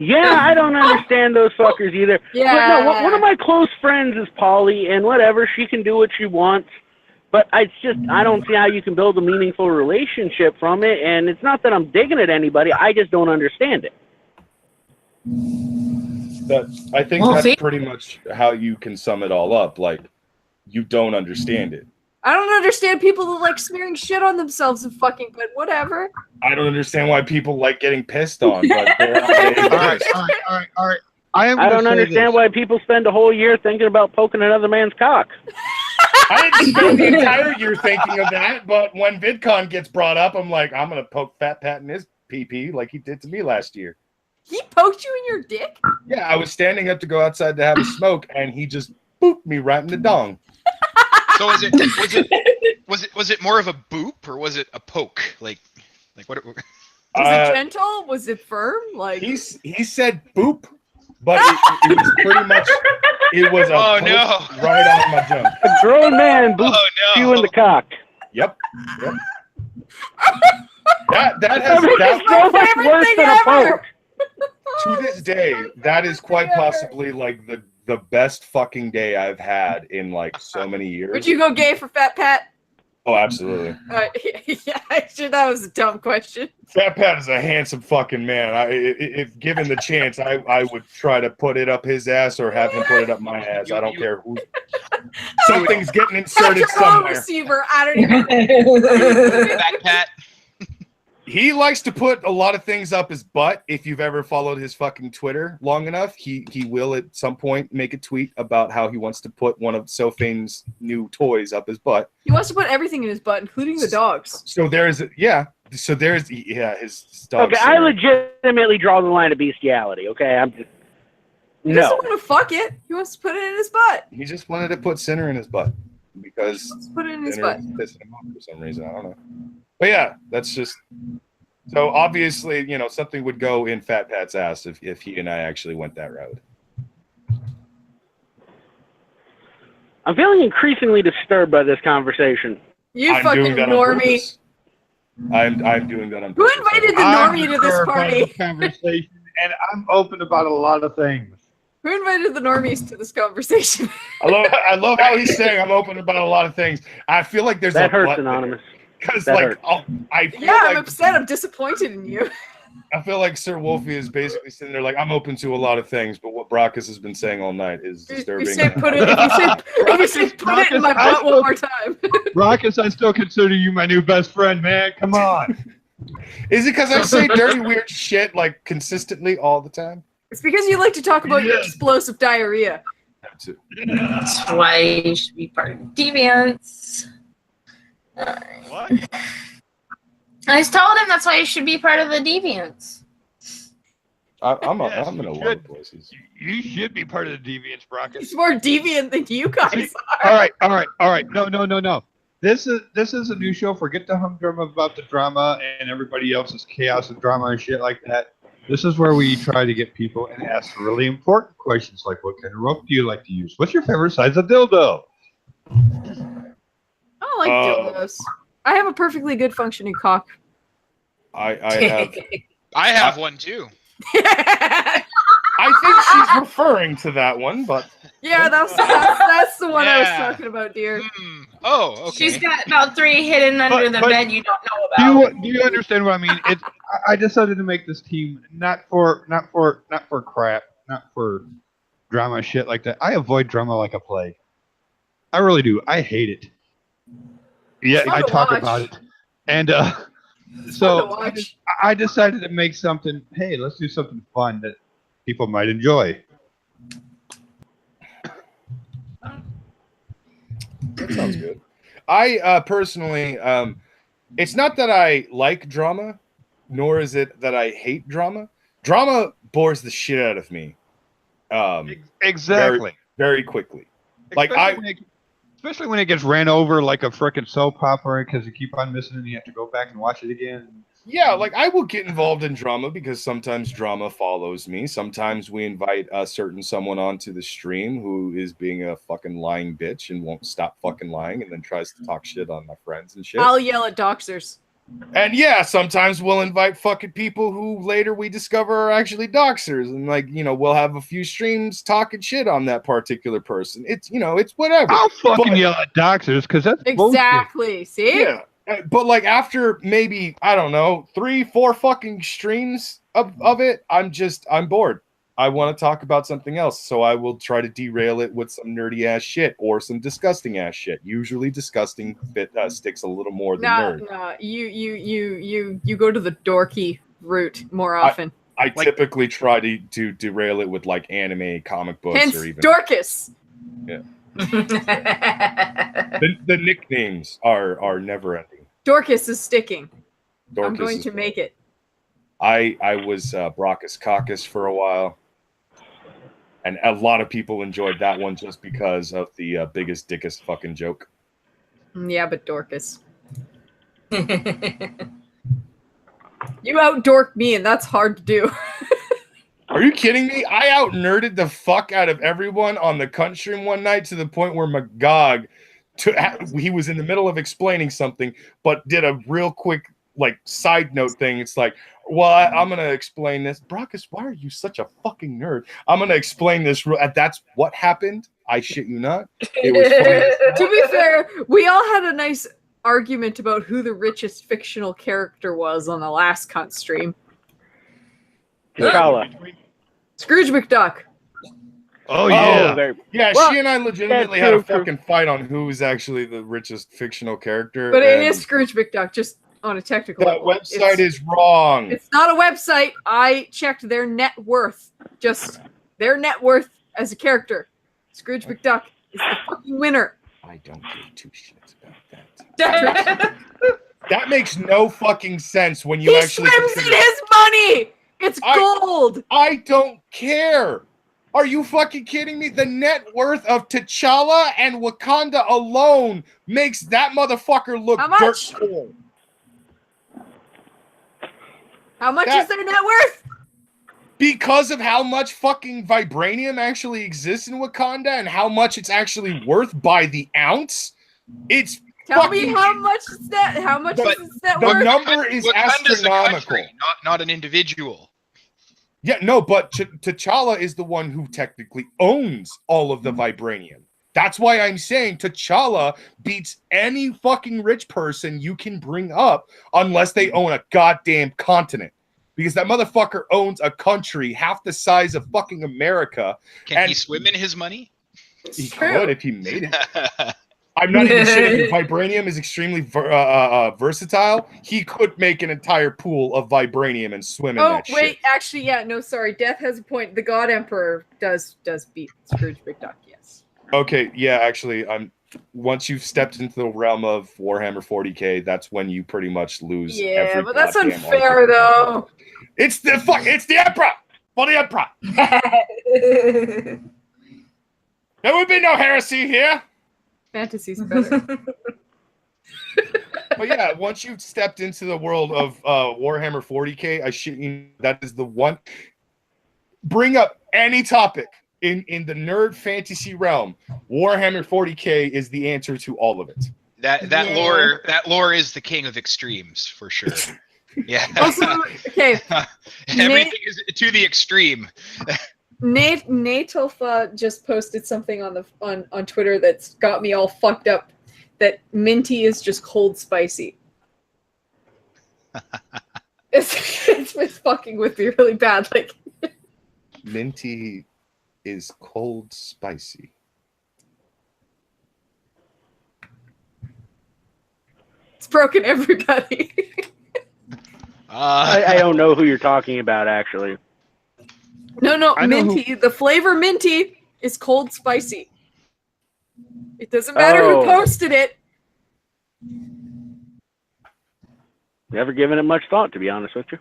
Yeah, I don't understand those fuckers either. Yeah. No, one of my close friends is poly, and whatever, she can do what she wants. But I don't see how you can build a meaningful relationship from it. And it's not that I'm digging at anybody. I just don't understand it. I think that's pretty much how you can sum it all up. Like, you don't understand it. I don't understand people that like smearing shit on themselves and fucking, but whatever. I don't understand why people like getting pissed on. But all right. I don't understand why people spend a whole year thinking about poking another man's cock. I didn't spend the entire year thinking of that, but when VidCon gets brought up, I'm like, I'm going to poke Fat Pat in his pee-pee like he did to me last year. He poked you in your dick? Yeah, I was standing up to go outside to have a smoke, and he just booped me right in the dong. So was it more of a boop or was it a poke? Like what? Was it gentle? Was it firm? Like he said boop, but it was pretty much it was a poke right on my junk. A grown man booped you in the cock. Yep. That is so much worse than a poke. To this day, that is quite possibly like the best fucking day I've had in like so many years. Would you go gay for Fat Pat? Oh, absolutely. Yeah, actually, that was a dumb question. Fat Pat is a handsome fucking man. If given the chance, I would try to put it up his ass or have him put it up my ass. I don't care who. Something's getting inserted somewhere. Receiver. I don't even. Fat Pat. He likes to put a lot of things up his butt. If you've ever followed his fucking Twitter long enough, he will at some point make a tweet about how he wants to put one of Sophane's new toys up his butt. He wants to put everything in his butt, including the dogs. So there's his dogs. Okay, I legitimately draw the line of bestiality. Okay, I'm just He doesn't want to fuck it. He wants to put it in his butt. He just wanted to put Sinner in his butt because Let's put it in his butt. Pissing him off for some reason. I don't know. But yeah, that's just so obviously, something would go in Fat Pat's ass if he and I actually went that route. I'm feeling increasingly disturbed by this conversation. You fucking normie. I'm doing that on Who purpose. invited the normie to this party? Conversation, and I'm open about a lot of things. Who invited the normies to this conversation? I love how he's saying I'm open about a lot of things. I feel like there's That a hurts, but Anonymous. because That like hurts. I feel Yeah, I'm like upset. I'm disappointed in you. I feel like Sir Wolfie is basically sitting there like I'm open to a lot of things, but what Brockus has been saying all night is If disturbing. you say put it in my butt one more time. Rockus, I still consider you my new best friend, man. Come on. Is it because I say dirty weird shit like consistently all the time? It's because you like to talk about your explosive diarrhea. That's it. That's why you should be part of Deviants. What? I told him that's why you should be part of the Deviants. I'm Yes, in a you lot of should. places. You should be part of the Deviants, Brockus. He's more deviant than you guys All right. No. This is a new show. Forget the humdrum about the drama and everybody else's chaos and drama and shit like that. This is where we try to get people and ask really important questions like, what kind of rope do you like to use? What's your favorite size of dildo? I don't like dildos. I have a perfectly good functioning cock. I have. I have one too. I think she's referring to that one, but Yeah, that's the one I was Yeah. talking about, dear. Oh, okay. She's got about 3 hidden under the but- bed you don't know about. Do you understand what I mean? I decided to make this team not for crap, not for drama shit like that. I avoid drama like a plague. I really do. I hate it. Yeah, Fun I to talk watch. about it, and Fun to so watch. I decided to make something. Hey, let's do something fun that people might enjoy. that sounds good. I personally, it's not that I like drama, nor is it that I hate drama. Drama bores the shit out of me. Exactly. Very quickly. Like Especially when it gets ran over like a frickin' soap opera because you keep on missing it and you have to go back and watch it again. Yeah, like I will get involved in drama because sometimes drama follows me. Sometimes we invite a certain someone onto the stream who is being a fucking lying bitch and won't stop fucking lying and then tries to talk shit on my friends and shit. I'll yell at doxers. And yeah, sometimes we'll invite fucking people who later we discover are actually doxers. And like, you know, we'll have a few streams talking shit on that particular person. It's, you know, it's whatever. I'll fucking But- yell at doxers because that's bullshit. Exactly. See? Yeah. But like after maybe, I don't know, 3-4 fucking streams of it, I'm bored. I want to talk about something else. So I will try to derail it with some nerdy ass shit or some disgusting ass shit. Usually disgusting sticks a little more than nerd. No, you go to the dorky route more often. I typically try to derail it with like anime, comic books, Hence, or even Dorcas. the nicknames are never ending. Dorcas is sticking. I'm Dorcas going is- to make it. I was Brockus Caucus for a while, and a lot of people enjoyed that one just because of the biggest dickest fucking joke. Yeah, but Dorcas. You out-dork me, and that's hard to do. Are you kidding me? I out nerded the fuck out of everyone on the cunt stream one night to the point where Magog, he was in the middle of explaining something, but did a real quick like side note thing. It's like, well, I'm gonna explain this. Brockus, why are you such a fucking nerd? I'm gonna explain this. That's what happened. I shit you not. It was funny. To be fair, we all had a nice argument about who the richest fictional character was on the last cunt stream. T'Challa. Scrooge McDuck. Oh yeah. there. Yeah, Well, she and I legitimately yeah, had a true. fucking fight on who is actually the richest fictional character. But it and is Scrooge McDuck, just on a technical that level. website is wrong. It's not a website. I checked their net worth. Just their net worth as a character. Scrooge McDuck is the fucking winner. I don't give two shits about that. That makes no fucking sense when you He actually swims in consider- his money! It's gold! I don't care. Are you fucking kidding me? The net worth of T'Challa and Wakanda alone makes that motherfucker look How much? dirt poor. How much That- is their net worth? Because of how much fucking vibranium actually exists in Wakanda and how much it's actually worth by the ounce, it's Tell fucking, me how much is that? How much But is its net the worth? number is Wakanda's a astronomical. country, not an individual. Yeah, no, but T'Challa is the one who technically owns all of the vibranium. That's why I'm saying T'Challa beats any fucking rich person you can bring up unless they own a goddamn continent. Because that motherfucker owns a country half the size of fucking America. Can he swim in his money? He could if he made it. I'm not even shitting you. Vibranium is extremely versatile. He could make an entire pool of vibranium and swim in that shit. Actually, yeah, no, sorry. Death has a point. The God Emperor does beat Scrooge McDuck, yes. Okay, yeah, actually, once you've stepped into the realm of Warhammer 40K, that's when you pretty much lose. Yeah, but that's unfair, though. It's the Emperor for the Emperor. There would be no heresy here. Fantasy's better. But yeah, once you've stepped into the world of Warhammer 40K, I shit you, that is the one. Bring up any topic in the nerd fantasy realm. Warhammer 40K is the answer to all of it. That lore is the king of extremes for sure. Yeah. Also, okay. Everything is to the extreme. Natolfa just posted something on Twitter that's got me all fucked up. That minty is just cold spicy. It's fucking with me really bad. Like minty is cold spicy. It's broken everybody. I don't know who you're talking about, actually. No, minty. The flavor minty is cold spicy. It doesn't matter who posted it. Never given it much thought, to be honest with you.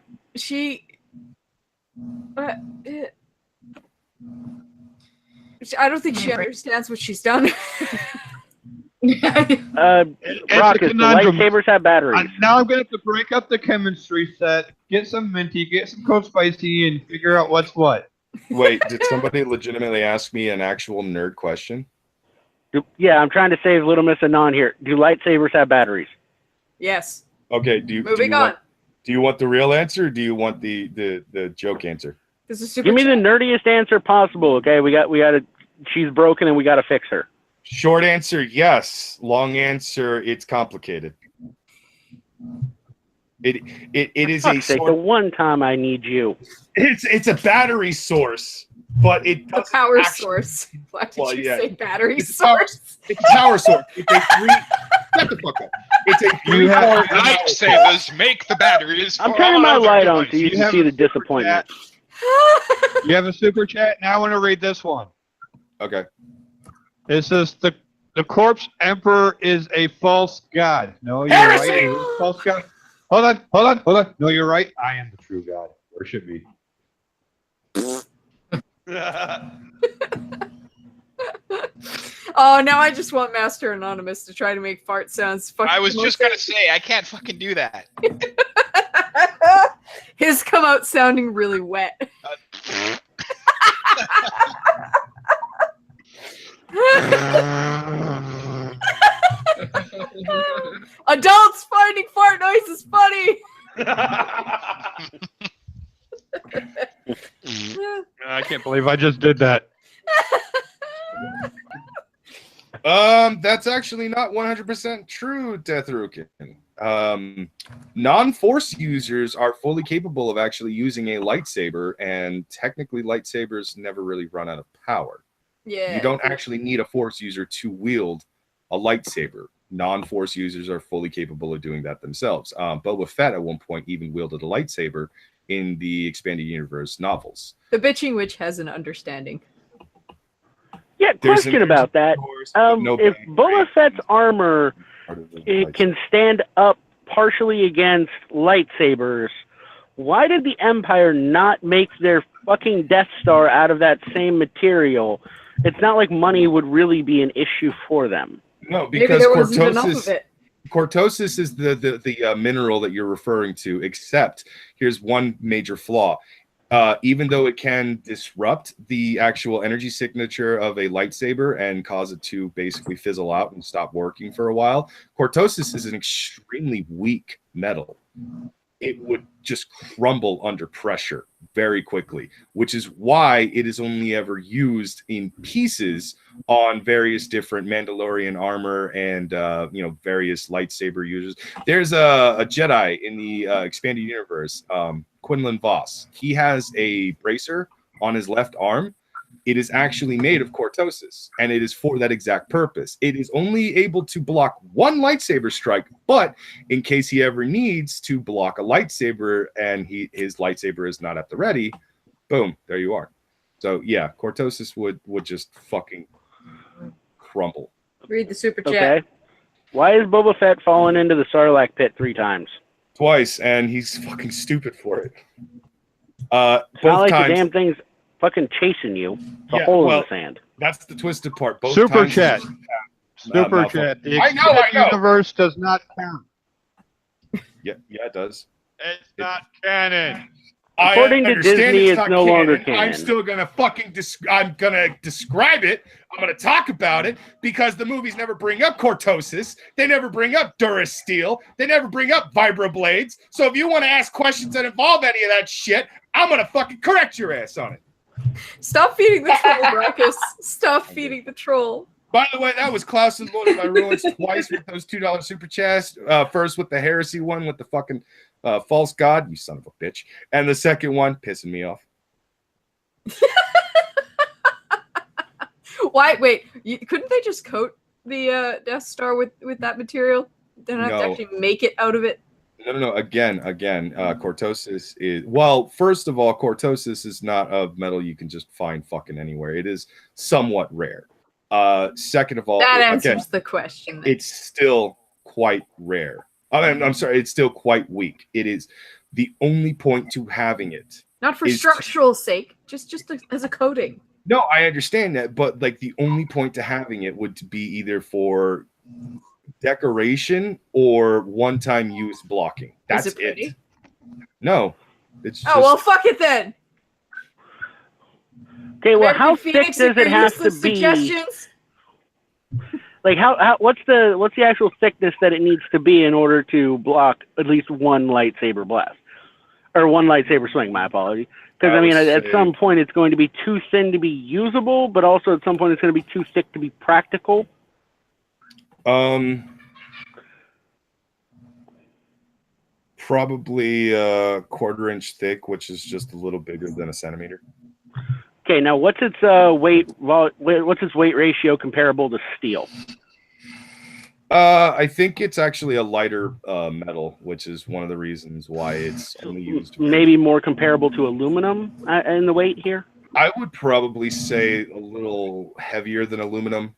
I don't think she understands what she's done. Rocket, the lightsabers have batteries. Now I'm going to have to break up the chemistry set, get some minty, get some cold spicy, and figure out what's what. Wait, did somebody legitimately ask me an actual nerd question? Yeah, I'm trying to save Little Miss Anon here. Do lightsabers have batteries? Yes. Okay, Moving on. Do you want the real answer, or do you want the joke answer? This is super Give me the nerdiest answer possible, okay? We got to she's broken and we got to fix her. Short answer, yes. Long answer, it's complicated. It is a sake, the one time I need you. It's a battery source, but it a power source. Why did you say battery source? It's a power source. It's a shut the fuck up. It's a lightsabers make the batteries. I'm turning my light on so you can see the disappointment. You have a super chat. Now I want to read this one. Okay. It says the corpse emperor is a false god. No, you're right. False god. Hold on. No, you're right. I am the true god. Worship me. Oh, now I just want Master Anonymous to try to make fart sounds. I was just gonna say I can't fucking do that. His come out sounding really wet. Adults finding fart noises funny. I can't believe I just did that. That's actually not 100% true, Deathrukin. Non-force users are fully capable of actually using a lightsaber, and technically lightsabers never really run out of power. Yeah. You don't actually need a force user to wield a lightsaber. Non-force users are fully capable of doing that themselves. Boba Fett at one point even wielded a lightsaber in the Expanded Universe novels. The Bitching Witch has an understanding. Yeah, question about that. If Boba Fett's armor can stand up partially against lightsabers, why did the Empire not make their fucking Death Star out of that same material? It's not like money would really be an issue for them. No, because cortosis is the mineral that you're referring to, except here's one major flaw. Even though it can disrupt the actual energy signature of a lightsaber and cause it to basically fizzle out and stop working for a while, cortosis is an extremely weak metal. it would just crumble under pressure very quickly, which is why it is only ever used in pieces on various different Mandalorian armor and various lightsaber users. There's a Jedi in the expanded universe, Quinlan Voss. He has a bracer on his left arm. It is actually made of cortosis, and it is for that exact purpose. It is only able to block one lightsaber strike, but in case he ever needs to block a lightsaber and his lightsaber is not at the ready, boom, there you are. So yeah, cortosis would just fucking crumble. Read the super chat. Okay. Why is Boba Fett falling into the Sarlacc pit 3 times? Twice, and he's fucking stupid for it. It's Both not like times. the damn thing's fucking chasing you. It's a hole in the sand. That's the twisted part. Both Super times chat. Super chat. The I know. universe does not count. Yeah, it does. It's not canon. According to Disney, it's not no longer canon. I'm still gonna fucking I'm gonna describe it. I'm gonna talk about it because the movies never bring up cortosis. They never bring up Durasteel. They never bring up vibroblades. So if you want to ask questions that involve any of that shit, I'm gonna fucking correct your ass on it. Stop feeding the troll, Brackus. Stop feeding the troll. By the way, that was Klaus and Lord of my Ruins twice with those $2 super chats. First with the heresy one with the fucking false god, you son of a bitch. And the second one, pissing me off. Why? Wait, couldn't they just coat the Death Star with that material? They don't have to actually make it out of it? No. Again, cortosis is, well, first of all, cortosis is not a metal you can just find fucking anywhere. It is somewhat rare. Second of all, that answers the question. It's still quite rare. I'm sorry, it's still quite weak. It is the only point to having it. Not for structural sake, just as a coating. No, I understand that, but like the only point to having it would be either for decoration or one-time use blocking. That's Is it pretty? No, it's just... well, fuck it then. Okay, well, how thick does it have to be? Suggestions? Like how what's the actual thickness that it needs to be in order to block at least one lightsaber blast or one lightsaber swing? My apology, because I mean at some point it's going to be too thin to be usable, but also at some point it's going to be too thick to be practical. Probably a 1/4 inch thick, which is just a little bigger than a centimeter. Okay, now what's its weight ratio comparable to steel? I think it's actually a lighter metal, which is one of the reasons why it's only used. Maybe more comparable to aluminum in the weight here? I would probably say a little heavier than aluminum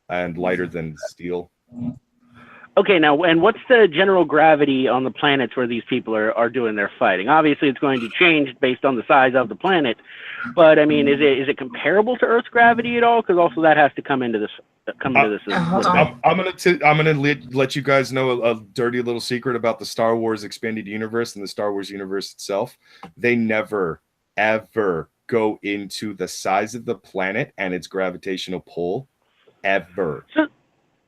and lighter than steel. Okay, now, and what's the general gravity on the planets where these people are doing their fighting? Obviously, it's going to change based on the size of the planet, but I mean, is it comparable to Earth's gravity at all? Because also that has to come into this. I'm gonna let you guys know a dirty little secret about the Star Wars expanded universe and the Star Wars universe itself. They never ever go into the size of the planet and its gravitational pull, ever. So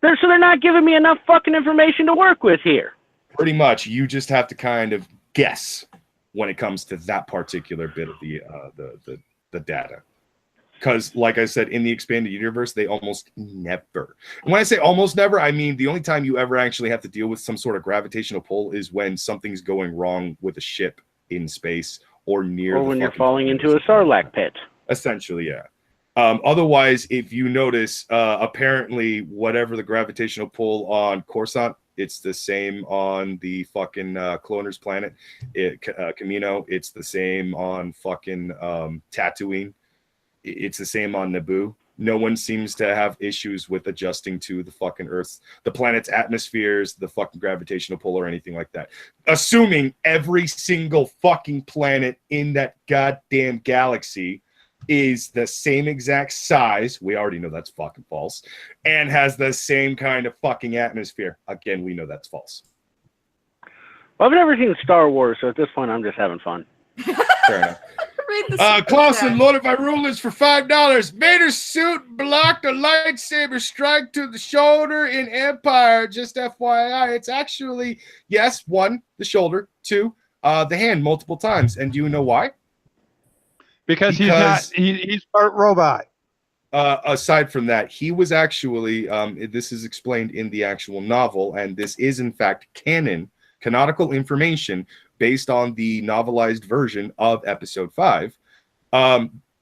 they're not giving me enough fucking information to work with here. Pretty much, you just have to kind of guess when it comes to that particular bit of the data. Because, like I said, in the expanded universe, they almost never. And when I say almost never, I mean the only time you ever actually have to deal with some sort of gravitational pull is when something's going wrong with a ship in space or near. Or when you're falling into a Sarlacc pit. Essentially, yeah. Otherwise, if you notice, apparently whatever the gravitational pull on Coruscant, it's the same on the fucking Cloner's planet, Camino. It's the same on fucking Tatooine. It's the same on Naboo. No one seems to have issues with adjusting to the fucking Earth's, the planet's atmospheres, the fucking gravitational pull or anything like that. Assuming every single fucking planet in that goddamn galaxy is the same exact size. We already know that's fucking false. And has the same kind of fucking atmosphere. Again, we know that's false. Well, I've never seen Star Wars, so at this point I'm just having fun. Fair enough. Clausen, Lord of Hyrule is for $5. Vader's suit blocked a lightsaber strike to the shoulder in Empire. Just FYI, it's actually, yes, 1, the shoulder, 2, the hand multiple times. And do you know why? Because he's part robot. Aside from that, he was actually, this is explained in the actual novel, and this is in fact canonical information based on the novelized version of episode 5.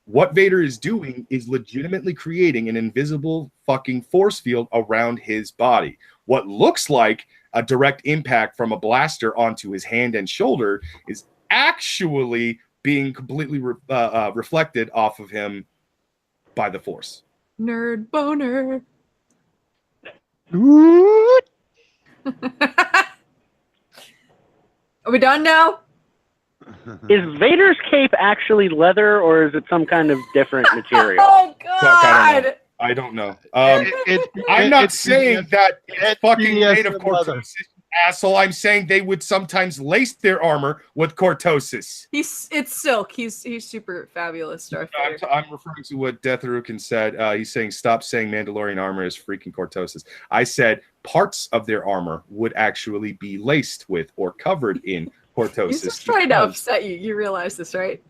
What Vader is doing is legitimately creating an invisible fucking force field around his body. What looks like a direct impact from a blaster onto his hand and shoulder is actually being completely reflected off of him by the Force. Nerd boner. Are we done now? Is Vader's cape actually leather, or is it some kind of different material? Oh Fuck, God! I don't know. I'm not saying that it's fucking made of cortosis, asshole. I'm saying they would sometimes lace their armor with cortosis. It's silk. He's super fabulous, Darth Vader. I'm referring to what Deathrukin said. He's saying stop saying Mandalorian armor is freaking cortosis. I said parts of their armor would actually be laced with or covered in cortosis. He's just trying to upset you. You realize this, right?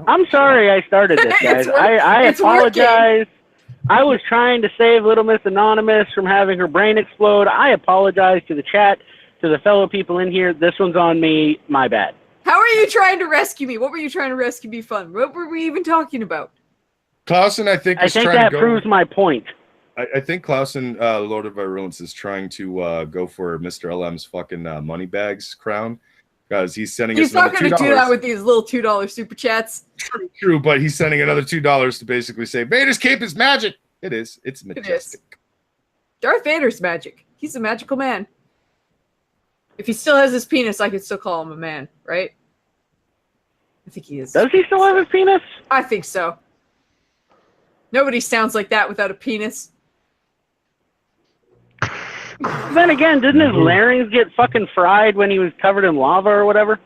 I'm sorry I started this, guys. I It's apologize. I was trying to save Little Miss Anonymous from having her brain explode. I apologize to the chat, to the fellow people in here. This one's on me. My bad. How are you trying to rescue me? What were you trying to rescue me from? What were we even talking about? Clausen, I think that proves my point. I think Clausen, Lord of Virulence, is trying to go for Mr. LM's fucking money bags crown. Because he's sending us another $2. He's not going to do that with these little $2 super chats. True, but he's sending another $2 to basically say, Vader's cape is magic. It is. It's majestic. It is. Darth Vader's magic. He's a magical man. If he still has his penis, I could still call him a man, right? I think he is. Does he still have his penis? I think so. Nobody sounds like that without a penis. Then again, didn't his larynx get fucking fried when he was covered in lava or whatever?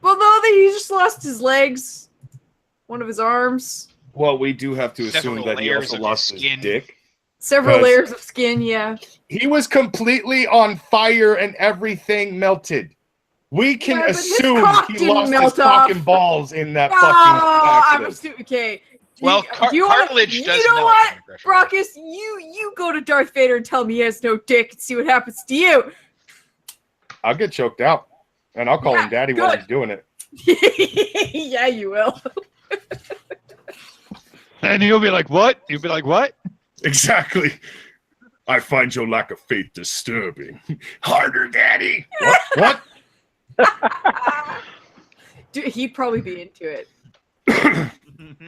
Well, no, he just lost his legs, one of his arms. Well, we do have to assume that he also lost his dick. Several layers of skin, yeah. He was completely on fire and everything melted. We can assume he lost his fucking balls in that fucking accident. Okay. Well, cartilage does You know melt what, under pressure. Brockus? You go to Darth Vader and tell me he has no dick and see what happens to you. I'll get choked out, and I'll call him daddy while he's doing it. Yeah, you will. And you'll be like, what? You'll be like, what? Exactly. I find your lack of faith disturbing. Harder, daddy. What? Dude, he'd probably be into it.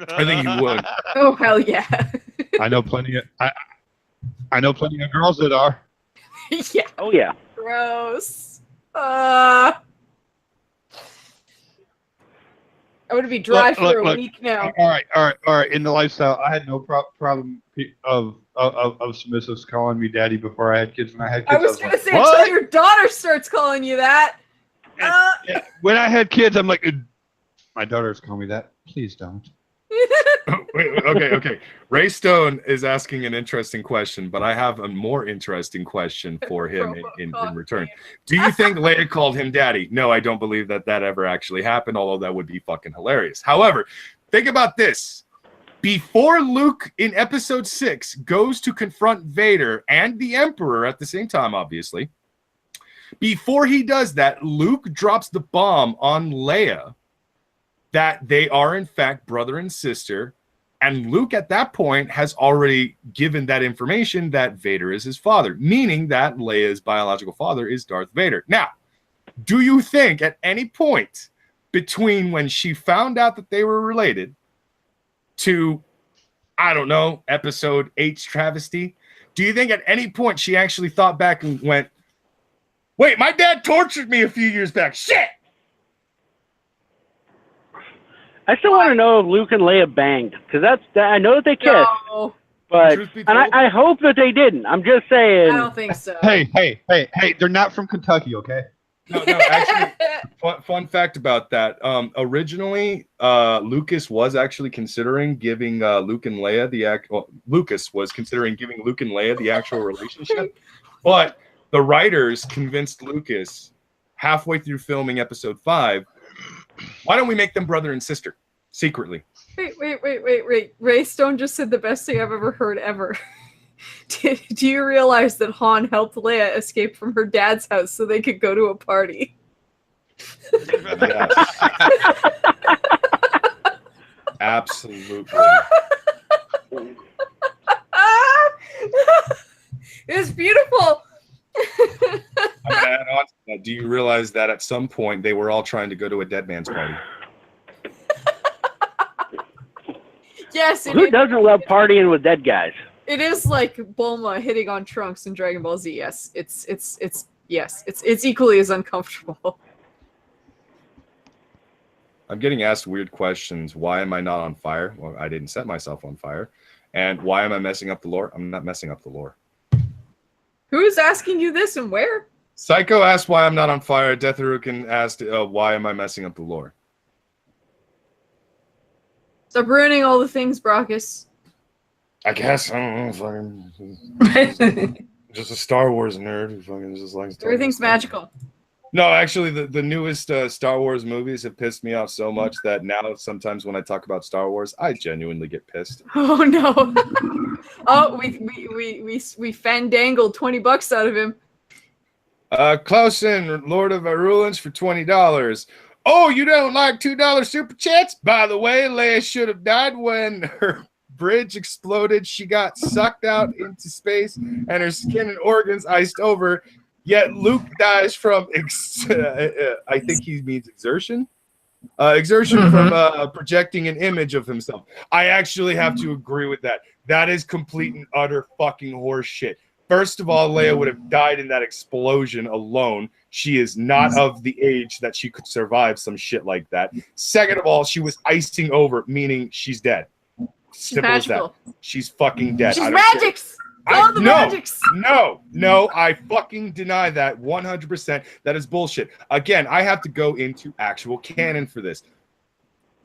I think he would. Oh, hell yeah. I know plenty of I know plenty of girls that are. Yeah. Oh, yeah. Gross. I'm going to be dry for a week now. All right. In the lifestyle, I had no problem of submissives calling me daddy before I had kids. When I had kids, I was going to say, until your daughter starts calling you that. Yeah, when I had kids, I'm like, my daughters call me that. Please don't. Okay. Ray Stone is asking an interesting question, but I have a more interesting question for him in return. Do you think Leia called him daddy? No, I don't believe that ever actually happened, although that would be fucking hilarious. However, think about this. Before Luke in episode 6 goes to confront Vader and the Emperor at the same time, obviously, before he does that, Luke drops the bomb on Leia that they are in fact brother and sister, and Luke at that point has already given that information that Vader is his father, meaning that Leia's biological father is Darth Vader. Now, do you think at any point between when she found out that they were related to, I don't know, episode 8's travesty, do you think at any point she actually thought back and went, wait, my dad tortured me a few years back, shit! I still want to know if Luke and Leia banged, because I know that they kissed, but I hope that they didn't. I'm just saying. I don't think so. Hey! They're not from Kentucky, okay? No. Actually, fun fact about that. Originally, Lucas was actually considering giving Luke and Leia Lucas was considering giving Luke and Leia the actual relationship, but the writers convinced Lucas halfway through filming episode 5 Why don't we make them brother and sister secretly? Wait. Ray Stone just said the best thing I've ever heard ever. Do you realize that Han helped Leia escape from her dad's house so they could go to a party? Yes. Absolutely. It's beautiful. I'm gonna add on to that. Do you realize that at some point they were all trying to go to a dead man's party? Yes. Who doesn't love partying with dead guys? It is like Bulma hitting on Trunks in Dragon Ball Z. Yes, it's equally as uncomfortable. I'm getting asked weird questions. Why am I not on fire? Well, I didn't set myself on fire. And why am I messing up the lore? I'm not messing up the lore. Who's asking you this and where? Psycho asked why I'm not on fire. Deathrukin asked why am I messing up the lore? Stop ruining all the things, Brockus. I guess. I don't know. Fucking just a Star Wars nerd who fucking just likes Star Everything's Wars. magical. No, actually, the newest Star Wars movies have pissed me off so much that now sometimes when I talk about Star Wars, I genuinely get pissed. Oh no! Oh, we fandangled $20 out of him. Clausen, Lord of Irulens for $20. Oh, you don't like $2 super chats? By the way, Leia should have died when her bridge exploded. She got sucked out into space and her skin and organs iced over. Yet Luke dies from, I think he means exertion. Exertion from projecting an image of himself. I actually have to agree with that. That is complete and utter fucking horse shit. First of all, Leia would have died in that explosion alone. She is not of the age that she could survive some shit like that. Second of all, she was icing over, meaning she's dead. Simple as that. She's fucking dead. She's magics! No, I fucking deny that 100%. That is bullshit. Again, I have to go into actual canon for this.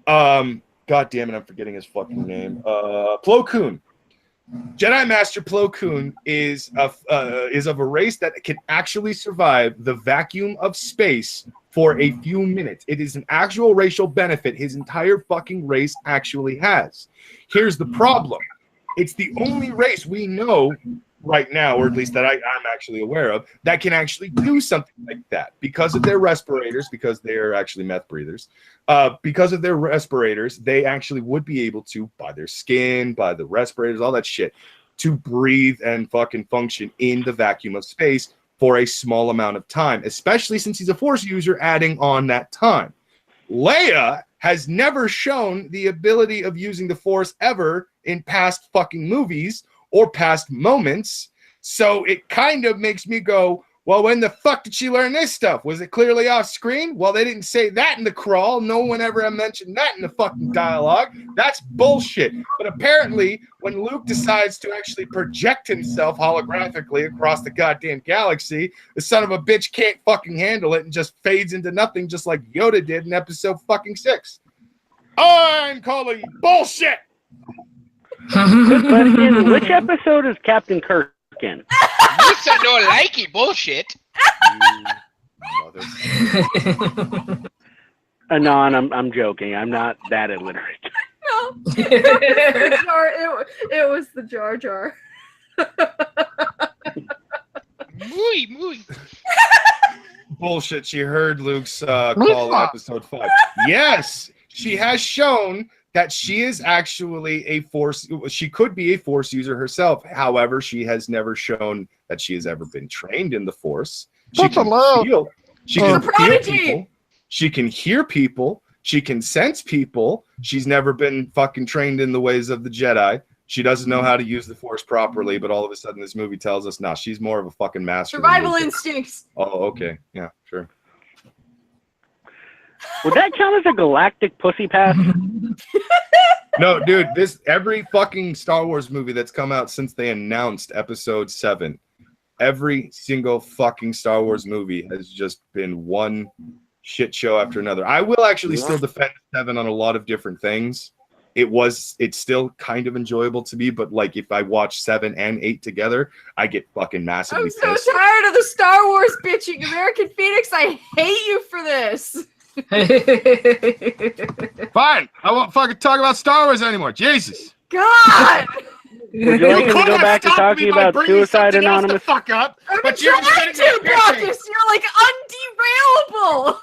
God damn it, I'm forgetting his fucking name. Plo Koon. Jedi Master Plo Koon is of a race that can actually survive the vacuum of space for a few minutes. It is an actual racial benefit his entire fucking race actually has. Here's the problem. It's the only race we know right now, or at least that I'm actually aware of, that can actually do something like that because of their respirators, because they're actually meth breathers. Because of their respirators, they actually would be able to, by their skin, by the respirators, all that shit, to breathe and fucking function in the vacuum of space for a small amount of time, especially since he's a Force user, adding on that time. Leia has never shown the ability of using the Force ever in past fucking movies or past moments. So it kind of makes me go, well, when the fuck did she learn this stuff? Was it clearly off screen? Well, they didn't say that in the crawl. No one ever mentioned that in the fucking dialogue. That's bullshit. But apparently, when Luke decides to actually project himself holographically across the goddamn galaxy, the son of a bitch can't fucking handle it and just fades into nothing, just like Yoda did in episode fucking 6. I'm calling bullshit. Good question. Which episode is Captain Kirk in? Looks I don't like it. Bullshit. Anon, I'm joking. I'm not that illiterate. No. It was the Jar Jar. Muy. Bullshit. She heard Luke's call in episode 5. Yes, she has shown that she is actually a Force. She could be a Force user herself. However, she has never shown that she has ever been trained in the Force. She can feel. She can feel people. She can hear people. She can sense people. She's never been fucking trained in the ways of the Jedi. She doesn't know how to use the Force properly, but all of a sudden this movie tells us, nah, she's more of a fucking master. Survival instincts. Oh, okay. Yeah, sure. Would that count as a galactic pussy pass? No, dude, every fucking Star Wars movie that's come out since they announced episode 7, every single fucking Star Wars movie has just been one shit show after another. I will actually still defend 7 on a lot of different things. It's still kind of enjoyable to me, but like if I watch 7 and 8 together, I get fucking massively I'm so pissed. tired of the Star Wars bitching. American Phoenix, I hate you for this. Fine. I won't fucking talk about Star Wars anymore. Jesus. God! Would you like him to could go have back to stopped me talking by about bringing Suicide something else Anonymous? to fuck up, I'm but you're just trying sitting to, there bitching. Brockus! You're like underailable!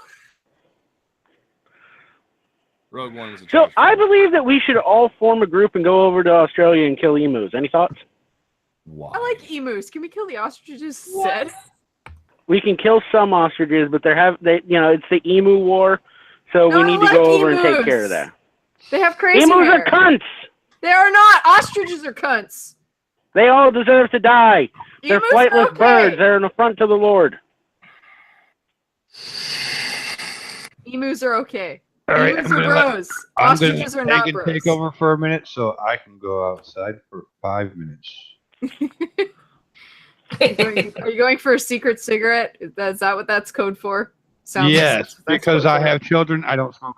Rogue One was a So trash I film. believe that we should all form a group and go over to Australia and kill emus. Any thoughts? Why? I like emus. Can we kill the ostriches instead? We can kill some ostriches, but it's the emu war, so No, we I need to like go over and take emus. care of that. They have crazy Emus hair. are cunts. They are not. Ostriches are cunts. They all deserve to die. They're Emus are flightless okay. birds. They're an affront to the Lord. Emus are okay. All right, Emus I'm are gonna let- bros. I'm gonna Ostriches are let not Pagan bros. take over for a minute so I can go outside for 5 minutes. Are you going for a secret cigarette? Is that what that's code for? Sounds Yes, like that's because code I for. have children. I don't smoke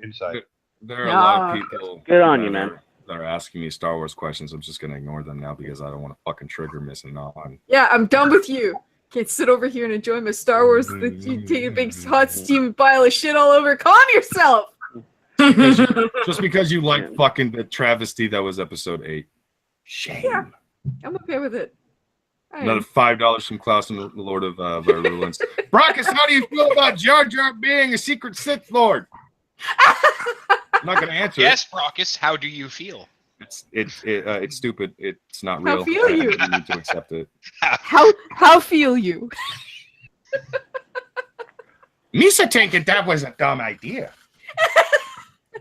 inside. There are a lot of No. people Good on that you, man. that are asking me Star Wars questions. I'm just gonna ignore them now because I don't want to fucking trigger missing on. Yeah, I'm done with you. Can't sit over here and enjoy my Star Wars. You take a big hot steaming pile of shit all over. Calm yourself. Just because you like fucking the travesty that was episode 8. Shame. Yeah. I'm okay with it. Another $5 from Klaus and the Lord of Virulence. Brockus, how do you feel about Jar Jar being a secret Sith Lord? I'm not gonna answer. Yes, Brockus, how do you feel? It's stupid. It's not How real. feel you? You need to accept it. How feel you? Misa thinking that was a dumb idea.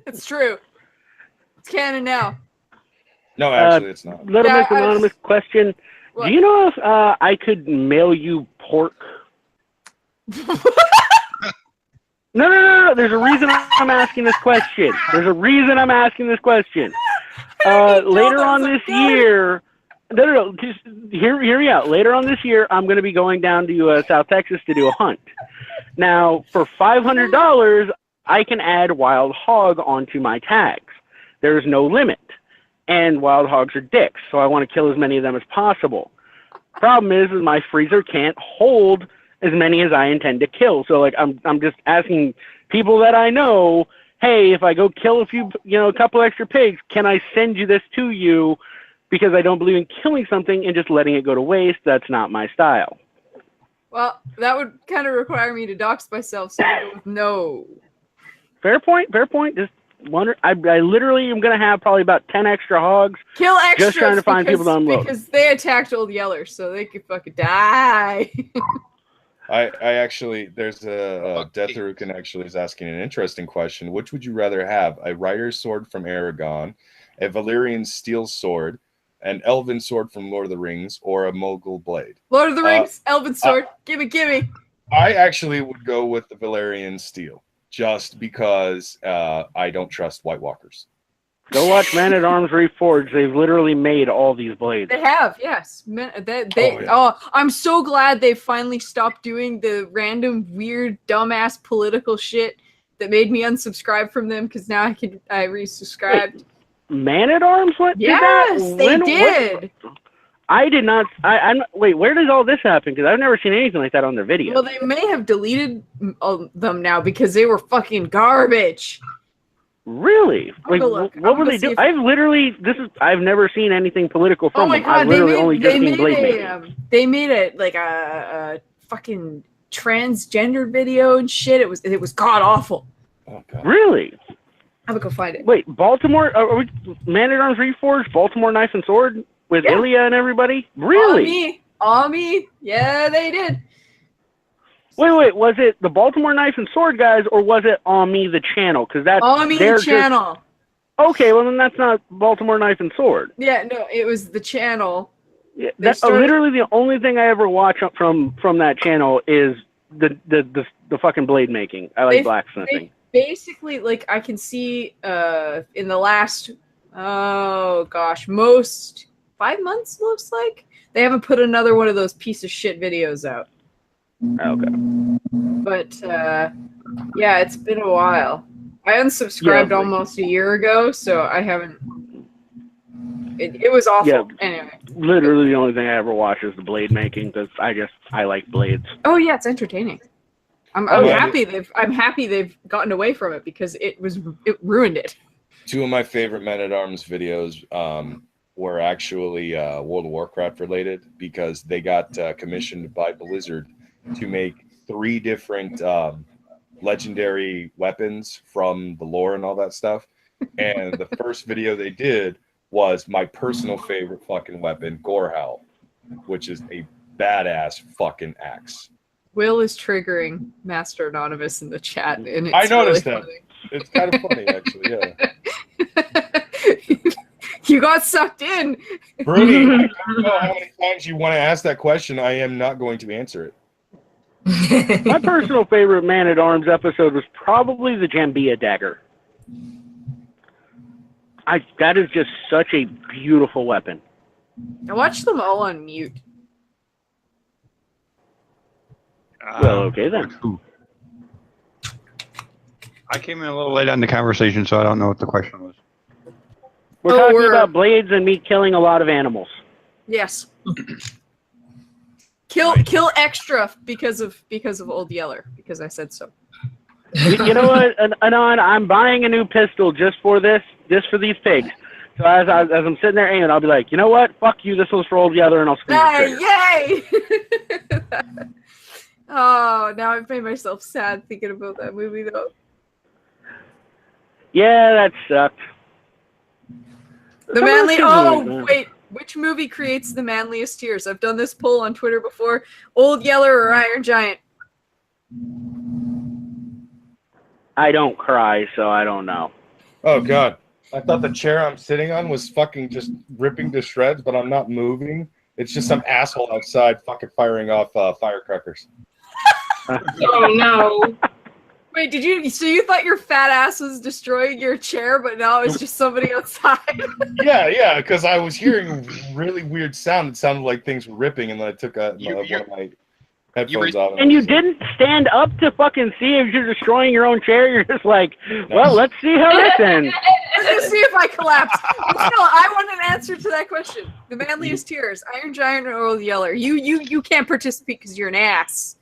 It's true. It's canon now. No, actually, it's not. Little Yeah, Miss Anonymous question. What? Do you know if I could mail you pork? No. There's a reason I'm asking this question. Later on this year, just hear me out. Later on this year, I'm going to be going down to South Texas to do a hunt. Now, for $500, I can add wild hog onto my tags. There's no limit. And wild hogs are dicks, so I want to kill as many of them as possible. Problem is my freezer can't hold as many as I intend to kill. So like I'm just asking people that I know, hey, if I go kill a couple extra pigs, can I send you this to you? Because I don't believe in killing something and just letting it go to waste. That's not my style. Well, that would kind of require me to dox myself, so I go with no. Fair point. Just wonder. I literally am gonna have probably about 10 extra hogs. Kill extras. Just trying to find people to unload. Because they attacked Old Yeller, so they could fucking die. I actually, there's a Deathrukin actually is asking an interesting question. Which would you rather have? A Rider's sword from Aragon, a Valyrian steel sword, an Elven sword from Lord of the Rings, or a Mogul blade? Lord of the Rings, Elven sword. Gimme. I actually would go with the Valyrian steel, just because I don't trust White Walkers. Go watch Man at Arms Reforged. They've literally made all these blades. They have, yes. I'm so glad they finally stopped doing the random, weird, dumbass political shit that made me unsubscribe from them, because now I resubscribed. Man at Arms? What? Yes, they did. I did not. Wait, where did all this happen? Because I've never seen anything like that on their video. Well, they may have deleted them now because they were fucking garbage. Really? Like, what were they doing? I've never seen anything political from them. God, I've literally only just seen blade making. They made a fucking transgender video and shit. It was god awful. Oh god. Really? I'm gonna go find it. Wait, Baltimore? Man at Arms Reforged, Baltimore Knife and Sword with Ilya and everybody? Really? On me. Yeah, they did. Wait, was it the Baltimore Knife and Sword guys, or was it On Me the channel? Because that's On Me the channel. Okay, well then that's not Baltimore Knife and Sword. Yeah, no, it was the channel. Yeah, that's literally the only thing I ever watch from that channel is the fucking blade making. I like blacksmithing. Basically, like, I can see in the last most 5 months, looks like they haven't put another one of those piece of shit videos out. Okay. But yeah, it's been a while. I unsubscribed almost a year ago, so I haven't. It was awful. Yeah, anyway, literally the only thing I ever watch is the blade making because I like blades. Oh yeah, it's entertaining. I'm happy they've gotten away from it because it ruined it. Two of my favorite Men-at-Arms videos were actually World of Warcraft related because they got commissioned by Blizzard to make 3 different legendary weapons from the lore and all that stuff. And the first video they did was my personal favorite fucking weapon, Gorehowl, which is a badass fucking axe. Will is triggering Master Anonymous in the chat, and it's I noticed really that. funny. It's kind of funny, actually. Yeah. You got sucked in. Brody, I don't know how many times you want to ask that question. I am not going to answer it. My personal favorite Man-at-Arms episode was probably the Jambia dagger. That is just such a beautiful weapon. I watched them all on mute. Well, okay then. I came in a little late on the conversation, so I don't know what the question was. We're talking about blades and me killing a lot of animals. Yes. Kill extra because of Old Yeller, because I said so. You know what, Anon? I'm buying a new pistol just for these pigs. So as I'm sitting there aiming, I'll be like, you know what? Fuck you. This one's for Old Yeller, and I'll scream the trigger. Yay! Oh, now I've made myself sad thinking about that movie, though. Yeah, that sucked. The manly. Oh, wait. Which movie creates the manliest tears? I've done this poll on Twitter before. Old Yeller or Iron Giant? I don't cry, so I don't know. Oh, God. I thought the chair I'm sitting on was fucking just ripping to shreds, but I'm not moving. It's just some asshole outside fucking firing off firecrackers. Oh, no. Wait, so you thought your fat ass was destroying your chair, but now it's just somebody outside? Yeah, because I was hearing really weird sound. It sounded like things were ripping, and then I took one of my headphones off. And you didn't stand up to fucking see if you're destroying your own chair? You're just like, well, let's see how this ends. Let's see if I collapse. But still, I want an answer to that question. The manliest tears, Iron Giant or Old Yeller? You can't participate because you're an ass.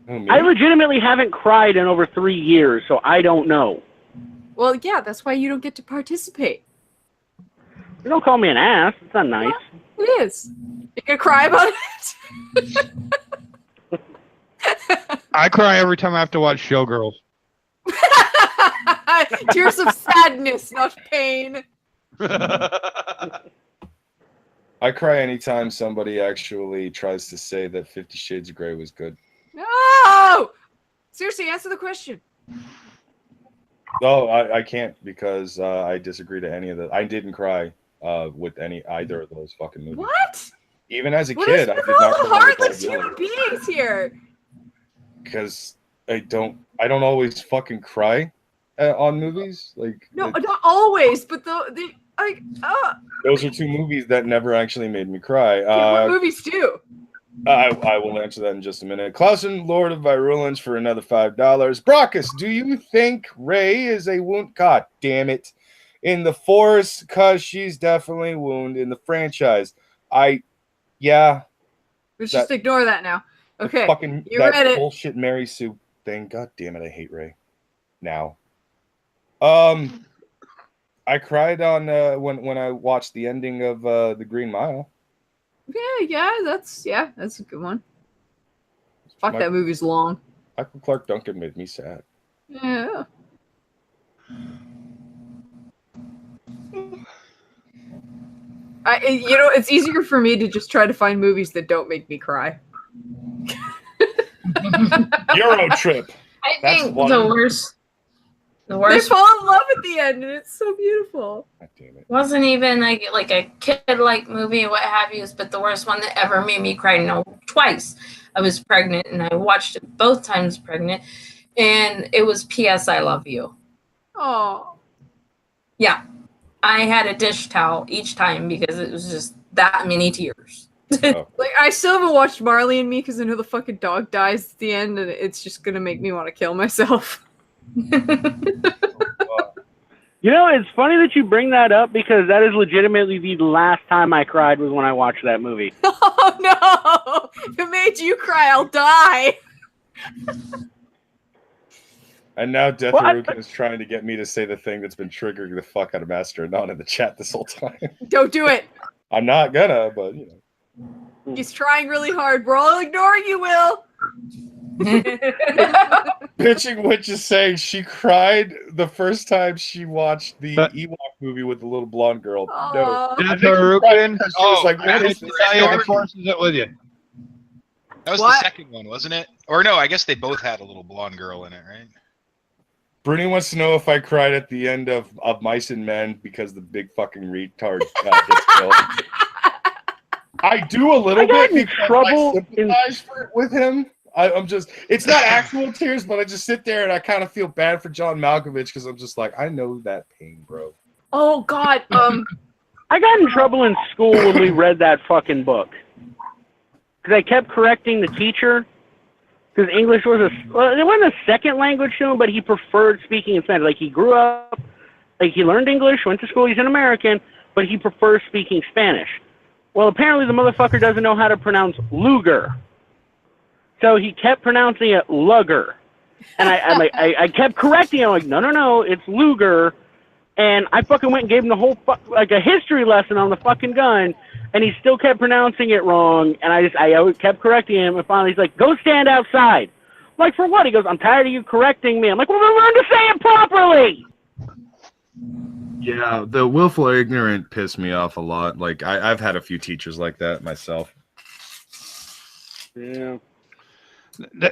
I legitimately haven't cried in over 3 years, so I don't know. Well, yeah, that's why you don't get to participate. You don't call me an ass. It's not nice. Well, it is. You gonna cry about it? I cry every time I have to watch Showgirls. Tears of sadness, not pain. I cry anytime somebody actually tries to say that 50 Shades of Grey was good. No! Seriously, answer the question. No, I can't because I disagree to any of that. I didn't cry with either of those fucking movies. What? Even as a What kid, is I did with not all the cry. heartless human beings here? Because I don't always fucking cry on movies. Like No, not always, but those are 2 movies that never actually made me cry. what movies do? I will answer that in just a minute. Clausen, Lord of Virulence for another $5. Brockus, do you think Ray is a wound? God damn it. In the Force, because she's definitely wound in the franchise. Yeah. Let's just ignore that now. Okay, Fucking you read it. Bullshit Mary Sue thing. God damn it, I hate Ray. Now. I cried on when I watched the ending of The Green Mile. Yeah, that's a good one. Fuck, that movie's long. Michael Clark Duncan made me sad. Yeah. It's easier for me to just try to find movies that don't make me cry. Euro Trip. I think the worst. They fall in love at the end, and it's so beautiful. God damn it. Wasn't even like a kid-like movie, what have you, but the worst one that ever made me cry. No, twice. I was pregnant, and I watched it both times pregnant, and it was P.S. I Love You. Oh. Yeah. I had a dish towel each time because it was just that many tears. Oh. Like, I still haven't watched Marley and Me because I know the fucking dog dies at the end, and it's just gonna make me want to kill myself. You know, it's funny that you bring that up because that is legitimately the last time I cried was when I watched that movie. Oh no! If it made you cry, I'll die. And now Death Well, Haruka is trying to get me to say the thing that's been triggering the fuck out of Master Anon in the chat this whole time. Don't do it. I'm not gonna, but you know. He's trying really hard. We're all ignoring you, Will. Bitching Witch is saying she cried the first time she watched the But- Ewok movie with the little blonde girl. No. Aw. Death Harukin. She was like, what is this? The force is it with you. That was What? the second one, wasn't it? Or no, I guess they both had a little blonde girl in it, right? Bruni wants to know if I cried at the end of Mice and Men because the big fucking retard gets killed. I do a little I got bit in because trouble I sympathize with him. I'm just, it's not actual tears, but I just sit there and I kind of feel bad for John Malkovich because I'm just like, I know that pain, bro. Oh God. I got in trouble in school when we read that fucking book. Because I kept correcting the teacher. Because English was it wasn't a second language to him, but he preferred speaking in Spanish. Like, he grew up, like, he learned English, went to school, he's an American, but he prefers speaking Spanish. Well, apparently the motherfucker doesn't know how to pronounce Luger. So he kept pronouncing it Lugger. And I kept correcting him, like, no, it's Luger. And I fucking went and gave him the whole, like, a history lesson on the fucking gun, and he still kept pronouncing it wrong, and I kept correcting him, and finally he's like, go stand outside. I'm like, for what? He goes, I'm tired of you correcting me. I'm like, well, then learn to say it properly! Yeah, the willful ignorant pissed me off a lot. Like, I've had a few teachers like that myself. Yeah.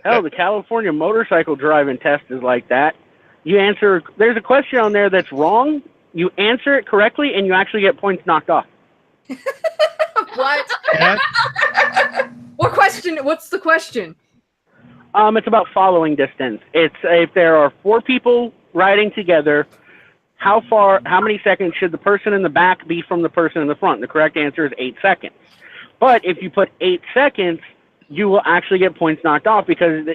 Hell, the California motorcycle driving test is like that. You answer, there's a question on there that's wrong, you answer it correctly, and you actually get points knocked off. What? What question? What's the question? It's about following distance. It's if there are 4 people riding together, how many seconds should the person in the back be from the person in the front? The correct answer is 8 seconds. But if you put 8 seconds, you will actually get points knocked off because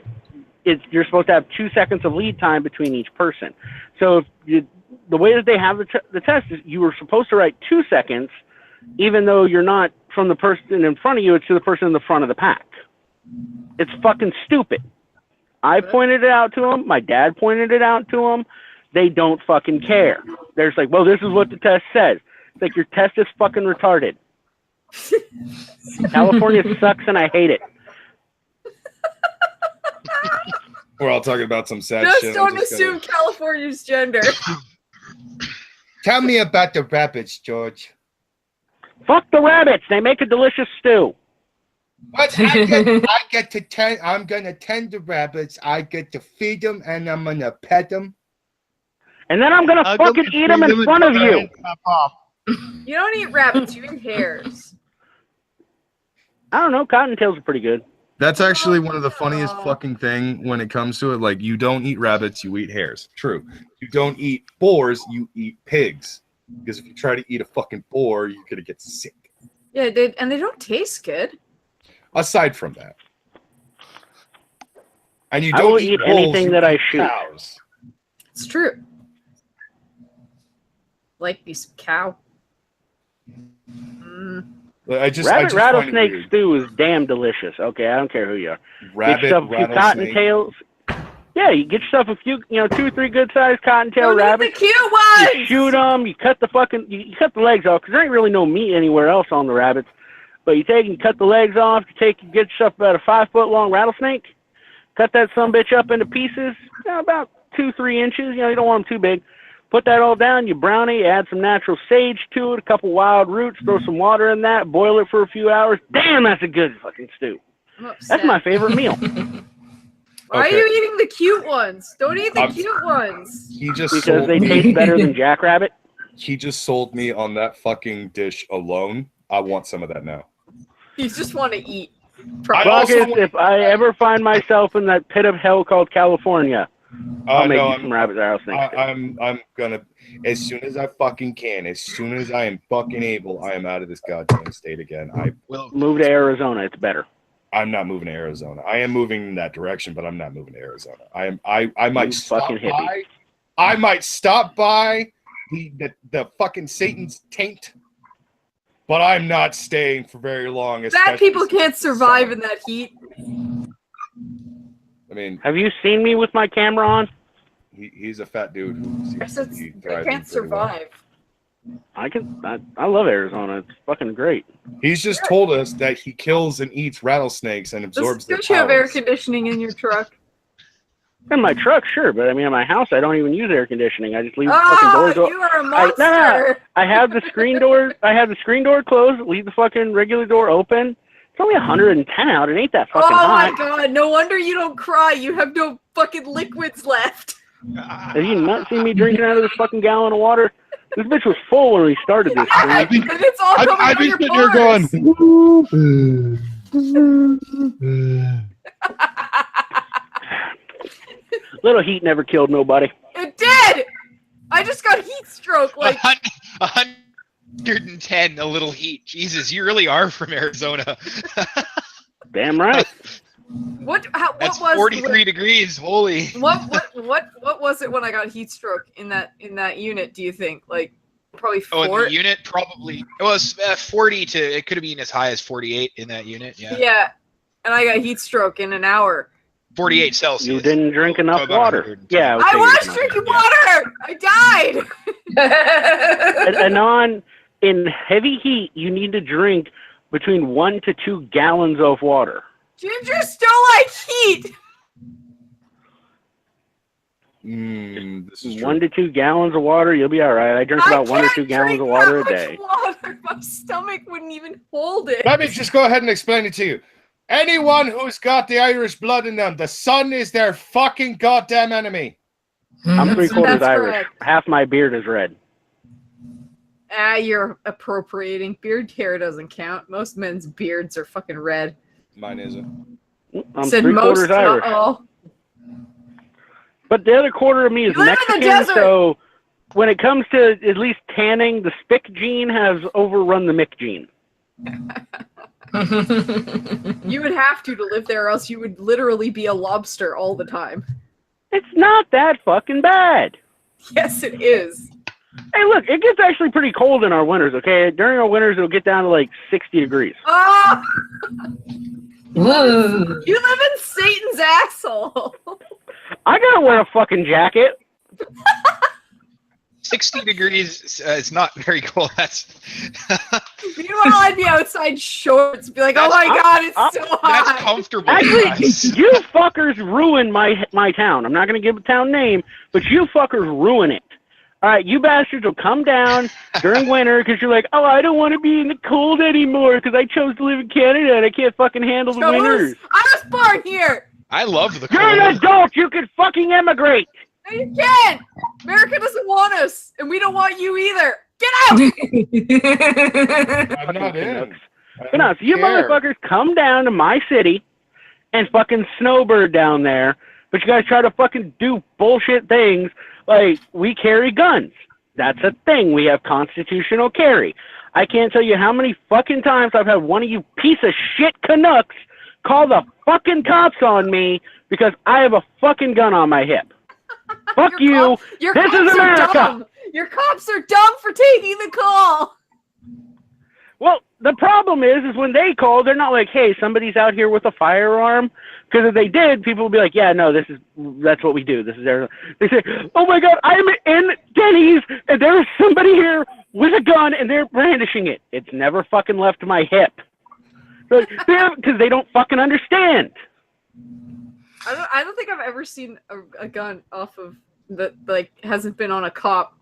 you're supposed to have 2 seconds of lead time between each person. So the way that they have the test is you were supposed to write 2 seconds, even though you're not from the person in front of you, it's to the person in the front of the pack. It's fucking stupid. I pointed it out to them. My dad pointed it out to them. They don't fucking care. They're just like, well, this is what the test says. It's like, your test is fucking retarded. California sucks and I hate it. We're all talking about some sad Just shit. don't assume California's gender. Tell me about the rabbits, George. Fuck the rabbits. They make a delicious stew. But I'm gonna tend the rabbits. I get to feed them, and I'm gonna pet them. And then I'm gonna fucking eat them in front of you. You don't eat rabbits, you eat hares. I don't know. Cottontails are pretty good. That's actually one of the funniest fucking thing when it comes to it. Like, you don't eat rabbits, you eat hares. True. You don't eat boars, you eat pigs. Because if you try to eat a fucking boar, you're gonna get sick. Yeah, they don't taste good. Aside from that, and you I don't will eat eat wolves, anything you that I eat shoot. cows. It's true. Like piece of cow. I just Rattlesnake find it weird. stew is damn delicious. Okay, I don't care who you are. Rabbit, get yourself a few rattlesnake. cottontails. Yeah, you get yourself a few, 2 or 3 good sized cottontail Don't eat rabbits. the cute ones! You shoot them. You cut the fucking, you cut the legs off because there ain't really no meat anywhere else on the rabbits. But you take and cut the legs off. You get yourself about a 5-foot long rattlesnake. Cut that sumbitch up into pieces, about 2-3 inches. You don't want them too big. Put that all down. You brown it. You add some natural sage to it, a couple wild roots. Throw some water in that. Boil it for a few hours. Damn, that's a good fucking stew. That's my favorite meal. Why are you eating the cute ones? Don't eat the cute ones. He just Because sold they me. taste better than jackrabbit. He just sold me on that fucking dish alone. I want some of that now. You just want to eat. Bucket, if I ever find myself in that pit of hell called California, I'll make you some rabbit rattlesnake. I'm gonna, as soon as I fucking can, as soon as I am fucking able, I am out of this goddamn state again. I will move to Arizona. It's better. I'm not moving to Arizona. I am moving in that direction, but I'm not moving to Arizona. I might stop fucking hippie. by. I might stop by the fucking Satan's taint, but I'm not staying for very long. That people can't survive in that heat. mean, Have you seen me with my camera on? he's a fat dude who I seems said to be I thriving can't pretty well. survive. I love Arizona. It's fucking great. He's just told us that he kills and eats rattlesnakes and absorbs their Don't you have air powers. conditioning in your truck? In my truck, sure, but I mean, in my house, I don't even use air conditioning. I just leave the fucking doors open. You are a monster. I have the screen door. I have the screen door closed. Leave the fucking regular door open. It's only 110 out. It ain't that fucking hot. My god! No wonder you don't cry. You have no fucking liquids left. Have you not seen me drinking out of this fucking gallon of water? This bitch was full when we started this Yeah, thing. because it's all coming I've from been your sitting here pores. Little heat never killed nobody. It did. I just got heat stroke. Like 110, a little heat. Jesus, you really are from Arizona. Damn right. what That's was 43 degrees. Holy. What was it when I got heat stroke in that unit? Do you think like probably 4? Oh, in the unit, probably. It was 40 to. It could have been as high as 48 in that unit. Yeah. Yeah, and I got heat stroke in an hour. 48 Celsius. You didn't drink enough About water. 100. Yeah, I was drinking water. I died. Anon, in heavy heat, you need to drink between 1 to 2 gallons of water. Ginger still like heat. This is true. 1 to 2 gallons of water, you'll be all right. I drink about 1 or 2 gallons of water a day. Water. My stomach wouldn't even hold it. Let me just go ahead and explain it to you. Anyone who's got the Irish blood in them, the sun is their fucking goddamn enemy. I'm That's 3/4 Irish. correct. Half my beard is red. You're appropriating. Beard hair doesn't count. Most men's beards are fucking red. Mine isn't. I'm Said 3/4 most, Irish. not all. But the other quarter of me is You live in the Mexican, desert. so when it comes to at least tanning, the Spic gene has overrun the Mick gene. You would have to live there, or else you would literally be a lobster all the time. It's not that fucking bad. Yes, it is. Hey, look, it gets actually pretty cold in our winters, okay? During our winters, it'll get down to like 60 degrees. Oh, Whoa. you live in Satan's asshole. I gotta wear a fucking jacket. 60 degrees is not very cool. That's Meanwhile, I'd be outside shorts, be like, "Oh my god, it's so that's hot." comfortable. Actually, guys. you fuckers ruin my town. I'm not gonna give a town name, but you fuckers ruin it. All right, you bastards will come down during winter because you're like, oh, I don't want to be in the cold anymore because I chose to live in Canada and I can't fucking handle the winters. I was born here. I love the You're an cold. adult. You can fucking emigrate. No, you can't. America doesn't want us, and we don't want you either. Get out. I'm not in. But no, so you motherfuckers come down to my city and fucking snowbird down there, but you guys try to fucking do bullshit things like we carry guns. That's a thing. We have constitutional carry. I can't tell you how many fucking times I've had one of you piece of shit Canucks call the fucking cops on me because I have a fucking gun on my hip. Fuck you. Your This cops is are America. dumb. Your cops are dumb for taking the call. Well, the problem is when they call, they're not like, hey, somebody's out here with a firearm. Because if they did, people would be like, yeah, no, that's what we do. This is Arizona. They say, oh my God, I'm in Denny's and there's somebody here with a gun and they're brandishing it. It's never fucking left my hip. Because they don't fucking understand. I don't think I've ever seen a gun off of that like hasn't been on a cop.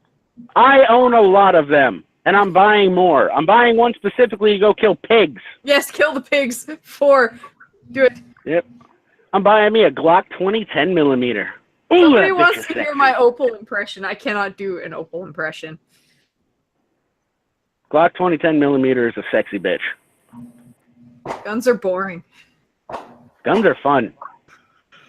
I own a lot of them, and I'm buying more. I'm buying one specifically to go kill pigs. Yes, kill the pigs. 4. Do it. Yep. I'm buying me a Glock 20 10mm. Ooh, Somebody that wants bitch is to hear sexy. my Opal impression. I cannot do an Opal impression. Glock 20 10mm is a sexy bitch. Guns are boring. Guns are fun.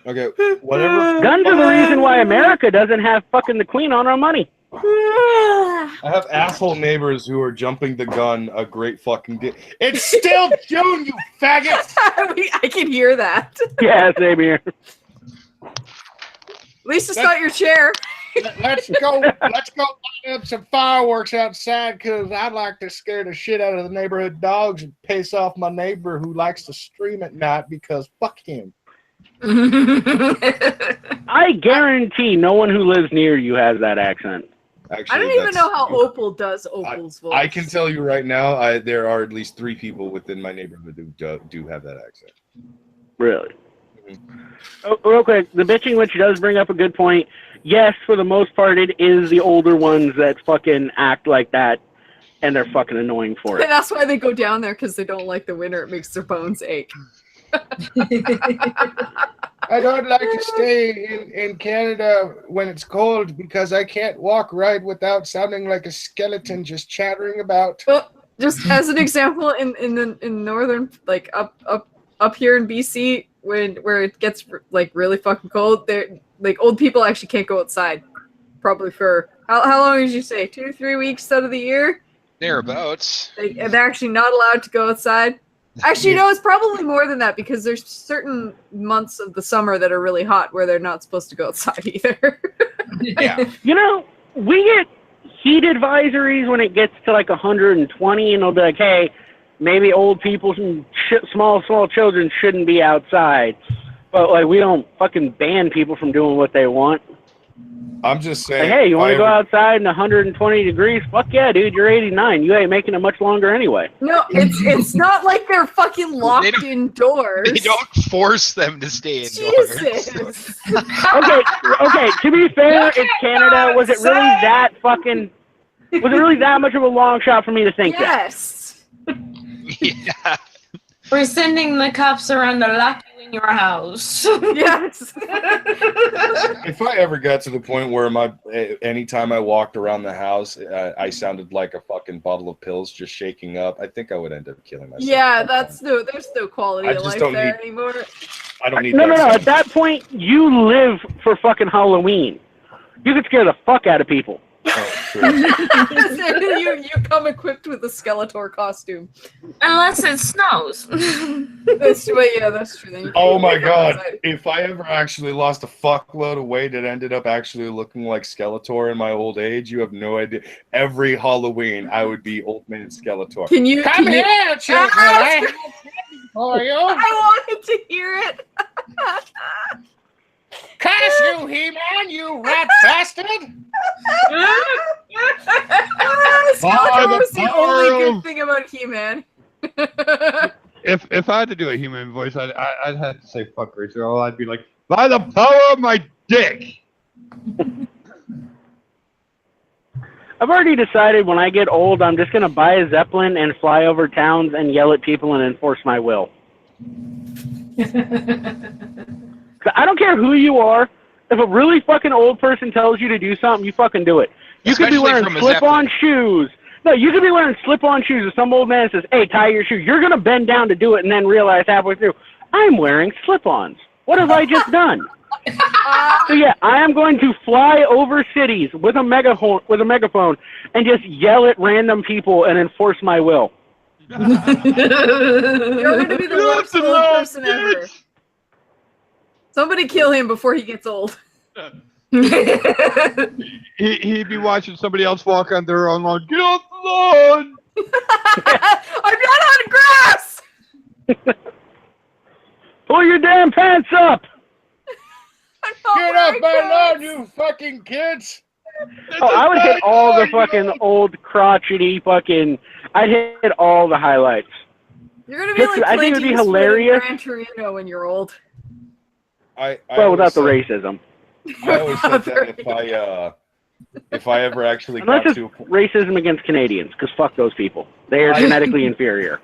Okay, whatever. Guns are the reason why America doesn't have fucking the queen on our money. I have asshole neighbors who are jumping the gun a great fucking deal. It's still June, you faggots! I can hear that. Yeah, same here. At least it's not your chair. Let's go light up some fireworks outside because I'd like to scare the shit out of the neighborhood dogs and piss off my neighbor who likes to stream at night because fuck him. I guarantee no one who lives near you has that accent. Actually, I don't even know how Opal does Opal's voice. I can tell you right now, there are at least 3 people within my neighborhood who do have that accent. Really? Oh, real quick, the bitching witch does bring up a good point. Yes, for the most part, it is the older ones that fucking act like that, and they're fucking annoying for And it. that's why they go down there, because they don't like the winter. It makes their bones ache. I don't like to stay in Canada when it's cold because I can't walk right without sounding like a skeleton just chattering about. Well, just as an example, in northern, like up here in BC, where it gets like really fucking cold, there like old people actually can't go outside. Probably for how long did you say? 2-3 weeks out of the year? Thereabouts. They're actually not allowed to go outside. Actually, no, it's probably more than that because there's certain months of the summer that are really hot where they're not supposed to go outside either. Yeah. You know, we get heat advisories when it gets to like 120, and they'll be like, hey, maybe old people and small children shouldn't be outside. But like, we don't fucking ban people from doing what they want. I'm just saying. Like, hey, you want to go outside in 120 degrees? Fuck yeah, dude, you're 89. You ain't making it much longer anyway. No, it's not like they're fucking locked indoors. They don't force them to stay indoors. Jesus. Okay, to be fair, it's Canada. Was it really that much of a long shot for me to think that? Yes. Yeah. We're sending the cops around to lock you in your house. Yes. If I ever got to the point where anytime I walked around the house, I sounded like a fucking bottle of pills just shaking up, I think I would end up killing myself. Yeah, there's no quality I of just life don't there need- anymore. I don't need No. that. At that point, you live for fucking Halloween. You could scare the fuck out of people. Oh, true. you come equipped with a Skeletor costume. Unless it snows. That's true. Yeah, that's true. Then you Oh can my go god, outside. if I ever actually lost a fuckload of weight and ended up actually looking like Skeletor in my old age, you have no idea. Every Halloween, I would be old man Skeletor. Can you Come can you- here, children! I have candy for you. I wanted to hear it. Curse you, He-Man, you rat bastard! Skeletor was the the only power good of- thing about He-Man. If I had to do a human voice, I'd have to say fuck Rachel. I'd be like, by the power of my dick. I've already decided when I get old, I'm just going to buy a Zeppelin and fly over towns and yell at people and enforce my will. I don't care who you are. If a really fucking old person tells you to do something, you fucking do it. You could be Especially wearing from a slip-on shoes. No, you could be wearing slip-on shoes if some old man says, hey, tie your shoe. You're going to bend down to do it and then realize halfway through, I'm wearing slip-ons. What have I just done? So yeah, I am going to fly over cities with a megaphone and just yell at random people and enforce my will. You're going to be the worst old person ever. Somebody kill him before he gets old. He'd be watching somebody else walk on their own lawn. Get off the lawn! I'm not on grass! Pull your damn pants up! I'm not Get off wearing my lawn, grass. you fucking kids! Oh, I would hit all the fucking old crotchety fucking... I'd hit all the highlights. You're going to be like I think it would Clint be Eastwood in hilarious. Gran Torino when you're old. Well, without the racism. I always said that if I ever actually Unless got it's to racism against Canadians, because fuck those people. They are genetically inferior.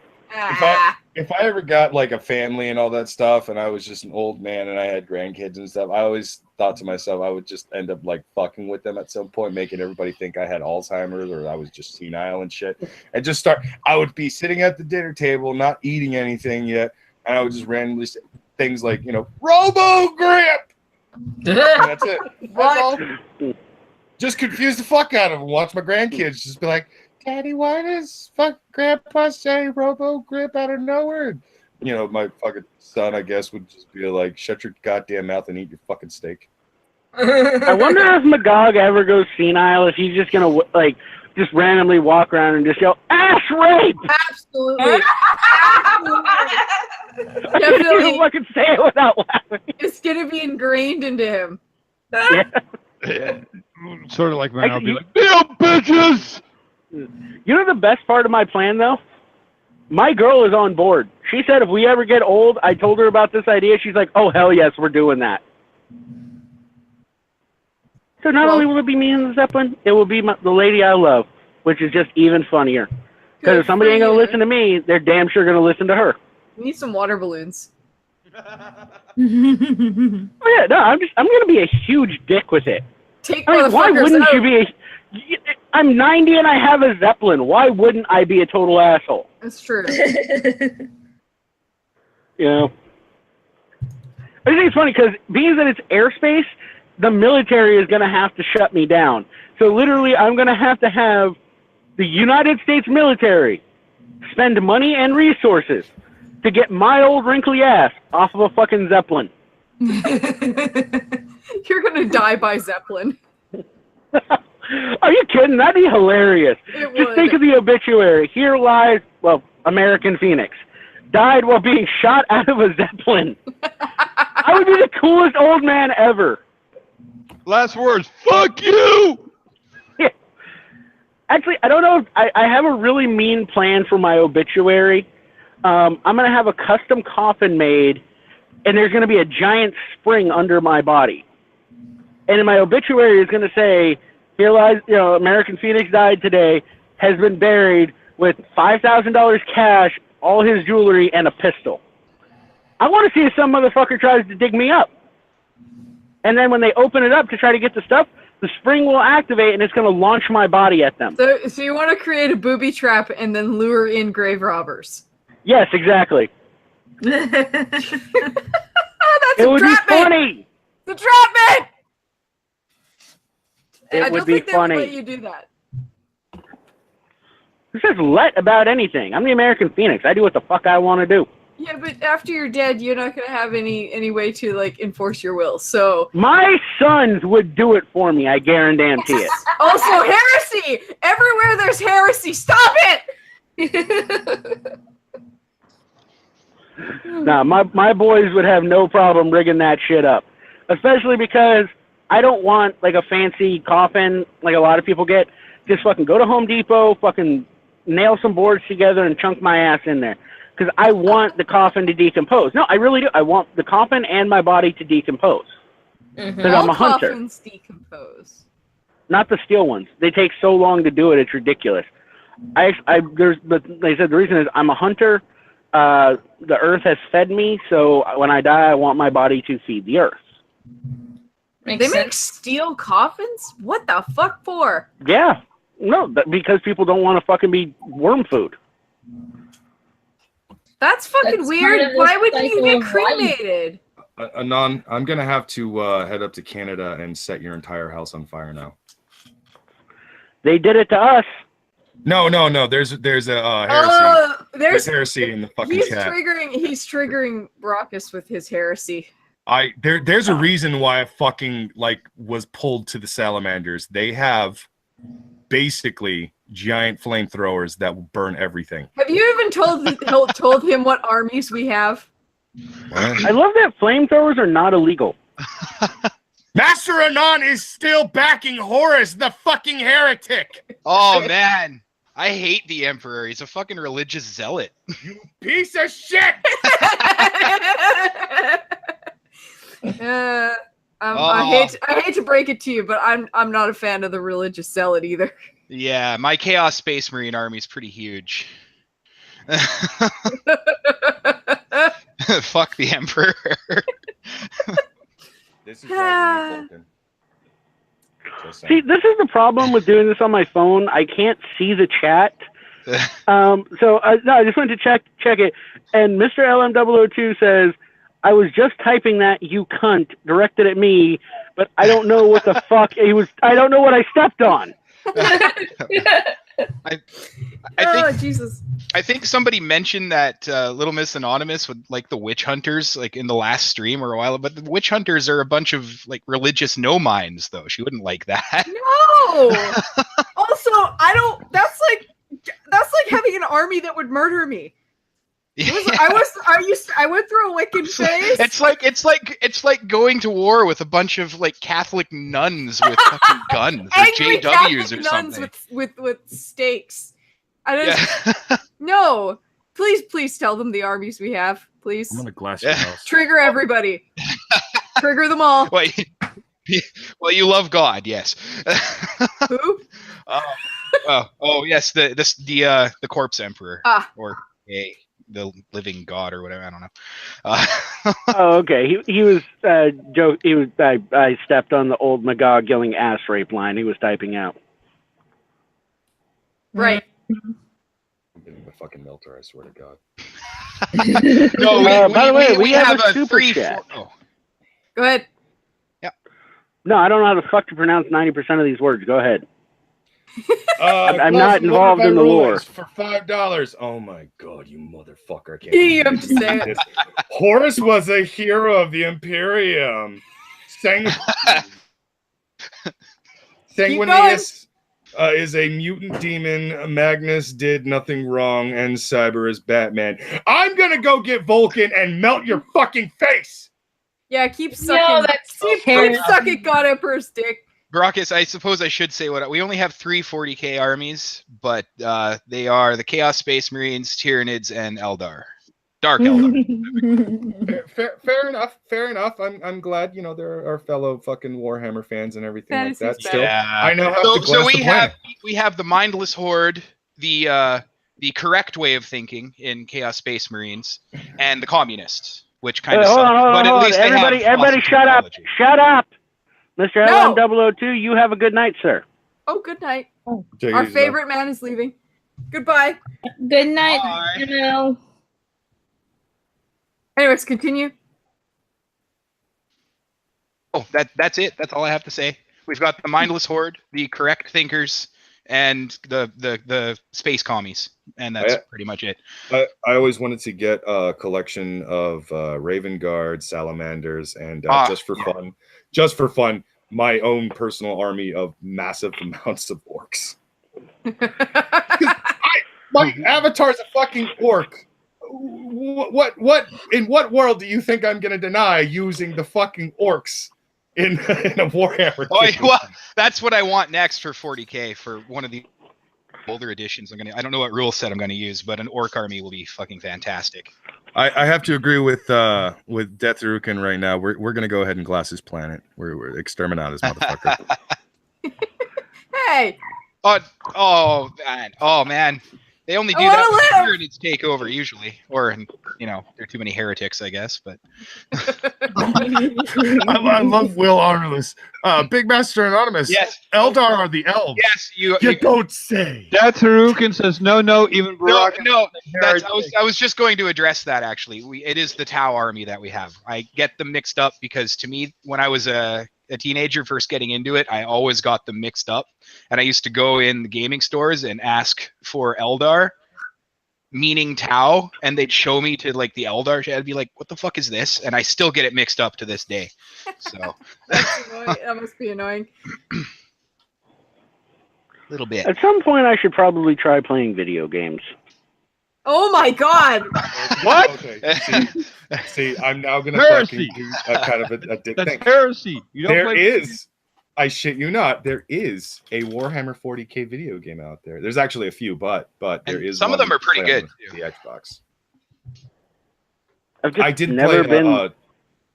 if I ever got like a family and all that stuff, and I was just an old man and I had grandkids and stuff, I always thought to myself I would just end up like fucking with them at some point, making everybody think I had Alzheimer's or I was just senile and shit. And just I would be sitting at the dinner table, not eating anything yet, and I would just randomly say things like, Robo Grip. And that's it. That's all. Just confuse the fuck out of them. Watch my grandkids just be like, Daddy, why does Grandpa say Robo Grip out of nowhere? My fucking son, I guess, would just be like, shut your goddamn mouth and eat your fucking steak. I wonder if Magog ever goes senile, if he's just going to, just randomly walk around and just yell, ass rape! Absolutely. I couldn't fucking say it without laughing. It's gonna be ingrained into him. Yeah. Sort of like when I'll Actually, be like, damn bitches! You know the best part of my plan, though? My girl is on board. She said if we ever get old, I told her about this idea. She's like, oh, hell yes, we're doing that. So not only will it be me and the Zeppelin, it will be the lady I love, which is just even funnier. Because if somebody ain't going to listen to me, they're damn sure going to listen to her. You need some water balloons. Oh, yeah, no, I'm going to be a huge dick with it. Take I mean, why wouldn't out. you be I'm 90 and I have a Zeppelin. Why wouldn't I be a total asshole? That's true. You know? I think it's funny because being that it's airspace, the military is going to have to shut me down. So literally, I'm going to have the United States military spend money and resources to get my old wrinkly ass off of a fucking Zeppelin. You're going to die by Zeppelin. Are you kidding? That'd be hilarious. It Just would. think of the obituary. Here lies, well, American Phoenix. Died while being shot out of a Zeppelin. I would be the coolest old man ever. Last words, fuck you! Yeah. Actually, I don't know if I have a really mean plan for my obituary. I'm going to have a custom coffin made, and there's going to be a giant spring under my body. And in my obituary, it's going to say, here lies, American Phoenix died today, has been buried with $5,000 cash, all his jewelry, and a pistol. I want to see if some motherfucker tries to dig me up. And then when they open it up to try to get the stuff, the spring will activate, and it's going to launch my body at them. So you want to create a booby trap and then lure in grave robbers? Yes, exactly. That's It would be funny. The trapment! It would be funny. I don't think they would let you do that. Who says let about anything? I'm the American Phoenix. I do what the fuck I want to do. Yeah, but after you're dead, you're not going to have any way to, enforce your will, so... My sons would do it for me, I guarantee it. Also, heresy! Everywhere there's heresy, stop it! Nah, my boys would have no problem rigging that shit up. Especially because I don't want, a fancy coffin like a lot of people get. Just fucking go to Home Depot, fucking nail some boards together and chunk my ass in there. Because I want the coffin to decompose. No, I really do. I want the coffin and my body to decompose. Because I'm a hunter. All coffins decompose. Not the steel ones. They take so long to do it, it's ridiculous. But they said the reason is I'm a hunter. The earth has fed me, so when I die, I want my body to feed the earth. They make steel coffins? What the fuck for? Yeah. No, because people don't want to fucking be worm food. That's fucking weird. Why would you get cremated? Anon, I'm gonna have to head up to Canada and set your entire house on fire now. They did it to us. No. There's a heresy. There's heresy in the fucking chat. He's triggering Brockus with his heresy. There's a reason why I fucking was pulled to the salamanders. They have basically giant flamethrowers that will burn everything. Have you even told him what armies we have? I love that flamethrowers are not illegal. Master Anon is still backing Horus, the fucking heretic. Oh man, I hate the Emperor. He's a fucking religious zealot. You piece of shit. I hate to break it to you, but I'm not a fan of the religious zealot either. Yeah, my Chaos Space Marine army is pretty huge. Fuck the Emperor. This is why we need Vulcan. See, this is the problem with doing this on my phone. I can't see the chat. I just went to check it, and Mr. LM002 says, I was just typing that, you cunt, directed at me, but I don't know what the fuck I don't know what I stepped on. Jesus. I think somebody mentioned that Little Miss Anonymous would like the witch hunters in the last stream or a while, but the witch hunters are a bunch of religious no-minds though. She wouldn't like that. No. Also, I don't. That's like having an army that would murder me. I went through a Wiccan phase. It's like going to war with a bunch of like Catholic nuns with fucking guns or Angry JWs Catholic or nuns something. with stakes. No, please tell them the armies we have, please. I'm gonna glass your house. Trigger everybody. Trigger them all. Well, you love God, yes. Who? Oh, yes, the corpse emperor, or the living god, or whatever. I don't know. Oh, okay. He was joke. He was. I stepped on the old Magog yelling ass rape line. He was typing out. Right. I'm getting the fucking melter. I swear to God. No, by the way, we have a a super chat. Oh. Go ahead. No, I don't know how the fuck to pronounce 90% of these words. Go ahead. I'm not Close involved in the lore. For $5. Oh my God, you motherfucker! I can't You believe have to say it. this. Horus was a hero of the Imperium. Sanguinius is a mutant demon. Magnus did nothing wrong, and Cyber is Batman. I'm gonna go get Vulcan and melt your fucking face. Yeah, keep sucking. No, that's keep terrible. sucking God Emperor's dick. Baracus, I suppose I should say we only have 3 40k armies, but they are the Chaos Space Marines, Tyranids, and Eldar. Dark Eldar. Fair enough. I'm glad, there are fellow fucking Warhammer fans and everything like Fantasy's that. Still, Yeah. I know how to So glass the planet. we have the Mindless Horde, the correct way of thinking in Chaos Space Marines, and the Communists, which kind of Hold suck. on. But at least they have Everybody, awesome shut up! technology. Shut up, Mr. No. LM002. You have a good night, sir. Oh, good night. Take it Our easy, favorite man is leaving. Goodbye. Good night. Bye. Hello. Anyways, continue. Oh, that's it. That's all I have to say. We've got the Mindless Horde, the correct thinkers, and the space commies, and that's pretty much it. I always wanted to get a collection of Raven Guard, Salamanders, and just for fun, my own personal army of massive amounts of orcs. My avatar's a fucking orc. What? In what world do you think I'm going to deny using the fucking orcs in a Warhammer? Oh, well, that's what I want next for 40k for one of the older editions. I don't know what rule set I'm going to use, but an orc army will be fucking fantastic. I have to agree with Deathrukin right now. We're going to go ahead and glass his planet. We're exterminate his motherfucker. Hey. Oh man. They only do that when Tyranids take over usually, or there are too many heretics, I guess. But I love Will Arliss. Big Master Anonymous. Yes. Eldar are the elves. Yes, you don't say. That's Harukin says no, even Baraka. No. I was just going to address that actually. It is the Tau army that we have. I get them mixed up because to me, when I was a teenager first getting into it, I always got them mixed up, and I used to go in the gaming stores and ask for Eldar, meaning Tau, and they'd show me to like the Eldar. I'd be like, "What the fuck is this?" And I still get it mixed up to this day. So That's annoying. That must be annoying. a little bit. At some point, I should probably try playing video games. Oh my God! What? Okay. See, I'm now gonna Heresy. fucking do a kind of a dick That's thing. heresy. You don't There play is, I shit you not, there is a Warhammer 40k video game out there. There's actually a few, but there And is. some of one them are you can pretty play good, on too. The Xbox. I've just I did never play. been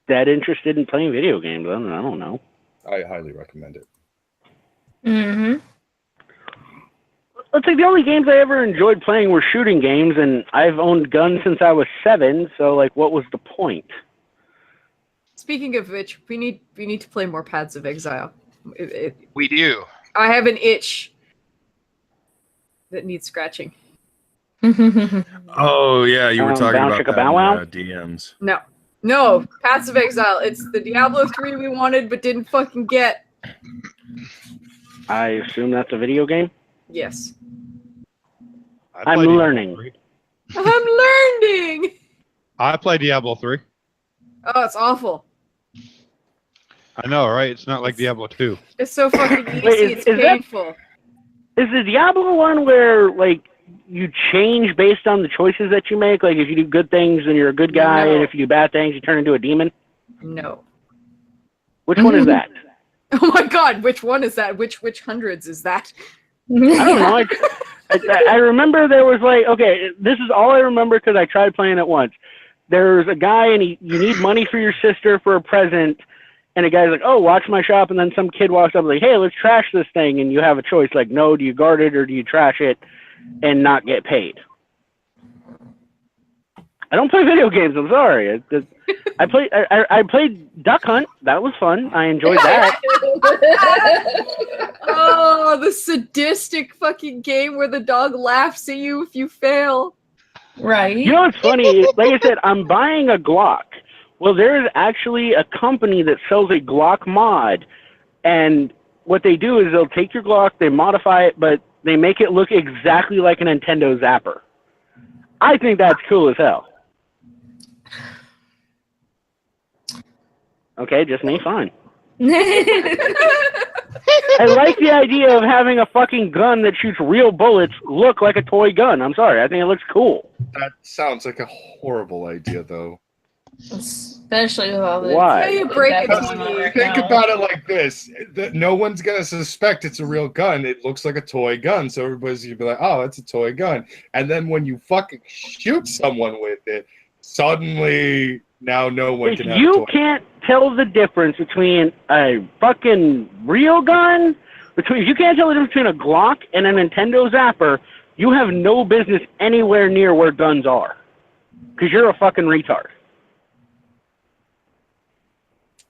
that interested in playing video games. I don't know. I highly recommend it. Mm-hmm. Let's say the only games I ever enjoyed playing were shooting games, and I've owned guns since I was 7. So, like, what was the point? Speaking of which, we need to play more Paths of Exile. We do. I have an itch that needs scratching. Oh yeah, you were talking Bow about Chicka that Bow in, Wow? DMs. No, Paths of Exile. It's the Diablo 3 we wanted but didn't fucking get. I assume that's a video game? Yes. I'm learning. I'm learning! I play Diablo 3. Oh, it's awful. I know, right? It's not like Diablo 2. It's so fucking easy, Wait, it's is that- painful. Is the Diablo one where, like, you change based on the choices that you make? Like if you do good things, then you're a good guy, and if you do bad things, you turn into a demon? No. Which one is that? Oh my god, which one is that? Which hundreds is that? I don't know. I remember there was like, okay, this is all I remember because I tried playing it once. There's a guy and you need money for your sister for a present, and the guy's like, oh, watch my shop, and then some kid walks up and like, hey, let's trash this thing, and you have a choice, like, no, do you guard it or do you trash it and not get paid? I don't play video games, I'm sorry. I played Duck Hunt. That was fun. I enjoyed that. Oh, the sadistic fucking game where the dog laughs at you if you fail. Right. You know what's funny? Like I said, I'm buying a Glock. Well, there is actually a company that sells a Glock mod, and what they do is they'll take your Glock, they modify it, but they make it look exactly like a Nintendo Zapper. I think that's cool as hell. Okay, just me, fine. I like the idea of having a fucking gun that shoots real bullets look like a toy gun. I'm sorry, I think it looks cool. That sounds like a horrible idea, though. Especially with all the... Why? How you break a TV? Think about it like this. No one's going to suspect it's a real gun. It looks like a toy gun. So everybody's going to be like, oh, it's a toy gun. And then when you fucking shoot someone with it, suddenly now no one can have you a toy. Can't tell the difference between a fucking real gun, if you can't tell the difference between a Glock and a Nintendo Zapper, you have no business anywhere near where guns are. Because you're a fucking retard.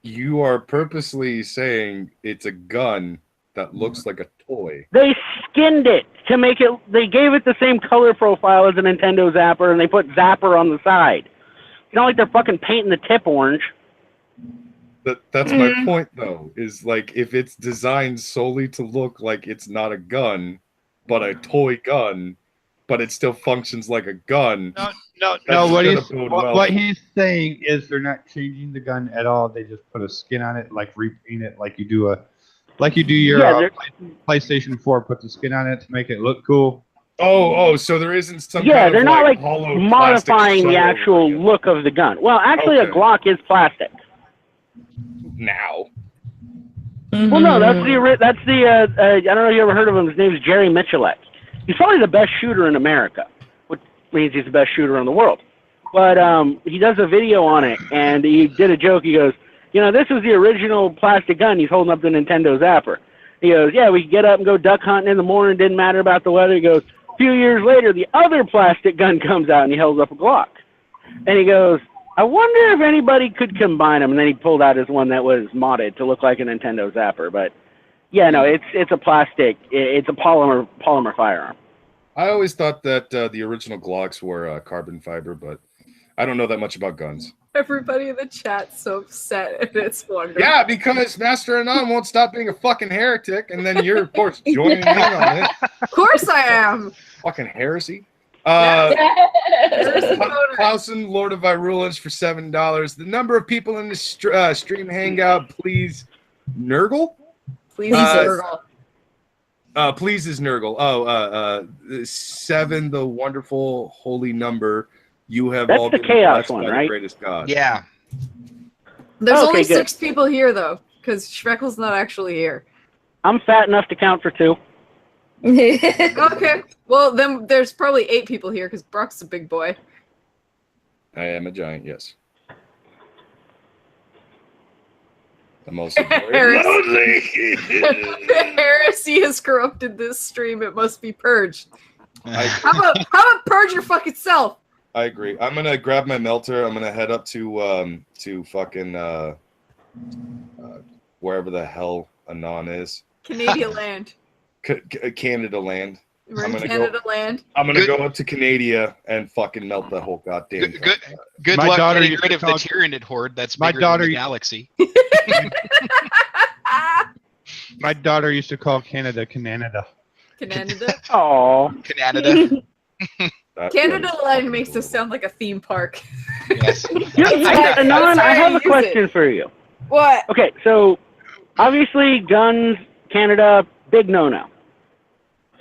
You are purposely saying it's a gun that looks like a toy. They skinned it to make it, they gave it the same color profile as a Nintendo Zapper, and they put Zapper on the side. It's not like they're fucking painting the tip orange. That's my point, though, is like if it's designed solely to look like it's not a gun, but a toy gun, but it still functions like a gun. No. What he's saying is they're not changing the gun at all. They just put a skin on it, like repaint it, like you do your PlayStation 4. Put the skin on it to make it look cool. Oh, so there isn't some Yeah, kind they're of not like hollow modifying the actual look of the gun. Well, actually, a Glock is plastic. Now. Well, no, that's the I don't know if you ever heard of him. His name is Jerry Michelet. He's probably the best shooter in America, which means he's the best shooter in the world. But he does a video on it, and he did a joke. He goes, this is the original plastic gun. He's holding up the Nintendo Zapper. He goes, yeah, we could get up and go duck hunting in the morning. Didn't matter about the weather. He goes, a few years later, the other plastic gun comes out, and he holds up a Glock. And he goes, I wonder if anybody could combine them. And then he pulled out his one that was modded to look like a Nintendo Zapper. But yeah, no, it's a plastic. It's a polymer firearm. I always thought that the original Glocks were carbon fiber, but I don't know that much about guns. Everybody in the chat's so upset, and it's wonderful. Yeah, because Master Anon won't stop being a fucking heretic, and then you're, of course, joining in on it. Of course I am. Fucking heresy. Yes. Clausen, Lord of Virulence for $7. The number of people in the stream hangout, please. Nurgle? Please, Nurgle. Please is Nurgle. 7, the wonderful holy number. You have That's all the been chaos blessed one, by right? the greatest God. Yeah. There's Okay, only good. 6 people here, though, because Schmeckle's not actually here. I'm fat enough to count for 2. Okay. Well, then there's probably 8 people here, because Brock's a big boy. I am a giant, yes. I'm also very lonely. Heresy has corrupted this stream. It must be purged. How about purge your fucking self? I agree. I'm gonna grab my melter. I'm gonna head up to fucking wherever the hell Anon is. Canada land. Canada land. We're in Canada land. I'm gonna go up to Canada and fucking melt the whole goddamn. Good My luck daughter getting used rid to of the call- Tyranid horde that's My bigger daughter than the used- galaxy. My daughter used to call Canada Canada. Canada. Oh, Canada. Canada land makes us sound like a theme park. Yes. Anon, I have a use question for you. What? Okay, so obviously guns, Canada, big no-no.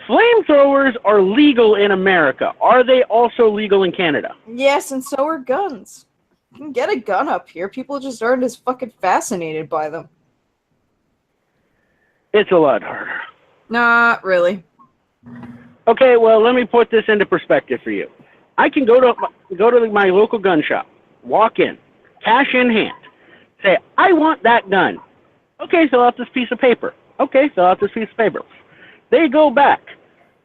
Flamethrowers are legal in America. Are they also legal in Canada? Yes, and so are guns. You can get a gun up here. People just aren't as fucking fascinated by them. It's a lot harder. Not really. Okay, well, let me put this into perspective for you. I can go to my local gun shop, walk in, cash in hand, say, I want that gun. Okay, fill out this piece of paper. Okay, fill out this piece of paper. They go back.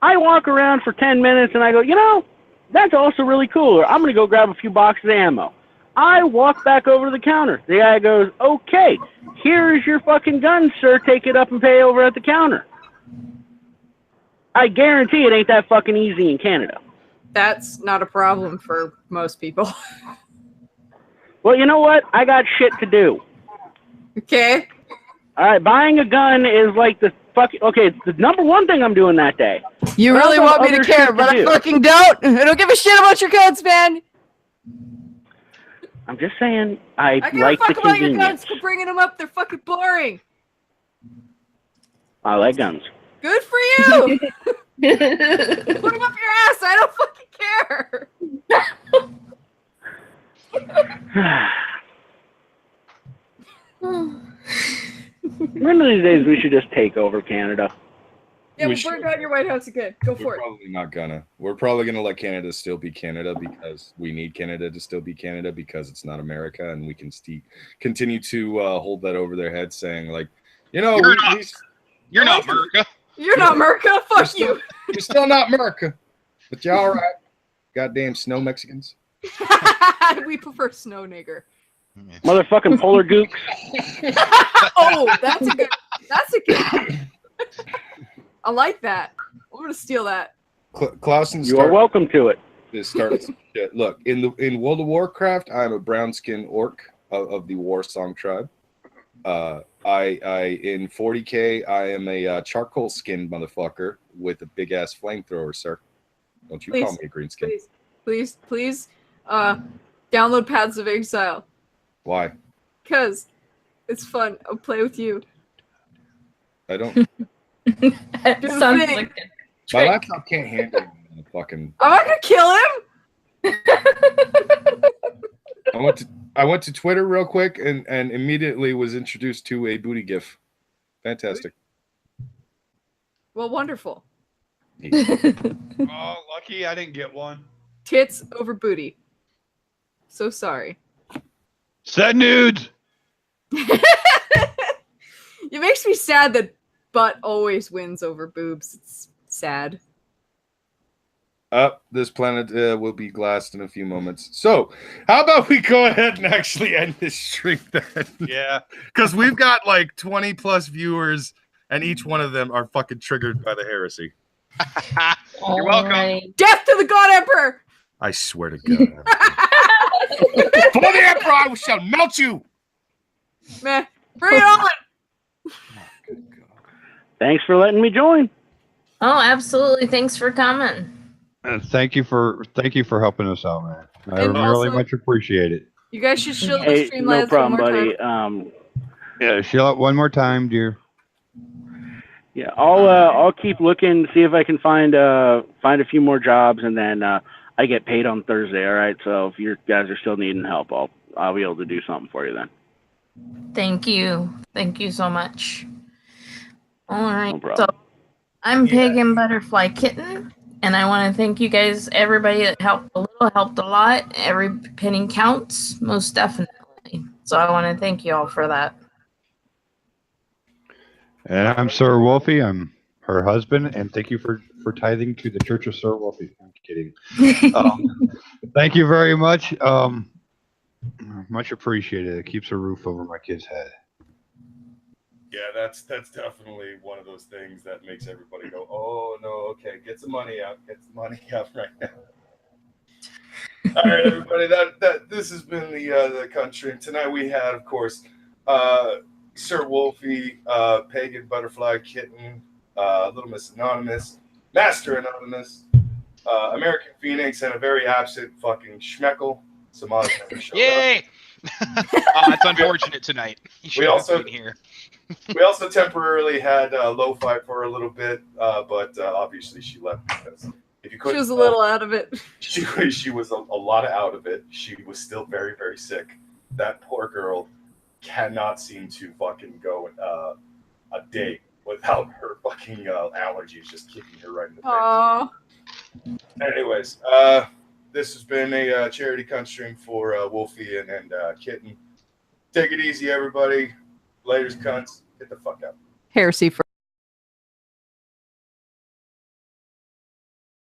I walk around for 10 minutes and I go, you know, that's also really cool. Or I'm going to go grab a few boxes of ammo. I walk back over to the counter. The guy goes, okay, here's your fucking gun, sir. Take it up and pay over at the counter. I guarantee it ain't that fucking easy in Canada. That's not a problem for most people. Well, you know what? I got shit to do. Okay. All right, buying a gun is like the fucking... Okay, it's the number one thing I'm doing that day. You But really I want have me to other care, shit but I do. fucking don't. I don't give a shit about your guns, man. I'm just saying, I I give like a the fuck about your convenience. guns. Quit bringing them up. They're fucking boring. I like guns. Good for you. Put them up your ass. I don't fucking care. One of these days, we should just take over Canada. Yeah, We we'll burn should. down your White House again. Go We're for it. probably not gonna. We're probably gonna let Canada still be Canada because we need Canada to still be Canada because it's not America, and we can continue to hold that over their heads, saying like, you know, You're not America. You're not America. Fuck you. You're still not America, but you're all right. Goddamn snow Mexicans. We prefer snow nigger. Motherfucking polar gooks. Oh, that's a good. I like that. I'm gonna steal that. Clausen You are welcome to it. starts shit. Look, in World of Warcraft, I'm a brown skin orc of the War Song tribe. I in 40K, I am a charcoal skinned motherfucker with a big ass flamethrower, sir. Don't you call me a green skin? Please, download Paths of Exile. Why? Because it's fun. I'll play with you. I don't. That Good sounds thing. like a My trick. laptop can't handle the fucking. I'm not gonna kill him. I went to Twitter real quick and immediately was introduced to a booty gif. Fantastic. Well, wonderful. Oh, lucky I didn't get one. Tits over booty. So sorry. Send nudes. It makes me sad that butt always wins over boobs. It's sad. This planet will be glassed in a few moments. So, how about we go ahead and actually end this stream then? Yeah. Because we've got like 20 plus viewers, and each one of them are fucking triggered by the heresy. You're welcome. Alright. Death to the God Emperor! I swear to God. For the Emperor, I shall melt you! Meh. Bring it on! Thanks for letting me join. Oh, absolutely. Thanks for coming. And thank you for helping us out, man. I And really also- much appreciate it. You guys should shield the Hey, stream no lads problem, one more buddy. time. Yeah, chill out one more time, dear. Yeah, I'll keep looking, see if I can find a few more jobs, and then I get paid on Thursday. All right, so if you guys are still needing help, I'll be able to do something for you then. Thank you. Thank you so much. All right. No problem. So I'm PagenButterflyKitten, and I want to thank you guys, everybody that helped a little, helped a lot. Every penny counts, most definitely. So I want to thank you all for that. And I'm Sir Wolfie. I'm her husband, and thank you for tithing to the Church of Sir Wolfie. I'm kidding. Thank you very much. Much appreciated. It keeps a roof over my kid's head. Yeah, that's definitely one of those things that makes everybody go, oh, no, okay, get some money out. Get some money out right now. All right, everybody, this has been the country. Tonight we had, of course, Sir Wolfie, PagenButterflyKitten, Little Miss Anonymous, Master Anonymous, American Phoenix, and a very absent fucking Schmeckle. Somali's never showed up. Yay! It's unfortunate tonight. You should have been here. We also temporarily had Lo-Fi for a little bit, but obviously she left because if you couldn't, She was a little out of it. She was a lot out of it. She was still very, very sick. That poor girl cannot seem to fucking go a day without her fucking allergies just kicking her right in the face. Aww. Anyways, this has been a charity cunt stream for Wolfie and Kitten. Take it easy, everybody. Laters, cunts. Get the fuck out. Heresy for